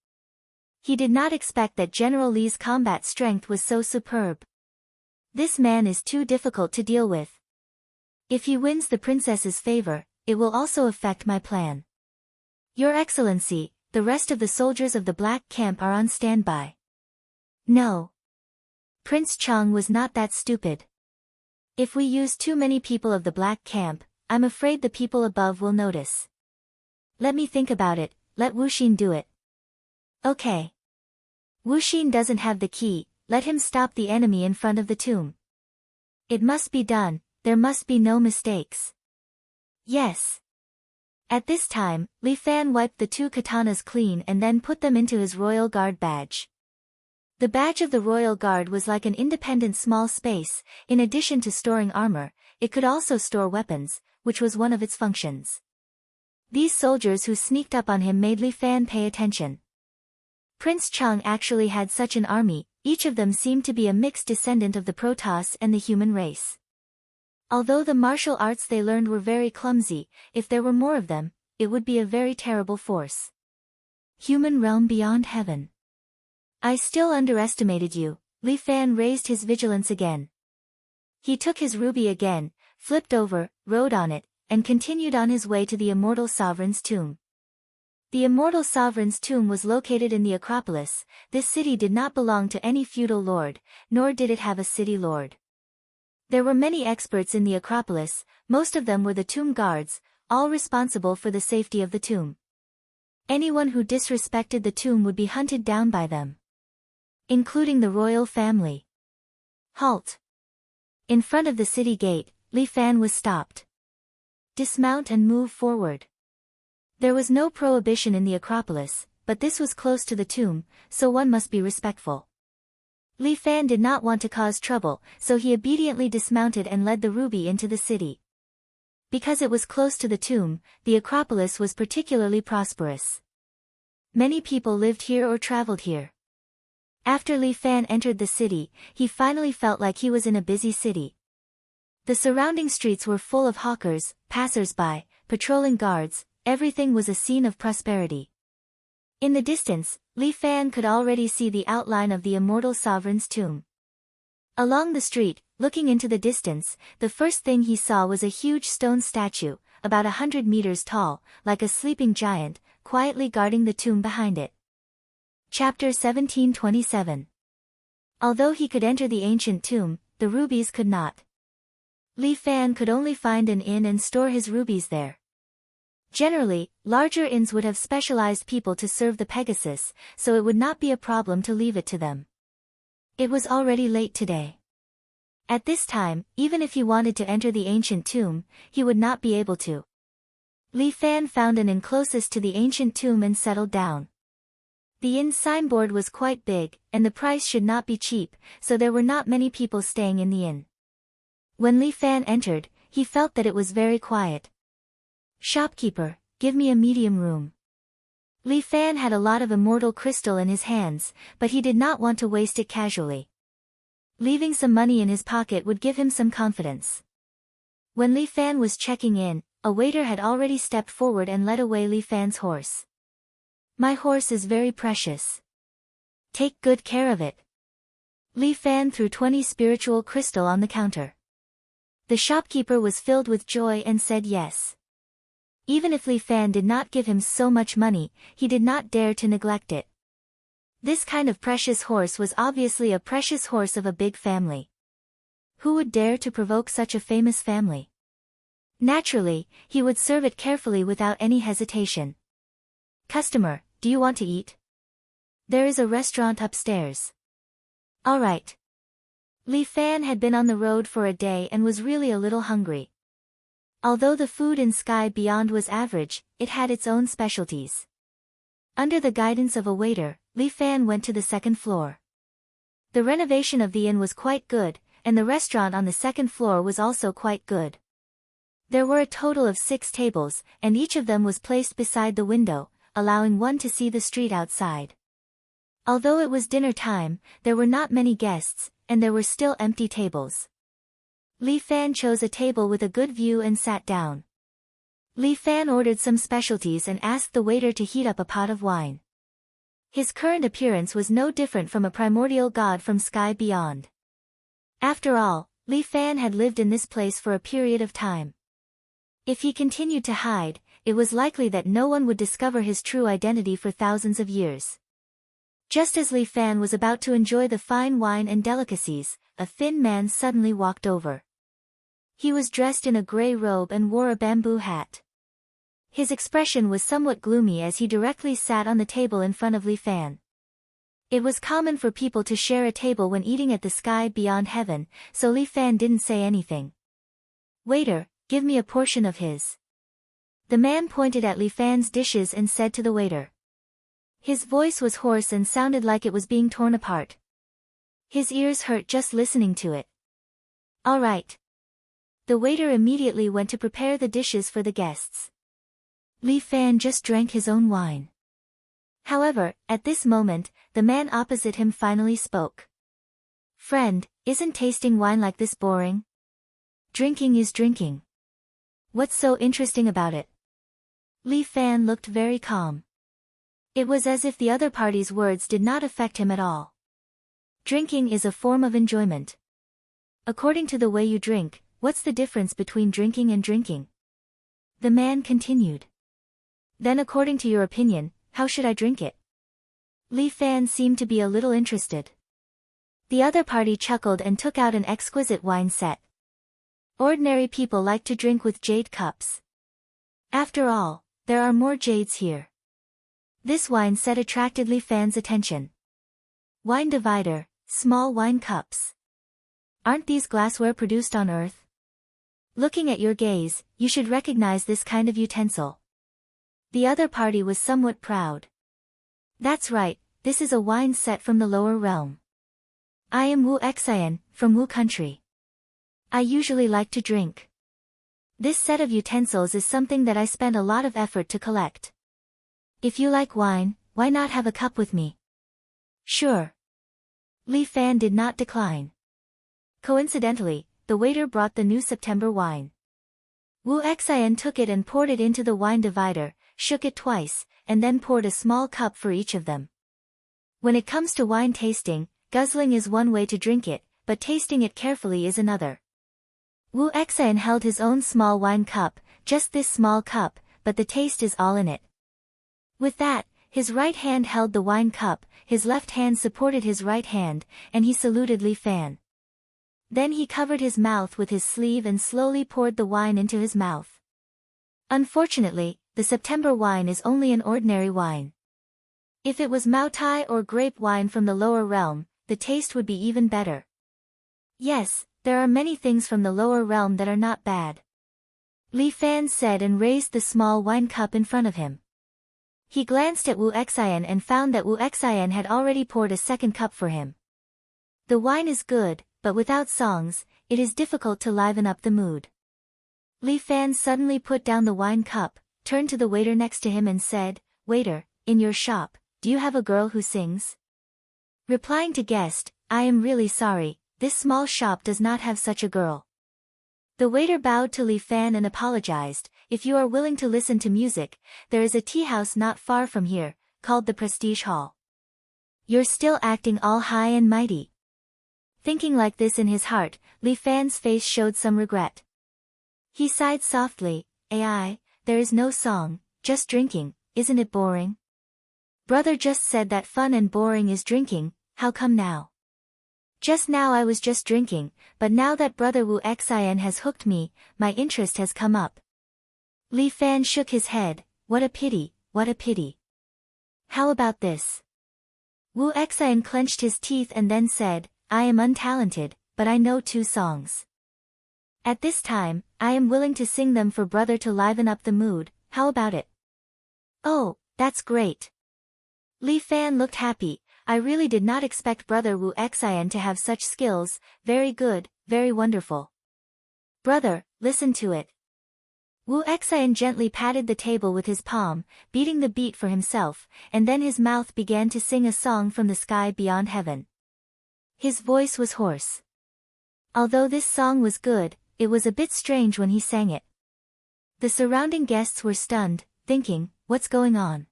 He did not expect that General Li's combat strength was so superb. This man is too difficult to deal with. If he wins the princess's favor, it will also affect my plan. Your Excellency, the rest of the soldiers of the black camp are on standby. No. Prince Chang was not that stupid. If we use too many people of the black camp, I'm afraid the people above will notice. Let me think about it, let Wuxin do it. Okay. Wuxin doesn't have the key, let him stop the enemy in front of the tomb. It must be done, there must be no mistakes. Yes. At this time, Li Fan wiped the 2 katanas clean and then put them into his royal guard badge. The badge of the royal guard was like an independent small space. In addition to storing armor, it could also store weapons, which was one of its functions. These soldiers who sneaked up on him made Li Fan pay attention. Prince Cheng actually had such an army, each of them seemed to be a mixed descendant of the Protoss and the human race. Although the martial arts they learned were very clumsy, if there were more of them, it would be a very terrible force. Human realm beyond heaven. I still underestimated you. Li Fan raised his vigilance again. He took his ruby again, flipped over, rode on it, and continued on his way to the immortal sovereign's tomb. The immortal sovereign's tomb was located in the Acropolis. This city did not belong to any feudal lord, nor did it have a city lord. There were many experts in the Acropolis, most of them were the tomb guards, all responsible for the safety of the tomb. Anyone who disrespected the tomb would be hunted down by them, including the royal family. Halt! In front of the city gate, Li Fan was stopped. Dismount and move forward. There was no prohibition in the Acropolis, but this was close to the tomb, so one must be respectful. Li Fan did not want to cause trouble, so he obediently dismounted and led the ruby into the city. Because it was close to the tomb, the Acropolis was particularly prosperous. Many people lived here or traveled here. After Li Fan entered the city, he finally felt like he was in a busy city. The surrounding streets were full of hawkers, passers-by, patrolling guards, everything was a scene of prosperity. In the distance, Li Fan could already see the outline of the immortal sovereign's tomb. Along the street, looking into the distance, the first thing he saw was a huge stone statue, about 100 meters tall, like a sleeping giant, quietly guarding the tomb behind it. Chapter 1727. Although he could enter the ancient tomb, the rubies could not. Li Fan could only find an inn and store his rubies there. Generally, larger inns would have specialized people to serve the Pegasus, so it would not be a problem to leave it to them. It was already late today. At this time, even if he wanted to enter the ancient tomb, he would not be able to. Li Fan found an inn closest to the ancient tomb and settled down. The inn's signboard was quite big, and the price should not be cheap, so there were not many people staying in the inn. When Li Fan entered, he felt that it was very quiet. Shopkeeper, give me a medium room. Li Fan had a lot of immortal crystal in his hands, but he did not want to waste it casually. Leaving some money in his pocket would give him some confidence. When Li Fan was checking in, a waiter had already stepped forward and led away Li Fan's horse. My horse is very precious. Take good care of it. Li Fan threw 20 spiritual crystal on the counter. The shopkeeper was filled with joy and said yes. Even if Li Fan did not give him so much money, he did not dare to neglect it. This kind of precious horse was obviously a precious horse of a big family. Who would dare to provoke such a famous family? Naturally, he would serve it carefully without any hesitation. Customer, do you want to eat? There is a restaurant upstairs. All right. Li Fan had been on the road for a day and was really a little hungry. Although the food in Sky Beyond was average, it had its own specialties. Under the guidance of a waiter, Li Fan went to the second floor. The renovation of the inn was quite good, and the restaurant on the second floor was also quite good. There were a total of 6 tables, and each of them was placed beside the window, allowing one to see the street outside. Although it was dinner time, there were not many guests, and there were still empty tables. Li Fan chose a table with a good view and sat down. Li Fan ordered some specialties and asked the waiter to heat up a pot of wine. His current appearance was no different from a primordial god from Sky Beyond. After all, Li Fan had lived in this place for a period of time. If he continued to hide, it was likely that no one would discover his true identity for thousands of years. Just as Li Fan was about to enjoy the fine wine and delicacies, a thin man suddenly walked over. He was dressed in a gray robe and wore a bamboo hat. His expression was somewhat gloomy as he directly sat on the table in front of Li Fan. It was common for people to share a table when eating at the sky beyond heaven, so Li Fan didn't say anything. "Waiter, give me a portion of his." The man pointed at Li Fan's dishes and said to the waiter. His voice was hoarse and sounded like it was being torn apart. His ears hurt just listening to it. "All right." The waiter immediately went to prepare the dishes for the guests. Li Fan just drank his own wine. However, at this moment, the man opposite him finally spoke. "Friend, isn't tasting wine like this boring? Drinking is drinking. What's so interesting about it?" Li Fan looked very calm. It was as if the other party's words did not affect him at all. Drinking is a form of enjoyment. According to the way you drink, what's the difference between drinking and drinking? The man continued. Then according to your opinion, how should I drink it? Li Fan seemed to be a little interested. The other party chuckled and took out an exquisite wine set. Ordinary people like to drink with jade cups. After all, there are more jades here. This wine set attracted Li Fan's attention. Wine divider, small wine cups. Aren't these glassware produced on Earth? Looking at your gaze, you should recognize this kind of utensil. The other party was somewhat proud. That's right, this is a wine set from the lower realm. I am Wu Xian, from Wu country. I usually like to drink. This set of utensils is something that I spent a lot of effort to collect. If you like wine, why not have a cup with me? Sure. Li Fan did not decline. Coincidentally, the waiter brought the new September wine. Wu Xian took it and poured it into the wine divider, shook it twice, and then poured a small cup for each of them. When it comes to wine tasting, guzzling is one way to drink it, but tasting it carefully is another. Wu Xian held his own small wine cup, just this small cup, but the taste is all in it. With that, his right hand held the wine cup, his left hand supported his right hand, and he saluted Li Fan. Then he covered his mouth with his sleeve and slowly poured the wine into his mouth. Unfortunately, the September wine is only an ordinary wine. If it was Maotai or grape wine from the lower realm, the taste would be even better. Yes, there are many things from the lower realm that are not bad. Li Fan said and raised the small wine cup in front of him. He glanced at Wu Xian and found that Wu Xian had already poured a second cup for him. The wine is good, but without songs, it is difficult to liven up the mood. Li Fan suddenly put down the wine cup, turned to the waiter next to him and said, "Waiter, in your shop, do you have a girl who sings?" Replying to guest, "I am really sorry, this small shop does not have such a girl." The waiter bowed to Li Fan and apologized. "If you are willing to listen to music, there is a tea house not far from here, called the Prestige Hall." "You're still acting all high and mighty." Thinking like this in his heart, Li Fan's face showed some regret. He sighed softly, "Ai, there is no song, just drinking, isn't it boring? Brother just said that fun and boring is drinking, how come now? Just now I was just drinking, but now that brother Wu Xian has hooked me, my interest has come up." Li Fan shook his head, "What a pity, what a pity. How about this?" Wu Xian clenched his teeth and then said, "I am untalented, but I know 2 songs. At this time, I am willing to sing them for brother to liven up the mood, how about it?" "Oh, that's great." Li Fan looked happy. "I really did not expect brother Wu Xian to have such skills, very good, very wonderful. Brother, listen to it." Wu Xian gently patted the table with his palm, beating the beat for himself, and then his mouth began to sing a song from the sky beyond heaven. His voice was hoarse. Although this song was good, it was a bit strange when he sang it. The surrounding guests were stunned, thinking, "What's going on?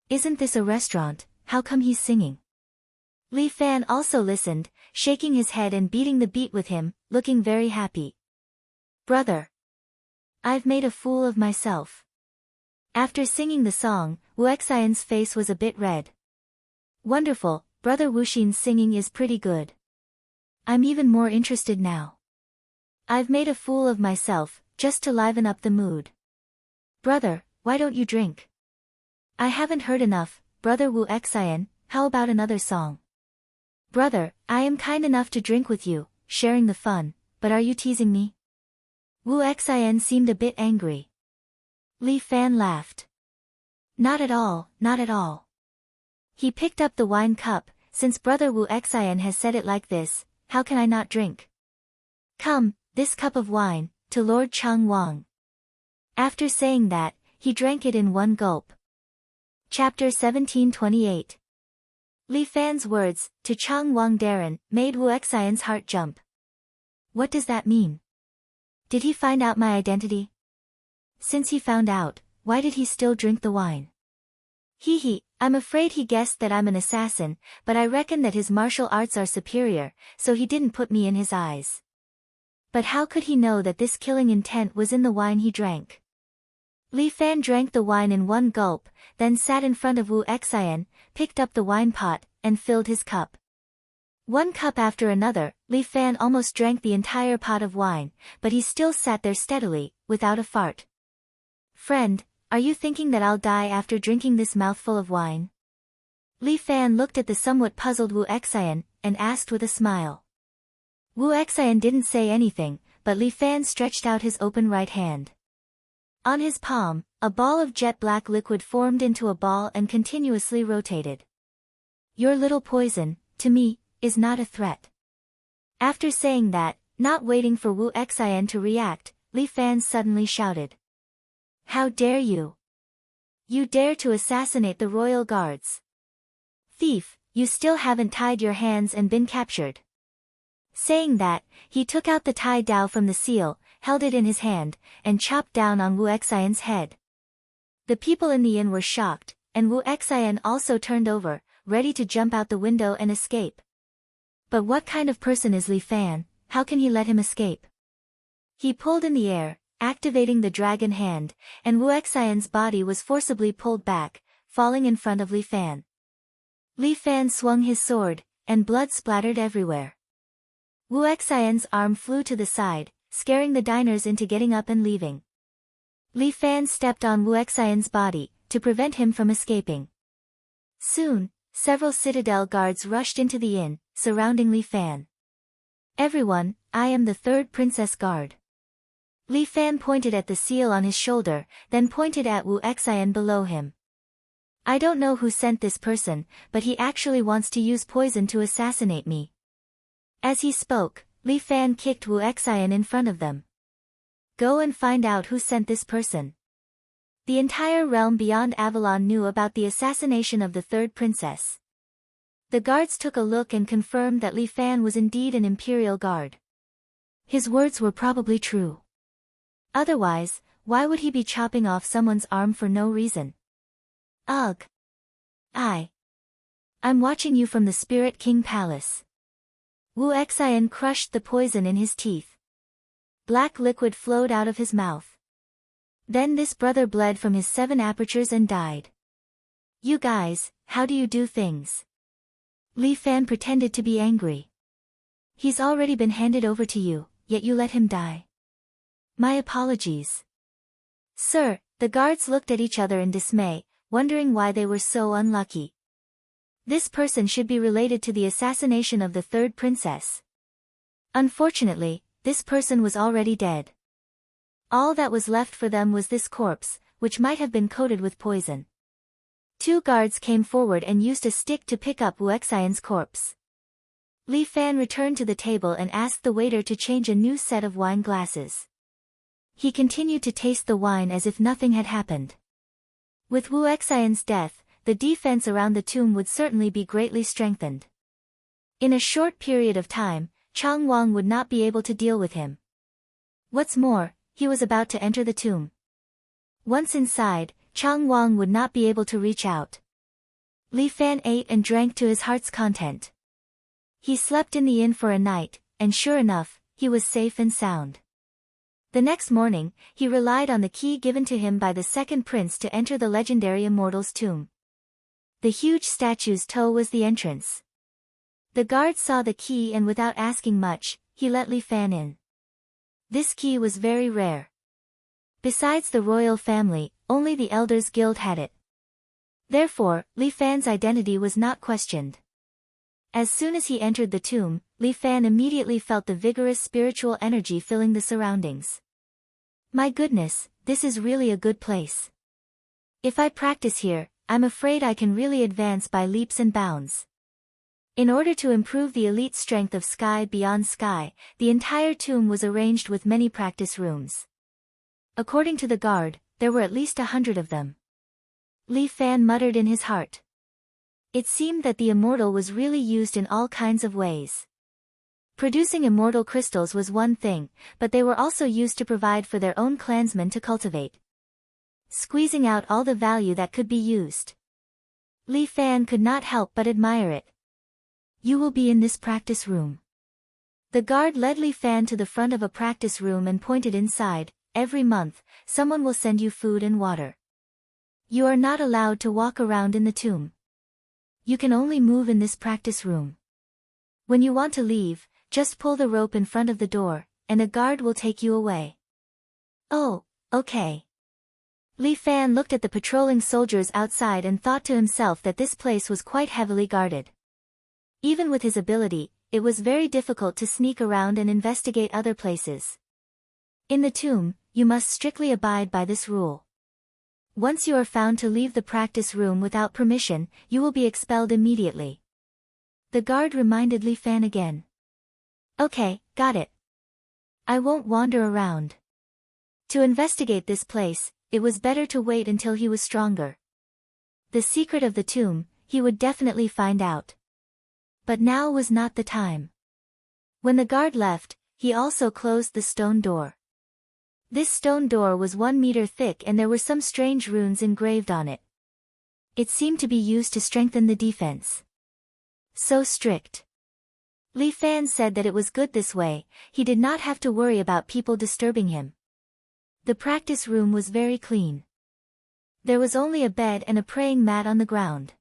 Isn't this a restaurant, how come he's singing?" Li Fan also listened, shaking his head and beating the beat with him, looking very happy. "Brother, I've made a fool of myself." After singing the song, Wu Xian's face was a bit red. "Wonderful, brother Wuxin's singing is pretty good. I'm even more interested now." I've made a fool of myself, just to liven up the mood. Brother, why don't you drink? I haven't heard enough, Brother Wu Xian, how about another song? Brother, I am kind enough to drink with you, sharing the fun, but are you teasing me? Wu Xian seemed a bit angry. Li Fan laughed. Not at all, not at all. He picked up the wine cup. Since Brother Wu Xian has said it like this, how can I not drink? Come, this cup of wine, to Lord Chang Wang. After saying that, he drank it in one gulp. Chapter 1728. Li Fan's words, to Chang Wang Darren, made Wu Xian's heart jump. What does that mean? Did he find out my identity? Since he found out, why did he still drink the wine? Hee, I'm afraid he guessed that I'm an assassin, but I reckon that his martial arts are superior, so he didn't put me in his eyes. But how could he know that this killing intent was in the wine he drank? Li Fan drank the wine in one gulp, then sat in front of Wu Xian, picked up the wine pot, and filled his cup. One cup after another, Li Fan almost drank the entire pot of wine, but he still sat there steadily, without a fart. Friend, are you thinking that I'll die after drinking this mouthful of wine? Li Fan looked at the somewhat puzzled Wu Xian, and asked with a smile. Wu Xian didn't say anything, but Li Fan stretched out his open right hand. On his palm, a ball of jet-black liquid formed into a ball and continuously rotated. Your little poison, to me, is not a threat. After saying that, not waiting for Wu Xian to react, Li Fan suddenly shouted. How dare you? You dare to assassinate the royal guards. Thief, you still haven't tied your hands and been captured. Saying that, he took out the tie dao from the seal, held it in his hand, and chopped down on Wu Xian's head. The people in the inn were shocked, and Wu Xian also turned over, ready to jump out the window and escape. But what kind of person is Li Fan? How can he let him escape? He pulled in the air, activating the dragon hand, and Wu Xian's body was forcibly pulled back, falling in front of Li Fan. Li Fan swung his sword, and blood splattered everywhere. Wu Xian's arm flew to the side, scaring the diners into getting up and leaving. Li Fan stepped on Wu Xian's body, to prevent him from escaping. Soon, several citadel guards rushed into the inn, surrounding Li Fan. Everyone, I am the third princess guard. Li Fan pointed at the seal on his shoulder, then pointed at Wu Xian below him. I don't know who sent this person, but he actually wants to use poison to assassinate me. As he spoke, Li Fan kicked Wu Xian in front of them. Go and find out who sent this person. The entire realm beyond Avalon knew about the assassination of the third princess. The guards took a look and confirmed that Li Fan was indeed an imperial guard. His words were probably true. Otherwise, why would he be chopping off someone's arm for no reason? Ugh. I'm watching you from the Spirit King Palace. Wu Xian crushed the poison in his teeth. Black liquid flowed out of his mouth. Then this brother bled from his 7 apertures and died. You guys, how do you do things? Li Fan pretended to be angry. He's already been handed over to you, yet you let him die. My apologies. Sir, the guards looked at each other in dismay, wondering why they were so unlucky. This person should be related to the assassination of the third princess. Unfortunately, this person was already dead. All that was left for them was this corpse, which might have been coated with poison. 2 guards came forward and used a stick to pick up Wu Xian's corpse. Li Fan returned to the table and asked the waiter to change a new set of wine glasses. He continued to taste the wine as if nothing had happened. With Wu Xian's death, the defense around the tomb would certainly be greatly strengthened. In a short period of time, Chang Wang would not be able to deal with him. What's more, he was about to enter the tomb. Once inside, Chang Wang would not be able to reach out. Li Fan ate and drank to his heart's content. He slept in the inn for a night, and sure enough, he was safe and sound. The next morning, he relied on the key given to him by the second prince to enter the legendary immortal's tomb. The huge statue's toe was the entrance. The guard saw the key and without asking much, he let Li Fan in. This key was very rare. Besides the royal family, only the Elders Guild had it. Therefore, Li Fan's identity was not questioned. As soon as he entered the tomb, Li Fan immediately felt the vigorous spiritual energy filling the surroundings. My goodness, this is really a good place. If I practice here, I'm afraid I can really advance by leaps and bounds. In order to improve the elite strength of Sky Beyond Sky, the entire tomb was arranged with many practice rooms. According to the guard, there were at least 100 of them. Li Fan muttered in his heart. It seemed that the immortal was really used in all kinds of ways. Producing immortal crystals was one thing, but they were also used to provide for their own clansmen to cultivate, squeezing out all the value that could be used. Li Fan could not help but admire it. You will be in this practice room. The guard led Li Fan to the front of a practice room and pointed inside. Every month, someone will send you food and water. You are not allowed to walk around in the tomb. You can only move in this practice room. When you want to leave, just pull the rope in front of the door, and a guard will take you away. Oh, okay. Li Fan looked at the patrolling soldiers outside and thought to himself that this place was quite heavily guarded. Even with his ability, it was very difficult to sneak around and investigate other places. In the tomb, you must strictly abide by this rule. Once you are found to leave the practice room without permission, you will be expelled immediately. The guard reminded Li Fan again. Okay, got it. I won't wander around. To investigate this place, it was better to wait until he was stronger. The secret of the tomb, he would definitely find out. But now was not the time. When the guard left, he also closed the stone door. This stone door was 1 meter thick and there were some strange runes engraved on it. It seemed to be used to strengthen the defense. So strict. Li Fan said that it was good this way, he did not have to worry about people disturbing him. The practice room was very clean. There was only a bed and a praying mat on the ground.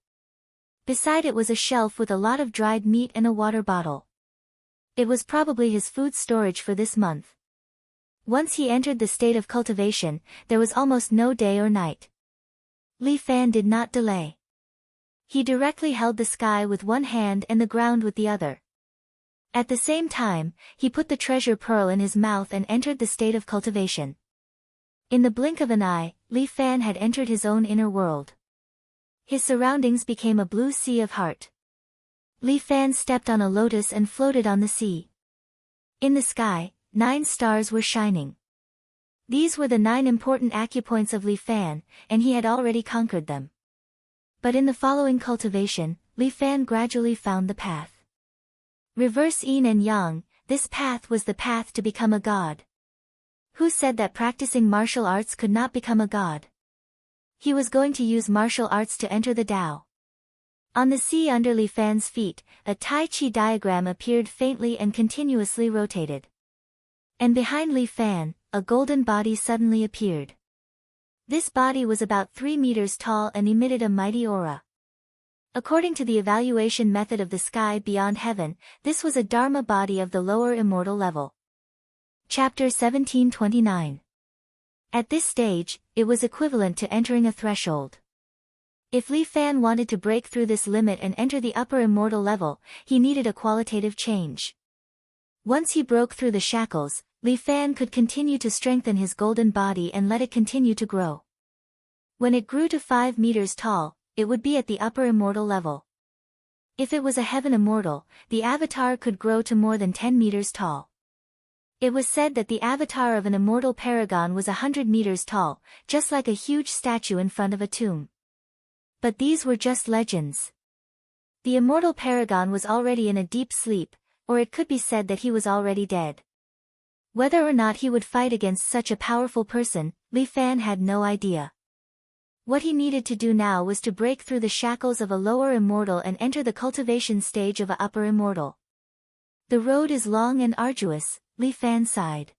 Beside it was a shelf with a lot of dried meat and a water bottle. It was probably his food storage for this month. Once he entered the state of cultivation, there was almost no day or night. Li Fan did not delay. He directly held the sky with one hand and the ground with the other. At the same time, he put the treasure pearl in his mouth and entered the state of cultivation. In the blink of an eye, Li Fan had entered his own inner world. His surroundings became a blue sea of heart. Li Fan stepped on a lotus and floated on the sea. In the sky, 9 stars were shining. These were the 9 important acupoints of Li Fan, and he had already conquered them. But in the following cultivation, Li Fan gradually found the path. Reverse yin and yang, this path was the path to become a god. Who said that practicing martial arts could not become a god? He was going to use martial arts to enter the Tao. On the sea under Li Fan's feet, a Tai Chi diagram appeared faintly and continuously rotated. And behind Li Fan, a golden body suddenly appeared. This body was about 3 meters tall and emitted a mighty aura. According to the evaluation method of the Sky Beyond Heaven, this was a Dharma body of the lower immortal level. Chapter 1729. At this stage, it was equivalent to entering a threshold. If Li Fan wanted to break through this limit and enter the upper immortal level, he needed a qualitative change. Once he broke through the shackles, Li Fan could continue to strengthen his golden body and let it continue to grow. When it grew to 5 meters tall, it would be at the upper immortal level. If it was a heaven immortal, the avatar could grow to more than 10 meters tall. It was said that the avatar of an immortal paragon was 100 meters tall, just like a huge statue in front of a tomb. But these were just legends. The immortal paragon was already in a deep sleep, or it could be said that he was already dead. Whether or not he would fight against such a powerful person, Li Fan had no idea. What he needed to do now was to break through the shackles of a lower immortal and enter the cultivation stage of an upper immortal. The road is long and arduous, Li Fan sighed.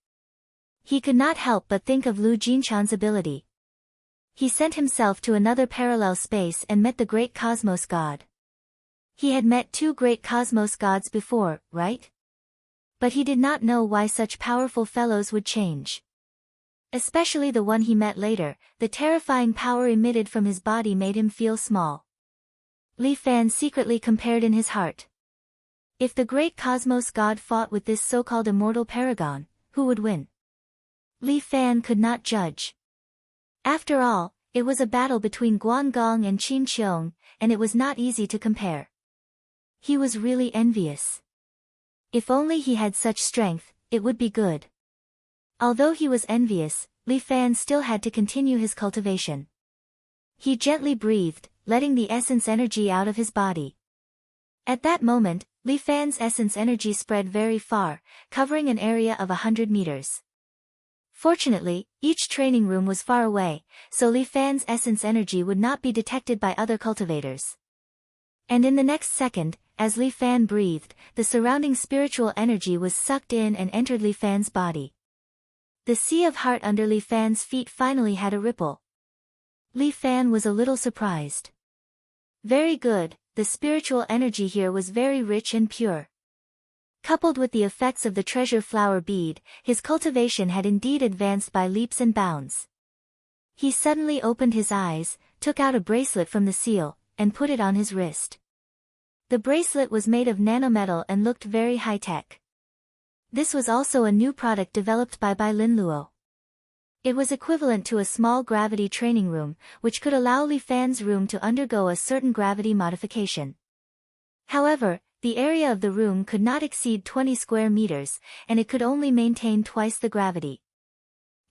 He could not help but think of Lu Jinchan's ability. He sent himself to another parallel space and met the great cosmos god. He had met 2 great cosmos gods before, right? But he did not know why such powerful fellows would change. Especially the one he met later, the terrifying power emitted from his body made him feel small. Li Fan secretly compared in his heart. If the great cosmos god fought with this so-called immortal paragon, who would win? Li Fan could not judge. After all, it was a battle between Guan Gong and Qin Qiong, and it was not easy to compare. He was really envious. If only he had such strength, it would be good. Although he was envious, Li Fan still had to continue his cultivation. He gently breathed, letting the essence energy out of his body. At that moment, Li Fan's essence energy spread very far, covering an area of 100 meters. Fortunately, each training room was far away, so Li Fan's essence energy would not be detected by other cultivators. And in the next second, as Li Fan breathed, the surrounding spiritual energy was sucked in and entered Li Fan's body. The sea of heart under Li Fan's feet finally had a ripple. Li Fan was a little surprised. Very good, the spiritual energy here was very rich and pure. Coupled with the effects of the treasure flower bead, his cultivation had indeed advanced by leaps and bounds. He suddenly opened his eyes, took out a bracelet from the seal, and put it on his wrist. The bracelet was made of nanometal and looked very high-tech. This was also a new product developed by Bai Lin Luo. It was equivalent to a small gravity training room, which could allow Li Fan's room to undergo a certain gravity modification. However, the area of the room could not exceed 20 square meters, and it could only maintain twice the gravity.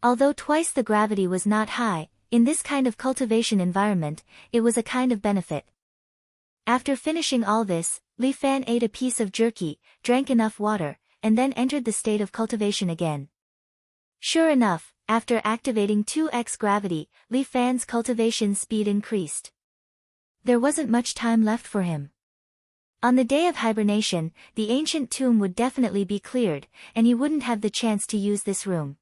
Although twice the gravity was not high, in this kind of cultivation environment, it was a kind of benefit. After finishing all this, Li Fan ate a piece of jerky, drank enough water, and then entered the state of cultivation again. Sure enough, after activating 2x gravity, Li Fan's cultivation speed increased. There wasn't much time left for him. On the day of hibernation, the ancient tomb would definitely be cleared, and he wouldn't have the chance to use this room.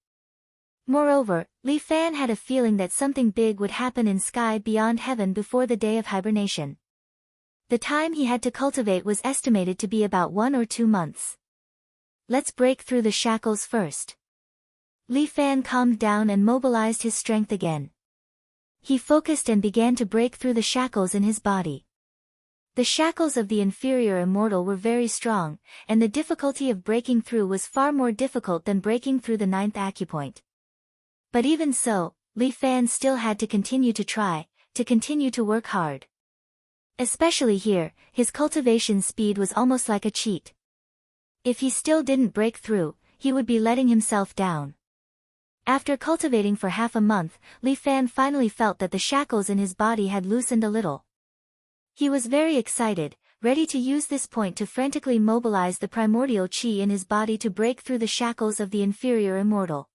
Moreover, Li Fan had a feeling that something big would happen in sky beyond heaven before the day of hibernation. The time he had to cultivate was estimated to be about 1 or 2 months. Let's break through the shackles first. Li Fan calmed down and mobilized his strength again. He focused and began to break through the shackles in his body. The shackles of the inferior immortal were very strong, and the difficulty of breaking through was far more difficult than breaking through the 9th acupoint. But even so, Li Fan still had to continue to try, to continue to work hard. Especially here, his cultivation speed was almost like a cheat. If he still didn't break through, he would be letting himself down. After cultivating for half a month, Li Fan finally felt that the shackles in his body had loosened a little. He was very excited, ready to use this point to frantically mobilize the primordial qi in his body to break through the shackles of the inferior immortal.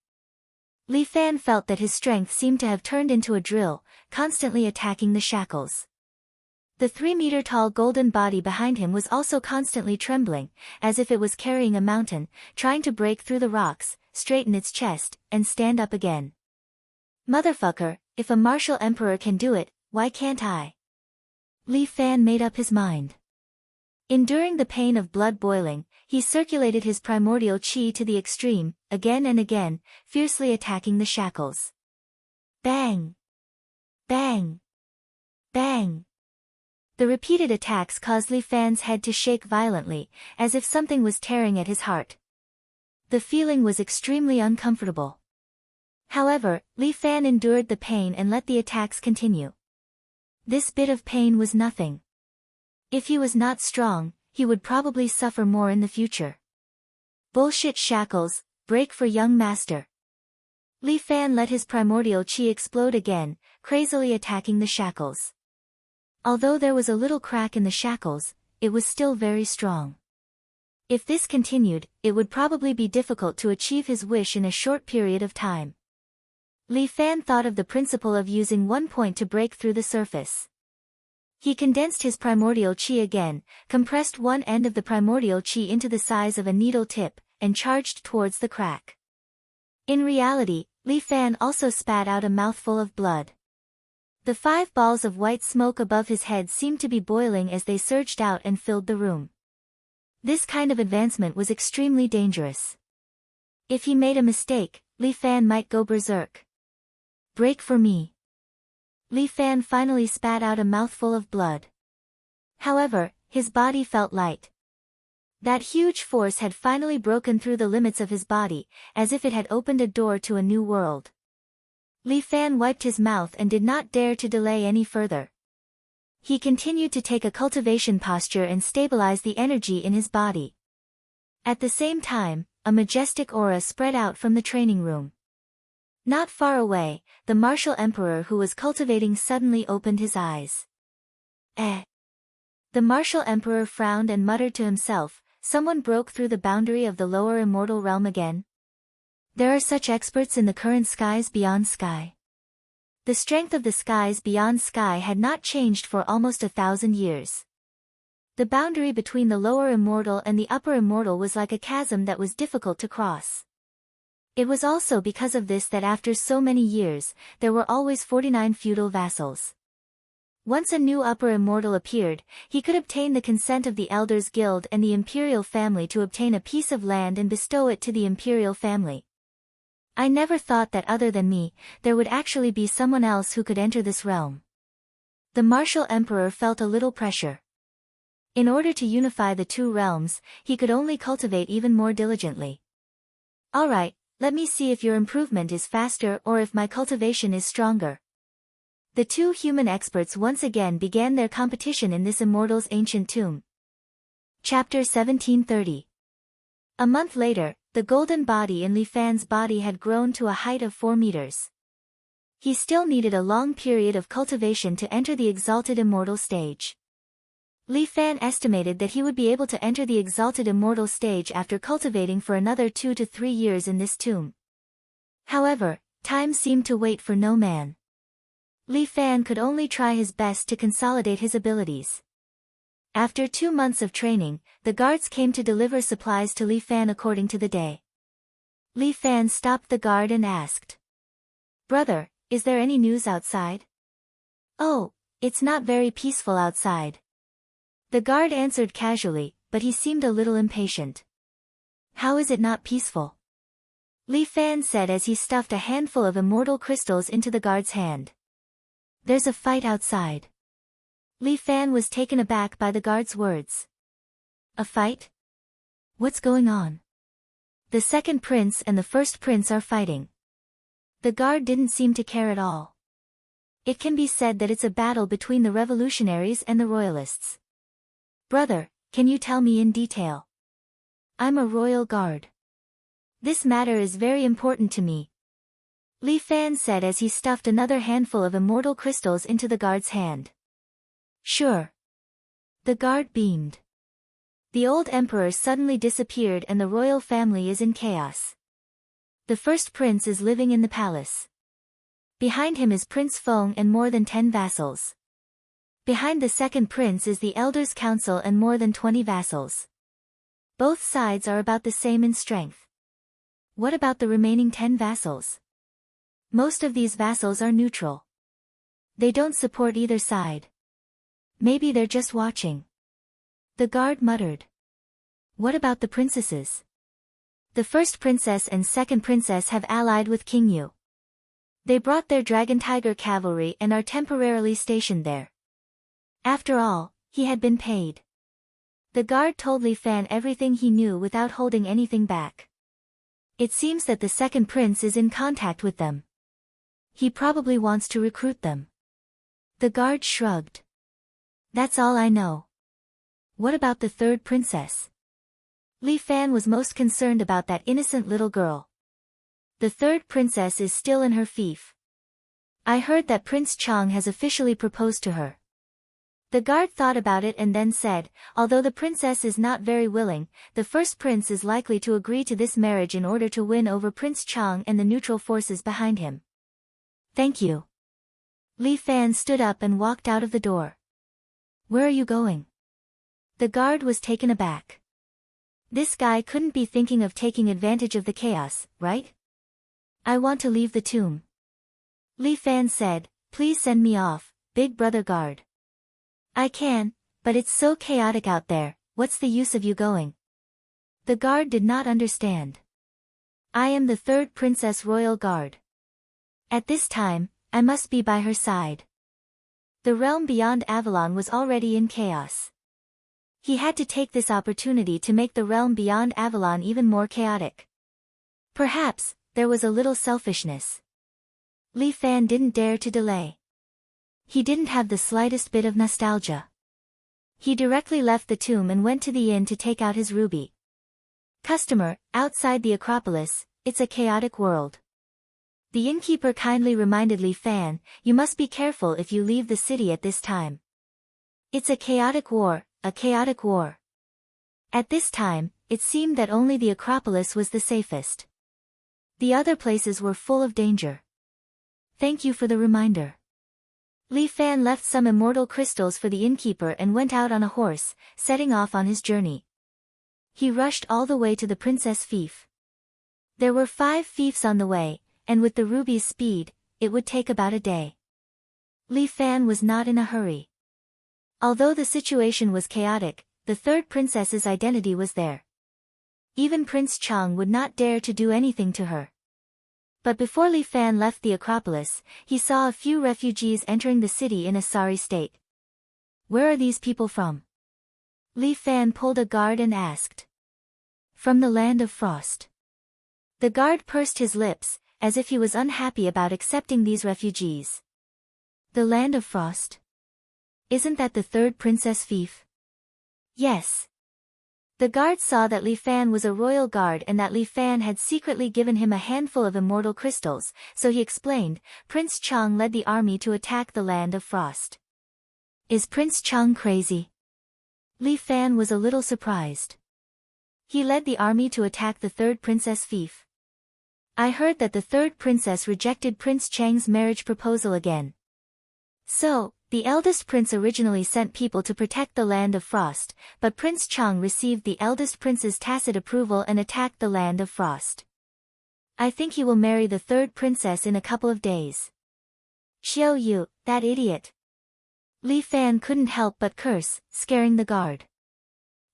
Li Fan felt that his strength seemed to have turned into a drill, constantly attacking the shackles. The 3-meter-tall golden body behind him was also constantly trembling, as if it was carrying a mountain, trying to break through the rocks, straighten its chest, and stand up again. Motherfucker, if a martial emperor can do it, why can't I? Li Fan made up his mind. Enduring the pain of blood boiling, he circulated his primordial qi to the extreme, again and again, fiercely attacking the shackles. Bang! Bang! Bang! The repeated attacks caused Li Fan's head to shake violently, as if something was tearing at his heart. The feeling was extremely uncomfortable. However, Li Fan endured the pain and let the attacks continue. This bit of pain was nothing. If he was not strong, he would probably suffer more in the future. Bullshit shackles, break for young master. Li Fan let his primordial qi explode again, crazily attacking the shackles. Although there was a little crack in the shackles, it was still very strong. If this continued, it would probably be difficult to achieve his wish in a short period of time. Li Fan thought of the principle of using one point to break through the surface. He condensed his primordial qi again, compressed one end of the primordial qi into the size of a needle tip, and charged towards the crack. In reality, Li Fan also spat out a mouthful of blood. The 5 balls of white smoke above his head seemed to be boiling as they surged out and filled the room. This kind of advancement was extremely dangerous. If he made a mistake, Li Fan might go berserk. Break for me. Li Fan finally spat out a mouthful of blood. However, his body felt light. That huge force had finally broken through the limits of his body, as if it had opened a door to a new world. Li Fan wiped his mouth and did not dare to delay any further. He continued to take a cultivation posture and stabilize the energy in his body. At the same time, a majestic aura spread out from the training room. Not far away, the martial emperor who was cultivating suddenly opened his eyes. Eh. The martial emperor frowned and muttered to himself, someone broke through the boundary of the lower immortal realm again. There are such experts in the current skies beyond sky. The strength of the skies beyond sky had not changed for almost 1,000 years. The boundary between the lower immortal and the upper immortal was like a chasm that was difficult to cross. It was also because of this that after so many years, there were always 49 feudal vassals. Once a new upper immortal appeared, he could obtain the consent of the Elders Guild and the imperial family to obtain a piece of land and bestow it to the imperial family. I never thought that other than me, there would actually be someone else who could enter this realm. The martial emperor felt a little pressure. In order to unify the two realms, he could only cultivate even more diligently. Alright, let me see if your improvement is faster or if my cultivation is stronger. The two human experts once again began their competition in this immortal's ancient tomb. Chapter 1730. A month later, the golden body in Li Fan's body had grown to a height of 4 meters. He still needed a long period of cultivation to enter the exalted immortal stage. Li Fan estimated that he would be able to enter the exalted immortal stage after cultivating for another 2 to 3 years in this tomb. However, time seemed to wait for no man. Li Fan could only try his best to consolidate his abilities. After 2 months of training, the guards came to deliver supplies to Li Fan according to the day. Li Fan stopped the guard and asked, "Brother, is there any news outside?" "Oh, it's not very peaceful outside." The guard answered casually, but he seemed a little impatient. "How is it not peaceful?" Li Fan said as he stuffed a handful of immortal crystals into the guard's hand. "There's a fight outside." Li Fan was taken aback by the guard's words. "A fight? What's going on?" "The second prince and the first prince are fighting." The guard didn't seem to care at all. "It can be said that it's a battle between the revolutionaries and the royalists." "Brother, can you tell me in detail?" "I'm a royal guard. This matter is very important to me," Li Fan said as he stuffed another handful of immortal crystals into the guard's hand. "Sure." The guard beamed. The old emperor suddenly disappeared and the royal family is in chaos. The first prince is living in the palace. Behind him is Prince Feng and more than 10 vassals. Behind the second prince is the Elders' Council and more than 20 vassals. Both sides are about the same in strength. What about the remaining 10 vassals? Most of these vassals are neutral. They don't support either side. Maybe they're just watching. The guard muttered. What about the princesses? The first princess and second princess have allied with King Yu. They brought their dragon tiger cavalry and are temporarily stationed there. After all, he had been paid. The guard told Li Fan everything he knew without holding anything back. It seems that the second prince is in contact with them. He probably wants to recruit them. The guard shrugged. That's all I know. What about the third princess? Li Fan was most concerned about that innocent little girl. The third princess is still in her fief. I heard that Prince Chang has officially proposed to her. The guard thought about it and then said, although the princess is not very willing, the first prince is likely to agree to this marriage in order to win over Prince Chang and the neutral forces behind him. Thank you. Li Fan stood up and walked out of the door. Where are you going? The guard was taken aback. This guy couldn't be thinking of taking advantage of the chaos, right? I want to leave the tomb. Li Fan said, please send me off, big brother guard. I can, but it's so chaotic out there, what's the use of you going? The guard did not understand. I am the third princess royal guard. At this time, I must be by her side. The realm beyond Avalon was already in chaos. He had to take this opportunity to make the realm beyond Avalon even more chaotic. Perhaps, there was a little selfishness. Li Fan didn't dare to delay. He didn't have the slightest bit of nostalgia. He directly left the tomb and went to the inn to take out his ruby. Customer, outside the Acropolis, it's a chaotic world. The innkeeper kindly reminded Li Fan, you must be careful if you leave the city at this time. It's a chaotic war, a chaotic war. At this time, it seemed that only the Acropolis was the safest. The other places were full of danger. Thank you for the reminder. Li Fan left some immortal crystals for the innkeeper and went out on a horse, setting off on his journey. He rushed all the way to the princess fief. There were 5 fiefs on the way, and with the ruby's speed, it would take about a day. Li Fan was not in a hurry. Although the situation was chaotic, the third princess's identity was there. Even Prince Chang would not dare to do anything to her. But before Li Fan left the Acropolis, he saw a few refugees entering the city in a sorry state. Where are these people from? Li Fan pulled a guard and asked. From the land of frost. The guard pursed his lips, as if he was unhappy about accepting these refugees. The land of frost? Isn't that the third princess fief? Yes. The guard saw that Li Fan was a royal guard and that Li Fan had secretly given him a handful of immortal crystals, so he explained, Prince Chang led the army to attack the land of frost. Is Prince Chang crazy? Li Fan was a little surprised. He led the army to attack the third princess fief. I heard that the third princess rejected Prince Chang's marriage proposal again. So, the eldest prince originally sent people to protect the land of frost, but Prince Chang received the eldest prince's tacit approval and attacked the land of frost. I think he will marry the third princess in a couple of days. Xiao Yu, that idiot. Li Fan couldn't help but curse, scaring the guard.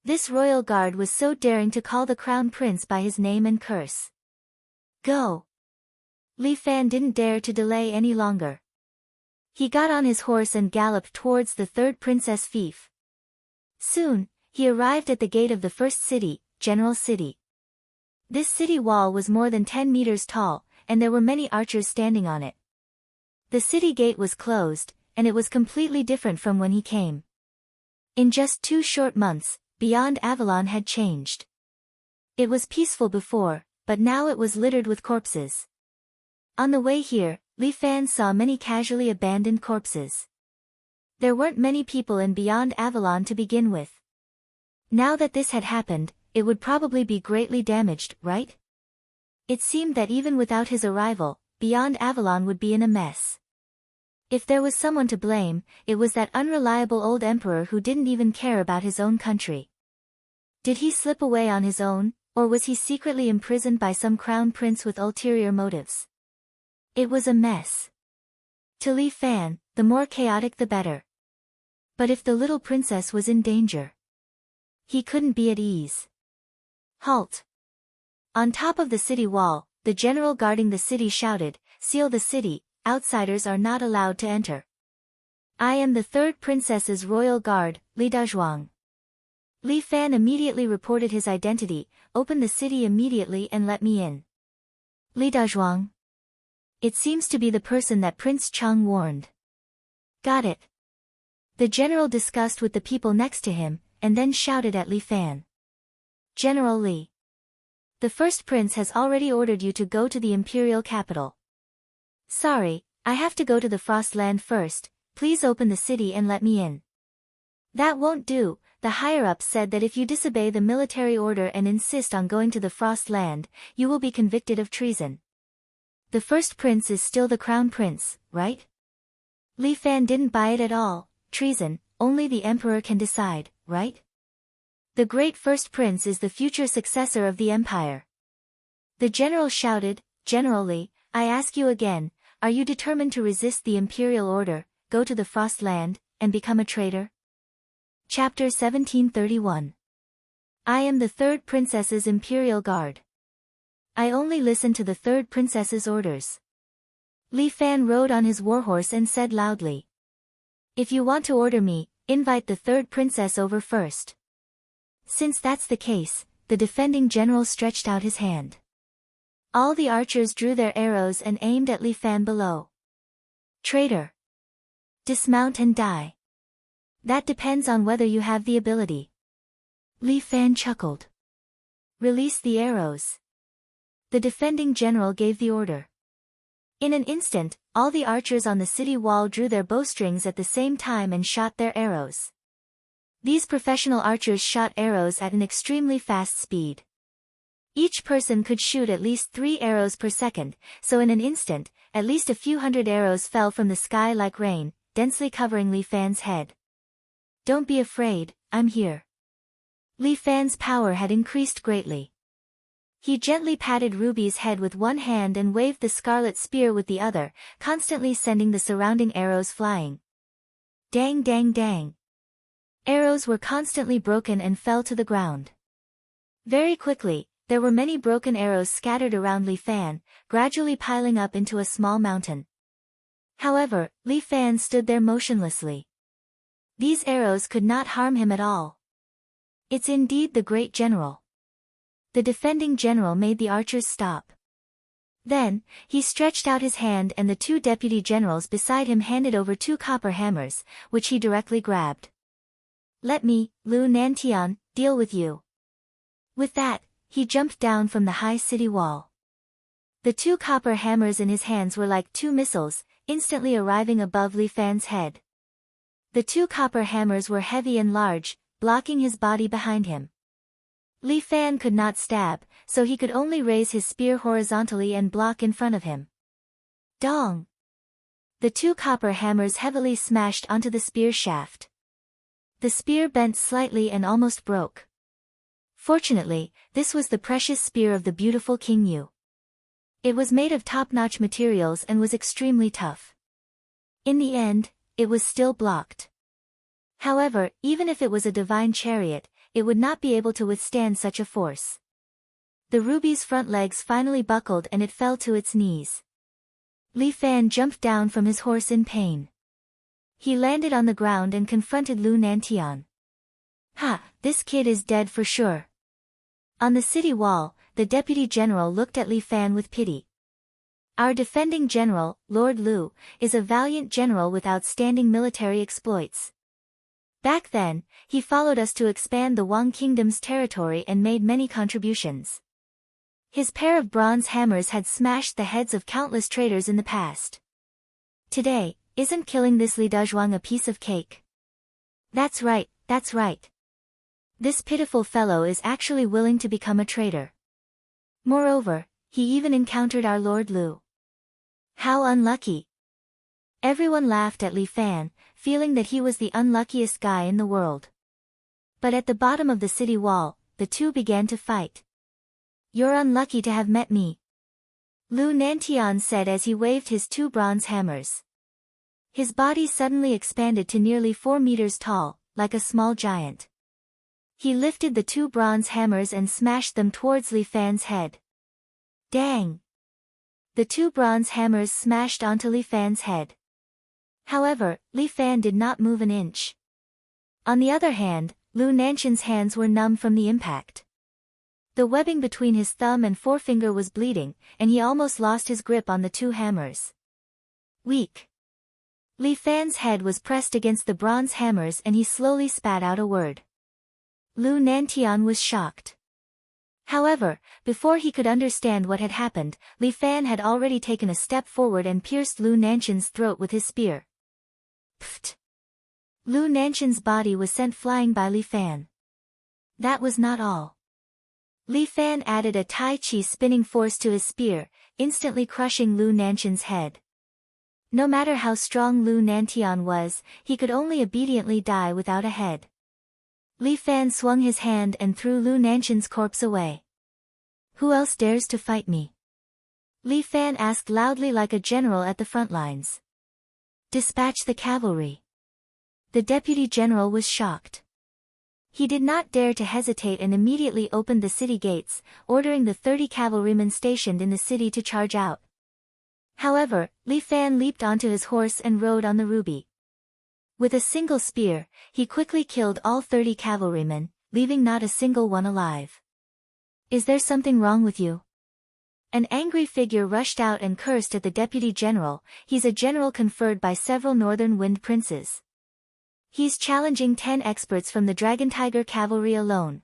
This royal guard was so daring to call the crown prince by his name and curse. Go! Li Fan didn't dare to delay any longer. He got on his horse and galloped towards the third princess fief. Soon, he arrived at the gate of the first city, General City. This city wall was more than 10 meters tall, and there were many archers standing on it. The city gate was closed, and it was completely different from when he came. In just 2 short months, beyond Avalon had changed. It was peaceful before, but now it was littered with corpses. On the way here, Li Fan saw many casually abandoned corpses. There weren't many people in Beyond Avalon to begin with. Now that this had happened, it would probably be greatly damaged, right? It seemed that even without his arrival, Beyond Avalon would be in a mess. If there was someone to blame, it was that unreliable old emperor who didn't even care about his own country. Did he slip away on his own, or was he secretly imprisoned by some crown prince with ulterior motives? It was a mess. To Li Fan, the more chaotic the better. But if the little princess was in danger, he couldn't be at ease. Halt! On top of the city wall, the general guarding the city shouted, seal the city, outsiders are not allowed to enter. I am the third princess's royal guard, Li Dazhuang. Li Fan immediately reported his identity, open the city immediately and let me in. Li Dazhuang. It seems to be the person that Prince Chang warned. Got it. The general discussed with the people next to him, and then shouted at Li Fan. General Li. The first prince has already ordered you to go to the imperial capital. Sorry, I have to go to the Frost Land first, please open the city and let me in. That won't do, the higher-ups said that if you disobey the military order and insist on going to the Frost Land, you will be convicted of treason. The first prince is still the crown prince, right? Li Fan didn't buy it at all, treason, only the emperor can decide, right? The great first prince is the future successor of the empire. The general shouted, General Li, I ask you again, are you determined to resist the imperial order, go to the Frost Land, and become a traitor? Chapter 1731. I am the third princess's imperial guard. I only listen to the third princess's orders. Li Fan rode on his warhorse and said loudly. If you want to order me, invite the third princess over first. Since that's the case, the defending general stretched out his hand. All the archers drew their arrows and aimed at Li Fan below. Traitor! Dismount and die. That depends on whether you have the ability. Li Fan chuckled. Release the arrows. The defending general gave the order. In an instant, all the archers on the city wall drew their bowstrings at the same time and shot their arrows. These professional archers shot arrows at an extremely fast speed. Each person could shoot at least 3 arrows per second, so in an instant, at least a few hundred arrows fell from the sky like rain, densely covering Li Fan's head. Don't be afraid, I'm here. Li Fan's power had increased greatly. He gently patted Ruby's head with one hand and waved the scarlet spear with the other, constantly sending the surrounding arrows flying. Dang dang dang. Arrows were constantly broken and fell to the ground. Very quickly, there were many broken arrows scattered around Li Fan, gradually piling up into a small mountain. However, Li Fan stood there motionlessly. These arrows could not harm him at all. It's indeed the great general. The defending general made the archers stop. Then, he stretched out his hand and the 2 deputy generals beside him handed over 2 copper hammers, which he directly grabbed. Let me, Lu Nantian, deal with you. With that, he jumped down from the high city wall. The 2 copper hammers in his hands were like 2 missiles, instantly arriving above Li Fan's head. The 2 copper hammers were heavy and large, blocking his body behind him. Li Fan could not stab, so he could only raise his spear horizontally and block in front of him. Dong! The 2 copper hammers heavily smashed onto the spear shaft. The spear bent slightly and almost broke. Fortunately, this was the precious spear of the beautiful King Yu. It was made of top-notch materials and was extremely tough. In the end, it was still blocked. However, even if it was a divine chariot, it would not be able to withstand such a force. The ruby's front legs finally buckled and it fell to its knees. Li Fan jumped down from his horse in pain. He landed on the ground and confronted Lu Nantian. Ha, this kid is dead for sure. On the city wall, the deputy general looked at Li Fan with pity. Our defending general, Lord Lu, is a valiant general with outstanding military exploits. Back then, he followed us to expand the Wang Kingdom's territory and made many contributions. His pair of bronze hammers had smashed the heads of countless traitors in the past. Today, isn't killing this Li Dezhuang a piece of cake? That's right, that's right. This pitiful fellow is actually willing to become a traitor. Moreover, he even encountered our Lord Lu. How unlucky! Everyone laughed at Li Fan, feeling that he was the unluckiest guy in the world. But at the bottom of the city wall, the two began to fight. You're unlucky to have met me, Lu Nantian said as he waved his 2 bronze hammers. His body suddenly expanded to nearly 4 meters tall, like a small giant. He lifted the 2 bronze hammers and smashed them towards Li Fan's head. Dang! The 2 bronze hammers smashed onto Li Fan's head. However, Li Fan did not move an inch. On the other hand, Lu Nantian's hands were numb from the impact. The webbing between his thumb and forefinger was bleeding, and he almost lost his grip on the 2 hammers. Weak. Li Fan's head was pressed against the bronze hammers and he slowly spat out a word. Lu Nantian was shocked. However, before he could understand what had happened, Li Fan had already taken a step forward and pierced Lu Nantian's throat with his spear. Pfft! Lu Nantian's body was sent flying by Li Fan. That was not all. Li Fan added a Tai Chi spinning force to his spear, instantly crushing Lu Nantian's head. No matter how strong Lu Nantian was, he could only obediently die without a head. Li Fan swung his hand and threw Lu Nantian's corpse away. Who else dares to fight me? Li Fan asked loudly like a general at the front lines. Dispatch the cavalry. The deputy general was shocked. He did not dare to hesitate and immediately opened the city gates, ordering the 30 cavalrymen stationed in the city to charge out. However, Li Fan leaped onto his horse and rode on the ruby. With a single spear, he quickly killed all 30 cavalrymen, leaving not a single one alive. "Is there something wrong with you?" An angry figure rushed out and cursed at the deputy general. "He's a general conferred by several northern wind princes. He's challenging 10 experts from the Dragon Tiger cavalry alone.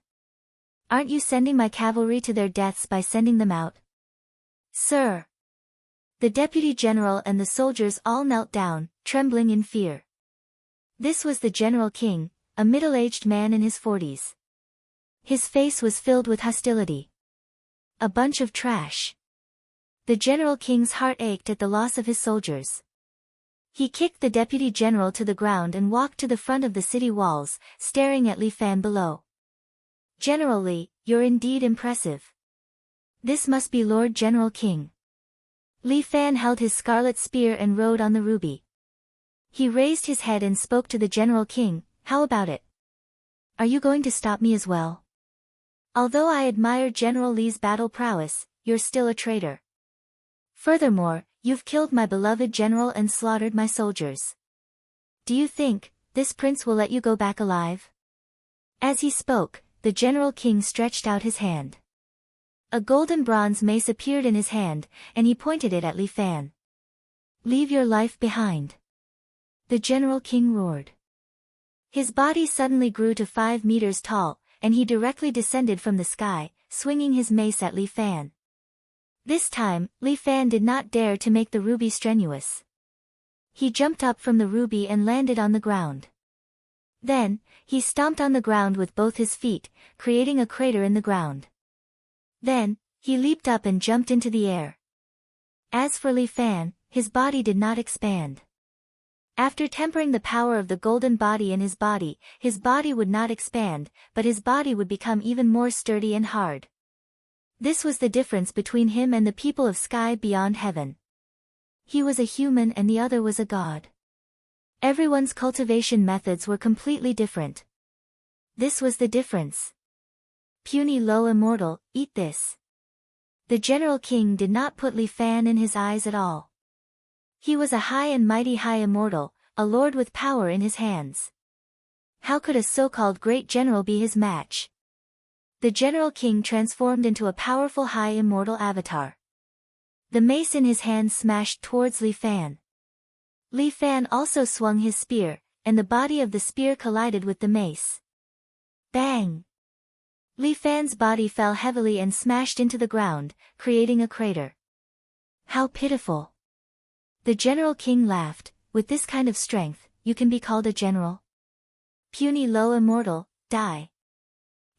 Aren't you sending my cavalry to their deaths by sending them out?" "Sir!" The deputy general and the soldiers all knelt down, trembling in fear. This was the General King, a middle-aged man in his 40s. His face was filled with hostility. "A bunch of trash." The General King's heart ached at the loss of his soldiers. He kicked the deputy general to the ground and walked to the front of the city walls, staring at Li Fan below. "General Li, you're indeed impressive. This must be Lord General King." Li Fan held his scarlet spear and rode on the ruby. He raised his head and spoke to the General King. "How about it? Are you going to stop me as well? Although I admire General Li's battle prowess, you're still a traitor. Furthermore, you've killed my beloved general and slaughtered my soldiers. Do you think this prince will let you go back alive?" As he spoke, the General King stretched out his hand. A golden bronze mace appeared in his hand, and he pointed it at Li Fan. "Leave your life behind," the General King roared. His body suddenly grew to 5 meters tall, and he directly descended from the sky, swinging his mace at Li Fan. This time, Li Fan did not dare to make the ruby strenuous. He jumped up from the ruby and landed on the ground. Then, he stomped on the ground with both his feet, creating a crater in the ground. Then, he leaped up and jumped into the air. As for Li Fan, his body did not expand. After tempering the power of the golden body in his body would not expand, but his body would become even more sturdy and hard. This was the difference between him and the people of sky beyond heaven. He was a human and the other was a god. Everyone's cultivation methods were completely different. This was the difference. "Puny low immortal, eat this." The General King did not put Li Fan in his eyes at all. He was a high and mighty high immortal, a lord with power in his hands. How could a so-called great general be his match? The General King transformed into a powerful high immortal avatar. The mace in his hand smashed towards Li Fan. Li Fan also swung his spear, and the body of the spear collided with the mace. Bang! Li Fan's body fell heavily and smashed into the ground, creating a crater. "How pitiful!" The General King laughed. "With this kind of strength, you can be called a general? Puny low immortal, die."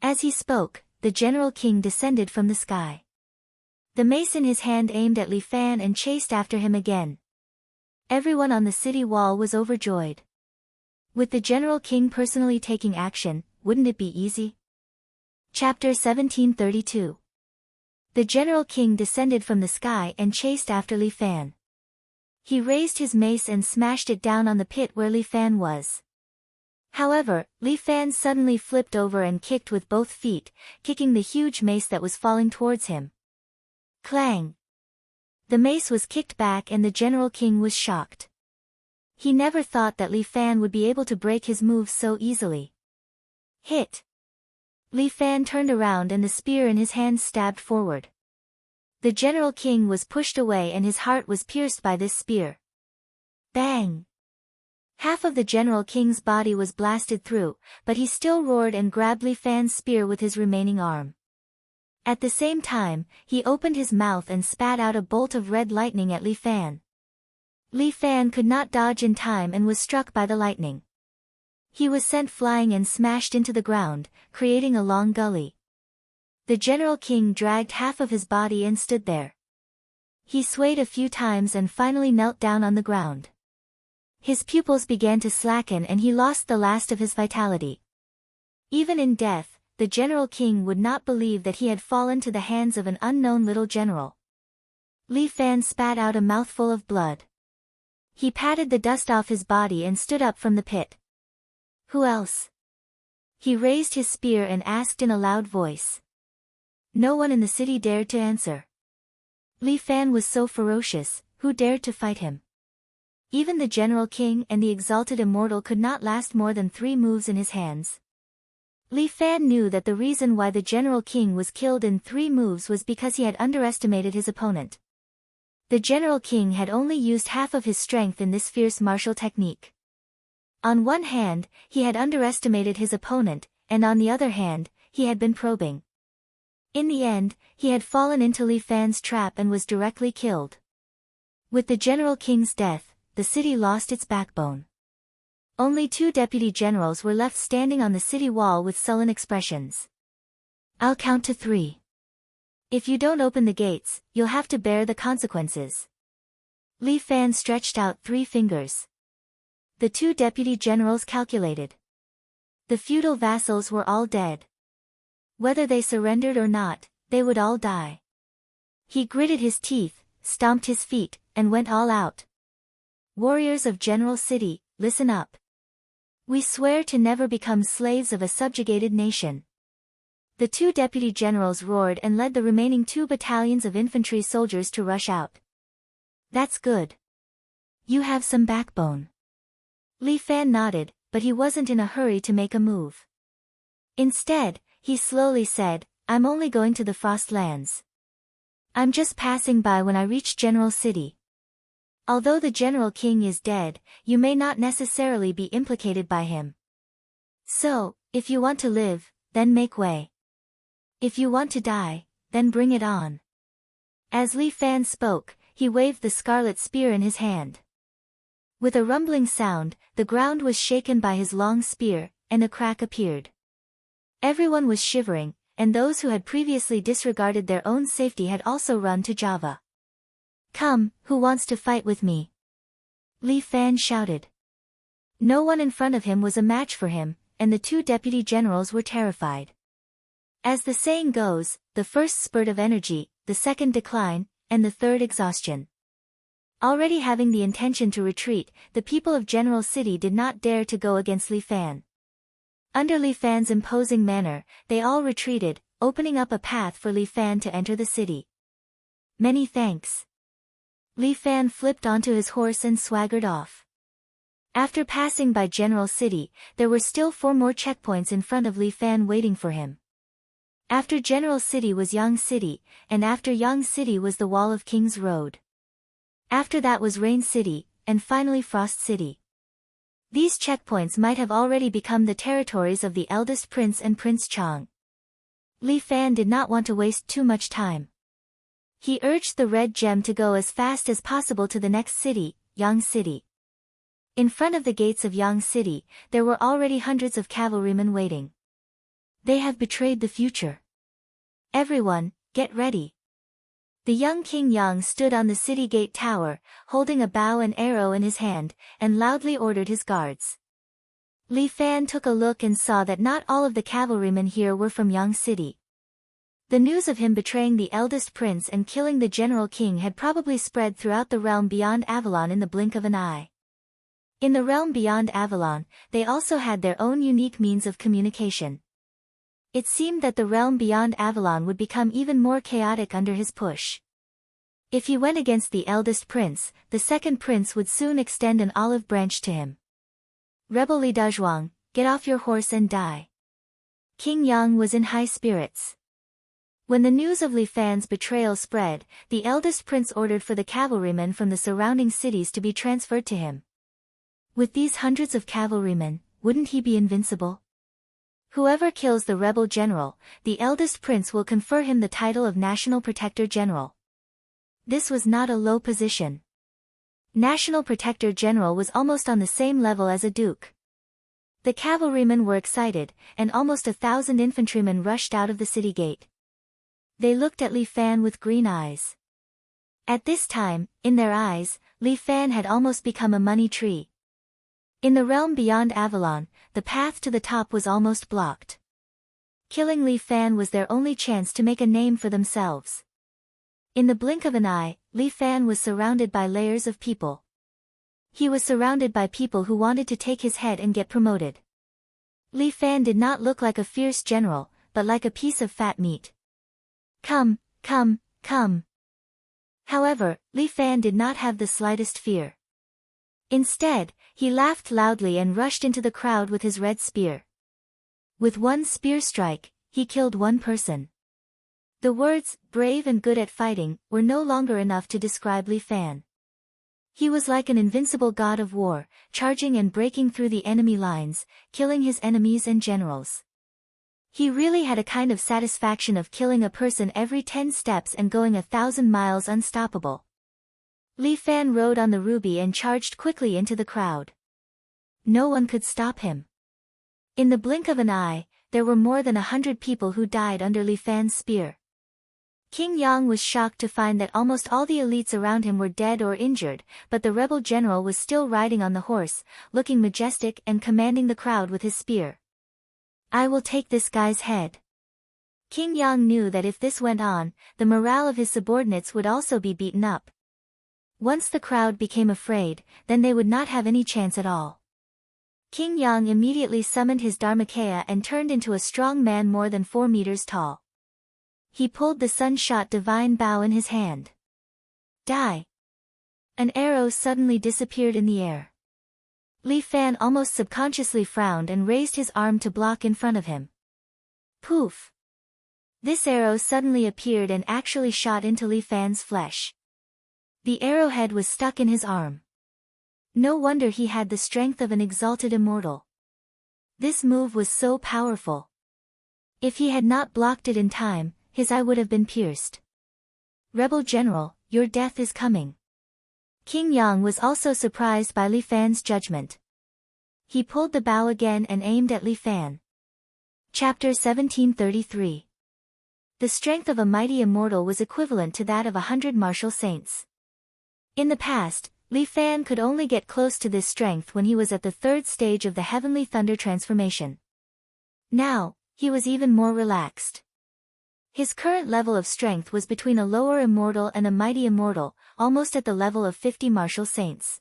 As he spoke, the General King descended from the sky. The mace in his hand aimed at Li Fan and chased after him again. Everyone on the city wall was overjoyed. With the General King personally taking action, wouldn't it be easy? Chapter 1732. The General King descended from the sky and chased after Li Fan. He raised his mace and smashed it down on the pit where Li Fan was. However, Li Fan suddenly flipped over and kicked with both feet, kicking the huge mace that was falling towards him. Clang! The mace was kicked back and the General King was shocked. He never thought that Li Fan would be able to break his moves so easily. Hit! Li Fan turned around and the spear in his hand stabbed forward. The General King was pushed away and his heart was pierced by this spear. Bang! Half of the General King's body was blasted through, but he still roared and grabbed Li Fan's spear with his remaining arm. At the same time, he opened his mouth and spat out a bolt of red lightning at Li Fan. Li Fan could not dodge in time and was struck by the lightning. He was sent flying and smashed into the ground, creating a long gully. The General King dragged half of his body and stood there. He swayed a few times and finally knelt down on the ground. His pupils began to slacken and he lost the last of his vitality. Even in death, the General King would not believe that he had fallen to the hands of an unknown little general. Li Fan spat out a mouthful of blood. He patted the dust off his body and stood up from the pit. Who else? He raised his spear and asked in a loud voice. No one in the city dared to answer. Li Fan was so ferocious, who dared to fight him? Even the General King and the exalted immortal could not last more than 3 moves in his hands. Li Fan knew that the reason why the General King was killed in 3 moves was because he had underestimated his opponent. The General King had only used half of his strength in this fierce martial technique. On one hand, he had underestimated his opponent, and on the other hand, he had been probing. In the end, he had fallen into Li Fan's trap and was directly killed. With the General King's death, the city lost its backbone. Only 2 deputy generals were left standing on the city wall with sullen expressions. I'll count to 3. If you don't open the gates, you'll have to bear the consequences. Li Fan stretched out 3 fingers. The 2 deputy generals calculated. The feudal vassals were all dead. Whether they surrendered or not, they would all die. He gritted his teeth, stomped his feet, and went all out. Warriors of General City, listen up. We swear to never become slaves of a subjugated nation. The 2 deputy generals roared and led the remaining 2 battalions of infantry soldiers to rush out. That's good. You have some backbone. Li Fan nodded, but he wasn't in a hurry to make a move. Instead, he slowly said, I'm only going to the Frost Lands. I'm just passing by when I reach General City. Although the General King is dead, you may not necessarily be implicated by him. So, if you want to live, then make way. If you want to die, then bring it on. As Li Fan spoke, he waved the scarlet spear in his hand. With a rumbling sound, the ground was shaken by his long spear, and a crack appeared. Everyone was shivering, and those who had previously disregarded their own safety had also run to Java. Come, who wants to fight with me? Li Fan shouted. No one in front of him was a match for him, and the 2 deputy generals were terrified. As the saying goes, the first spurt of energy, the second decline, and the third exhaustion. Already having the intention to retreat, the people of General City did not dare to go against Li Fan. Under Li Fan's imposing manner, they all retreated, opening up a path for Li Fan to enter the city. Many thanks. Li Fan flipped onto his horse and swaggered off. After passing by General City, there were still 4 more checkpoints in front of Li Fan waiting for him. After General City was Yang City, and after Yang City was the Wall of Kings Road. After that was Rain City, and finally Frost City. These checkpoints might have already become the territories of the eldest prince and Prince Chang. Li Fan did not want to waste too much time. He urged the red gem to go as fast as possible to the next city, Yang City. In front of the gates of Yang City, there were already hundreds of cavalrymen waiting. They have betrayed the future. Everyone, get ready. The young King Yang stood on the city gate tower, holding a bow and arrow in his hand, and loudly ordered his guards. Li Fan took a look and saw that not all of the cavalrymen here were from Yang City. The news of him betraying the eldest prince and killing the General King had probably spread throughout the realm beyond Avalon in the blink of an eye. In the realm beyond Avalon, they also had their own unique means of communication. It seemed that the realm beyond Avalon would become even more chaotic under his push. If he went against the eldest prince, the second prince would soon extend an olive branch to him. Rebel Li Dazhuang, get off your horse and die. King Yang was in high spirits. When the news of Li Fan's betrayal spread, the eldest prince ordered for the cavalrymen from the surrounding cities to be transferred to him. With these hundreds of cavalrymen, wouldn't he be invincible? Whoever kills the rebel general, the eldest prince will confer him the title of National Protector General. This was not a low position. National Protector General was almost on the same level as a duke. The cavalrymen were excited, and almost 1,000 infantrymen rushed out of the city gate. They looked at Li Fan with green eyes. At this time, in their eyes, Li Fan had almost become a money tree. In the realm beyond Avalon, the path to the top was almost blocked. Killing Li Fan was their only chance to make a name for themselves. In the blink of an eye, Li Fan was surrounded by layers of people. He was surrounded by people who wanted to take his head and get promoted. Li Fan did not look like a fierce general, but like a piece of fat meat. Come, come, come. However, Li Fan did not have the slightest fear. Instead, he laughed loudly and rushed into the crowd with his red spear. With one spear strike, he killed one person. The words, brave and good at fighting, were no longer enough to describe Li Fan. He was like an invincible god of war, charging and breaking through the enemy lines, killing his enemies and generals. He really had a kind of satisfaction of killing a person every 10 steps and going 1,000 miles unstoppable. Li Fan rode on the ruby and charged quickly into the crowd. No one could stop him. In the blink of an eye, there were more than 100 people who died under Li Fan's spear. King Yang was shocked to find that almost all the elites around him were dead or injured, but the rebel general was still riding on the horse, looking majestic and commanding the crowd with his spear. I will take this guy's head. King Yang knew that if this went on, the morale of his subordinates would also be beaten up. Once the crowd became afraid, then they would not have any chance at all. King Yang immediately summoned his Dharmakaya and turned into a strong man more than 4 meters tall. He pulled the sun-shot divine bow in his hand. Die! An arrow suddenly disappeared in the air. Li Fan almost subconsciously frowned and raised his arm to block in front of him. Poof! This arrow suddenly appeared and actually shot into Li Fan's flesh. The arrowhead was stuck in his arm. No wonder he had the strength of an exalted immortal. This move was so powerful. If he had not blocked it in time, his eye would have been pierced. Rebel General, your death is coming. King Yang was also surprised by Li Fan's judgment. He pulled the bow again and aimed at Li Fan. Chapter 1733. The strength of a mighty immortal was equivalent to that of 100 martial saints. In the past, Li Fan could only get close to this strength when he was at the 3rd stage of the heavenly thunder transformation. Now, he was even more relaxed. His current level of strength was between a lower immortal and a mighty immortal, almost at the level of 50 martial saints.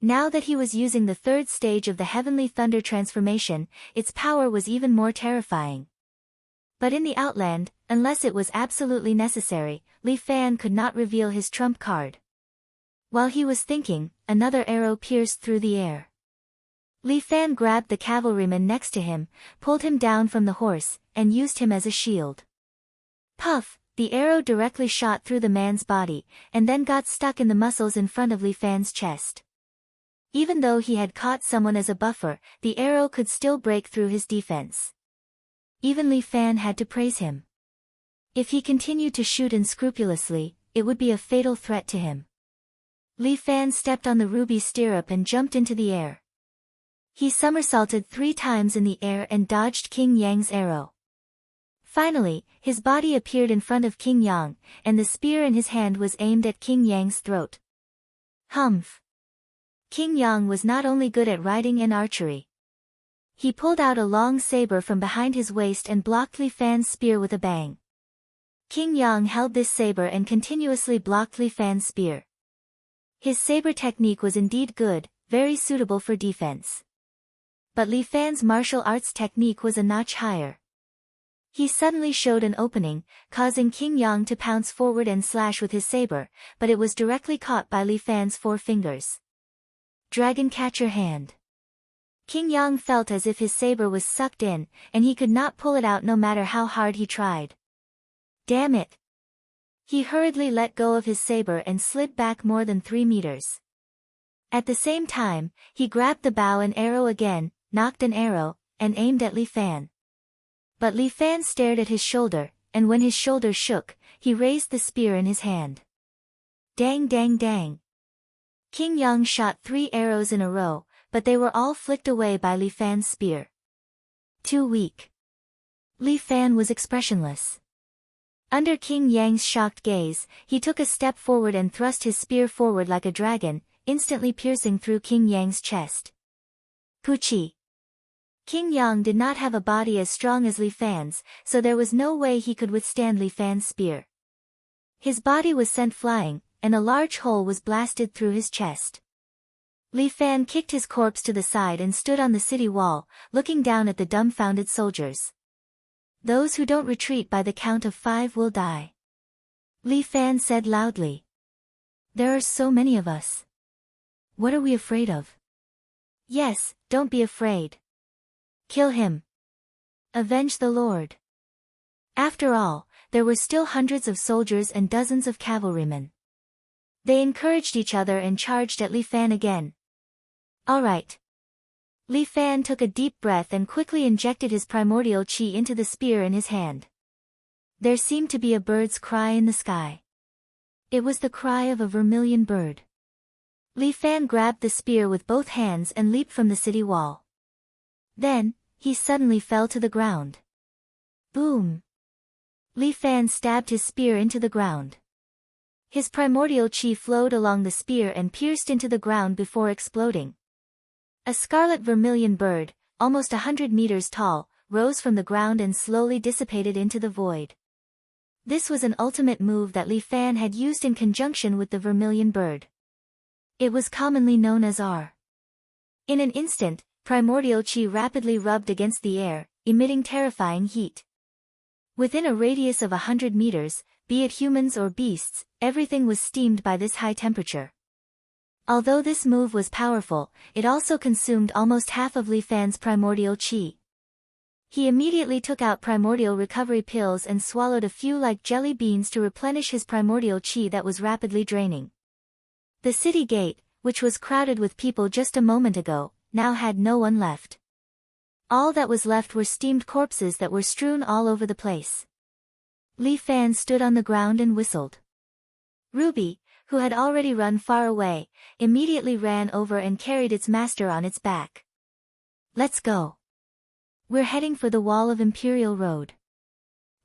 Now that he was using the 3rd stage of the heavenly thunder transformation, its power was even more terrifying. But in the Outland, unless it was absolutely necessary, Li Fan could not reveal his trump card. While he was thinking, another arrow pierced through the air. Li Fan grabbed the cavalryman next to him, pulled him down from the horse, and used him as a shield. Puff! The arrow directly shot through the man's body, and then got stuck in the muscles in front of Li Fan's chest. Even though he had caught someone as a buffer, the arrow could still break through his defense. Even Li Fan had to praise him. If he continued to shoot unscrupulously, it would be a fatal threat to him. Li Fan stepped on the ruby stirrup and jumped into the air. He somersaulted 3 times in the air and dodged King Yang's arrow. Finally, his body appeared in front of King Yang, and the spear in his hand was aimed at King Yang's throat. Humph! King Yang was not only good at riding and archery. He pulled out a long saber from behind his waist and blocked Li Fan's spear with a bang. King Yang held this saber and continuously blocked Li Fan's spear. His saber technique was indeed good, very suitable for defense. But Li Fan's martial arts technique was a notch higher. He suddenly showed an opening, causing King Yang to pounce forward and slash with his saber, but it was directly caught by Li Fan's 4 fingers. Dragon Catcher Hand. King Yang felt as if his saber was sucked in, and he could not pull it out no matter how hard he tried. Damn it! He hurriedly let go of his saber and slid back more than 3 meters. At the same time, he grabbed the bow and arrow again, knocked an arrow, and aimed at Li Fan. But Li Fan stared at his shoulder, and when his shoulder shook, he raised the spear in his hand. Dang dang dang! King Yang shot 3 arrows in a row, but they were all flicked away by Li Fan's spear. Too weak. Li Fan was expressionless. Under King Yang's shocked gaze, he took a step forward and thrust his spear forward like a dragon, instantly piercing through King Yang's chest. Puchi! King Yang did not have a body as strong as Li Fan's, so there was no way he could withstand Li Fan's spear. His body was sent flying, and a large hole was blasted through his chest. Li Fan kicked his corpse to the side and stood on the city wall, looking down at the dumbfounded soldiers. Those who don't retreat by the count of 5 will die. Li Fan said loudly. There are so many of us. What are we afraid of? Yes, don't be afraid. Kill him. Avenge the Lord. After all, there were still hundreds of soldiers and dozens of cavalrymen. They encouraged each other and charged at Li Fan again. All right. Li Fan took a deep breath and quickly injected his primordial qi into the spear in his hand. There seemed to be a bird's cry in the sky. It was the cry of a vermilion bird. Li Fan grabbed the spear with both hands and leaped from the city wall. Then, he suddenly fell to the ground. Boom! Li Fan stabbed his spear into the ground. His primordial qi flowed along the spear and pierced into the ground before exploding. A scarlet vermilion bird, almost 100 meters tall, rose from the ground and slowly dissipated into the void. This was an ultimate move that Li Fan had used in conjunction with the vermilion bird. It was commonly known as R. In an instant, primordial qi rapidly rubbed against the air, emitting terrifying heat. Within a radius of 100 meters, be it humans or beasts, everything was steamed by this high temperature. Although this move was powerful, it also consumed almost half of Li Fan's primordial qi. He immediately took out primordial recovery pills and swallowed a few like jelly beans to replenish his primordial qi that was rapidly draining. The city gate, which was crowded with people just a moment ago, now had no one left. All that was left were steamed corpses that were strewn all over the place. Li Fan stood on the ground and whistled. Ruby, who had already run far away, immediately ran over and carried its master on its back. Let's go. We're heading for the wall of Imperial Road.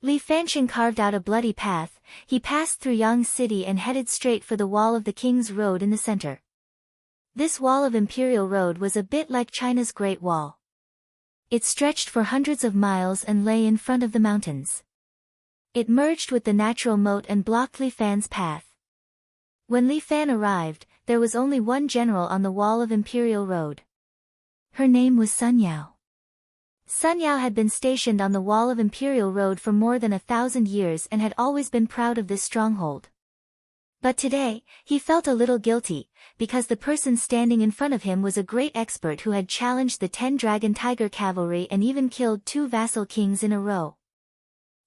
Li Fanxing carved out a bloody path. He passed through Yang City and headed straight for the wall of the King's Road in the center. This wall of Imperial Road was a bit like China's Great Wall. It stretched for hundreds of miles and lay in front of the mountains. It merged with the natural moat and blocked Li Fan's path. When Li Fan arrived, there was only one general on the wall of Imperial Road. Her name was Sun Yao. Sun Yao had been stationed on the wall of Imperial Road for more than 1,000 years and had always been proud of this stronghold. But today, he felt a little guilty, because the person standing in front of him was a great expert who had challenged the 10 Dragon Tiger Cavalry and even killed 2 vassal kings in a row.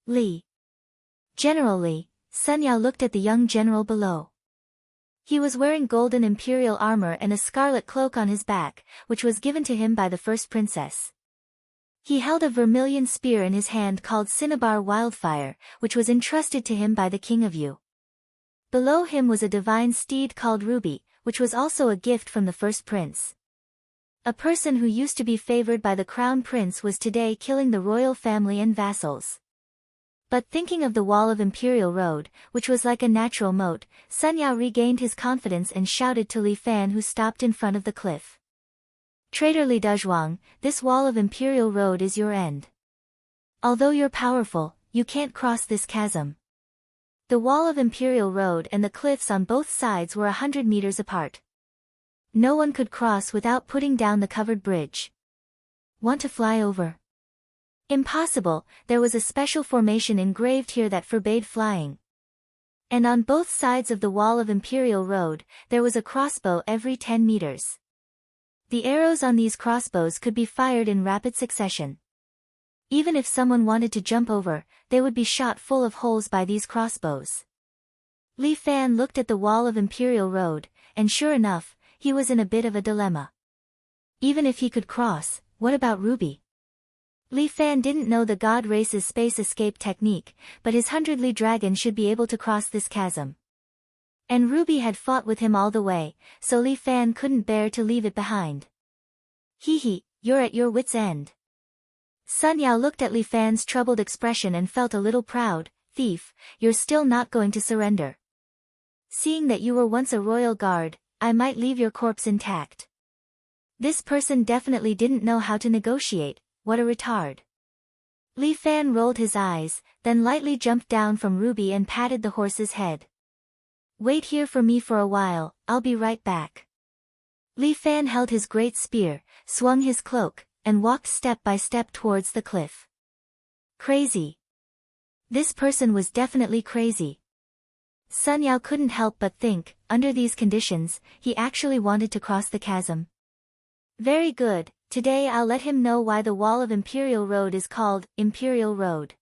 Li. General Li, Sun Yao looked at the young general below. He was wearing golden imperial armor and a scarlet cloak on his back, which was given to him by the first princess. He held a vermilion spear in his hand called Cinnabar Wildfire, which was entrusted to him by the King of Yu. Below him was a divine steed called Ruby, which was also a gift from the first prince. A person who used to be favored by the crown prince was today killing the royal family and vassals. But thinking of the wall of Imperial Road, which was like a natural moat, Sun Yao regained his confidence and shouted to Li Fan, who stopped in front of the cliff. Traitor Li Dezhuang, this wall of Imperial Road is your end. Although you're powerful, you can't cross this chasm. The wall of Imperial Road and the cliffs on both sides were 100 meters apart. No one could cross without putting down the covered bridge. Want to fly over? Impossible, there was a special formation engraved here that forbade flying. And on both sides of the wall of Imperial Road, there was a crossbow every 10 meters. The arrows on these crossbows could be fired in rapid succession. Even if someone wanted to jump over, they would be shot full of holes by these crossbows. Li Fan looked at the wall of Imperial Road, and sure enough, he was in a bit of a dilemma. Even if he could cross, what about Ruby? Li Fan didn't know the god race's space escape technique, but his 100-li dragon should be able to cross this chasm. And Ruby had fought with him all the way, so Li Fan couldn't bear to leave it behind. Hee, you're at your wit's end. Sun Yao looked at Li Fan's troubled expression and felt a little proud. Thief, you're still not going to surrender. Seeing that you were once a royal guard, I might leave your corpse intact. This person definitely didn't know how to negotiate. What a retard. Li Fan rolled his eyes, then lightly jumped down from Ruby and patted the horse's head. Wait here for me for a while, I'll be right back. Li Fan held his great spear, swung his cloak, and walked step by step towards the cliff. Crazy. This person was definitely crazy. Sun Yao couldn't help but think, under these conditions, he actually wanted to cross the chasm. Very good, today I'll let him know why the wall of Imperial Road is called Imperial Road.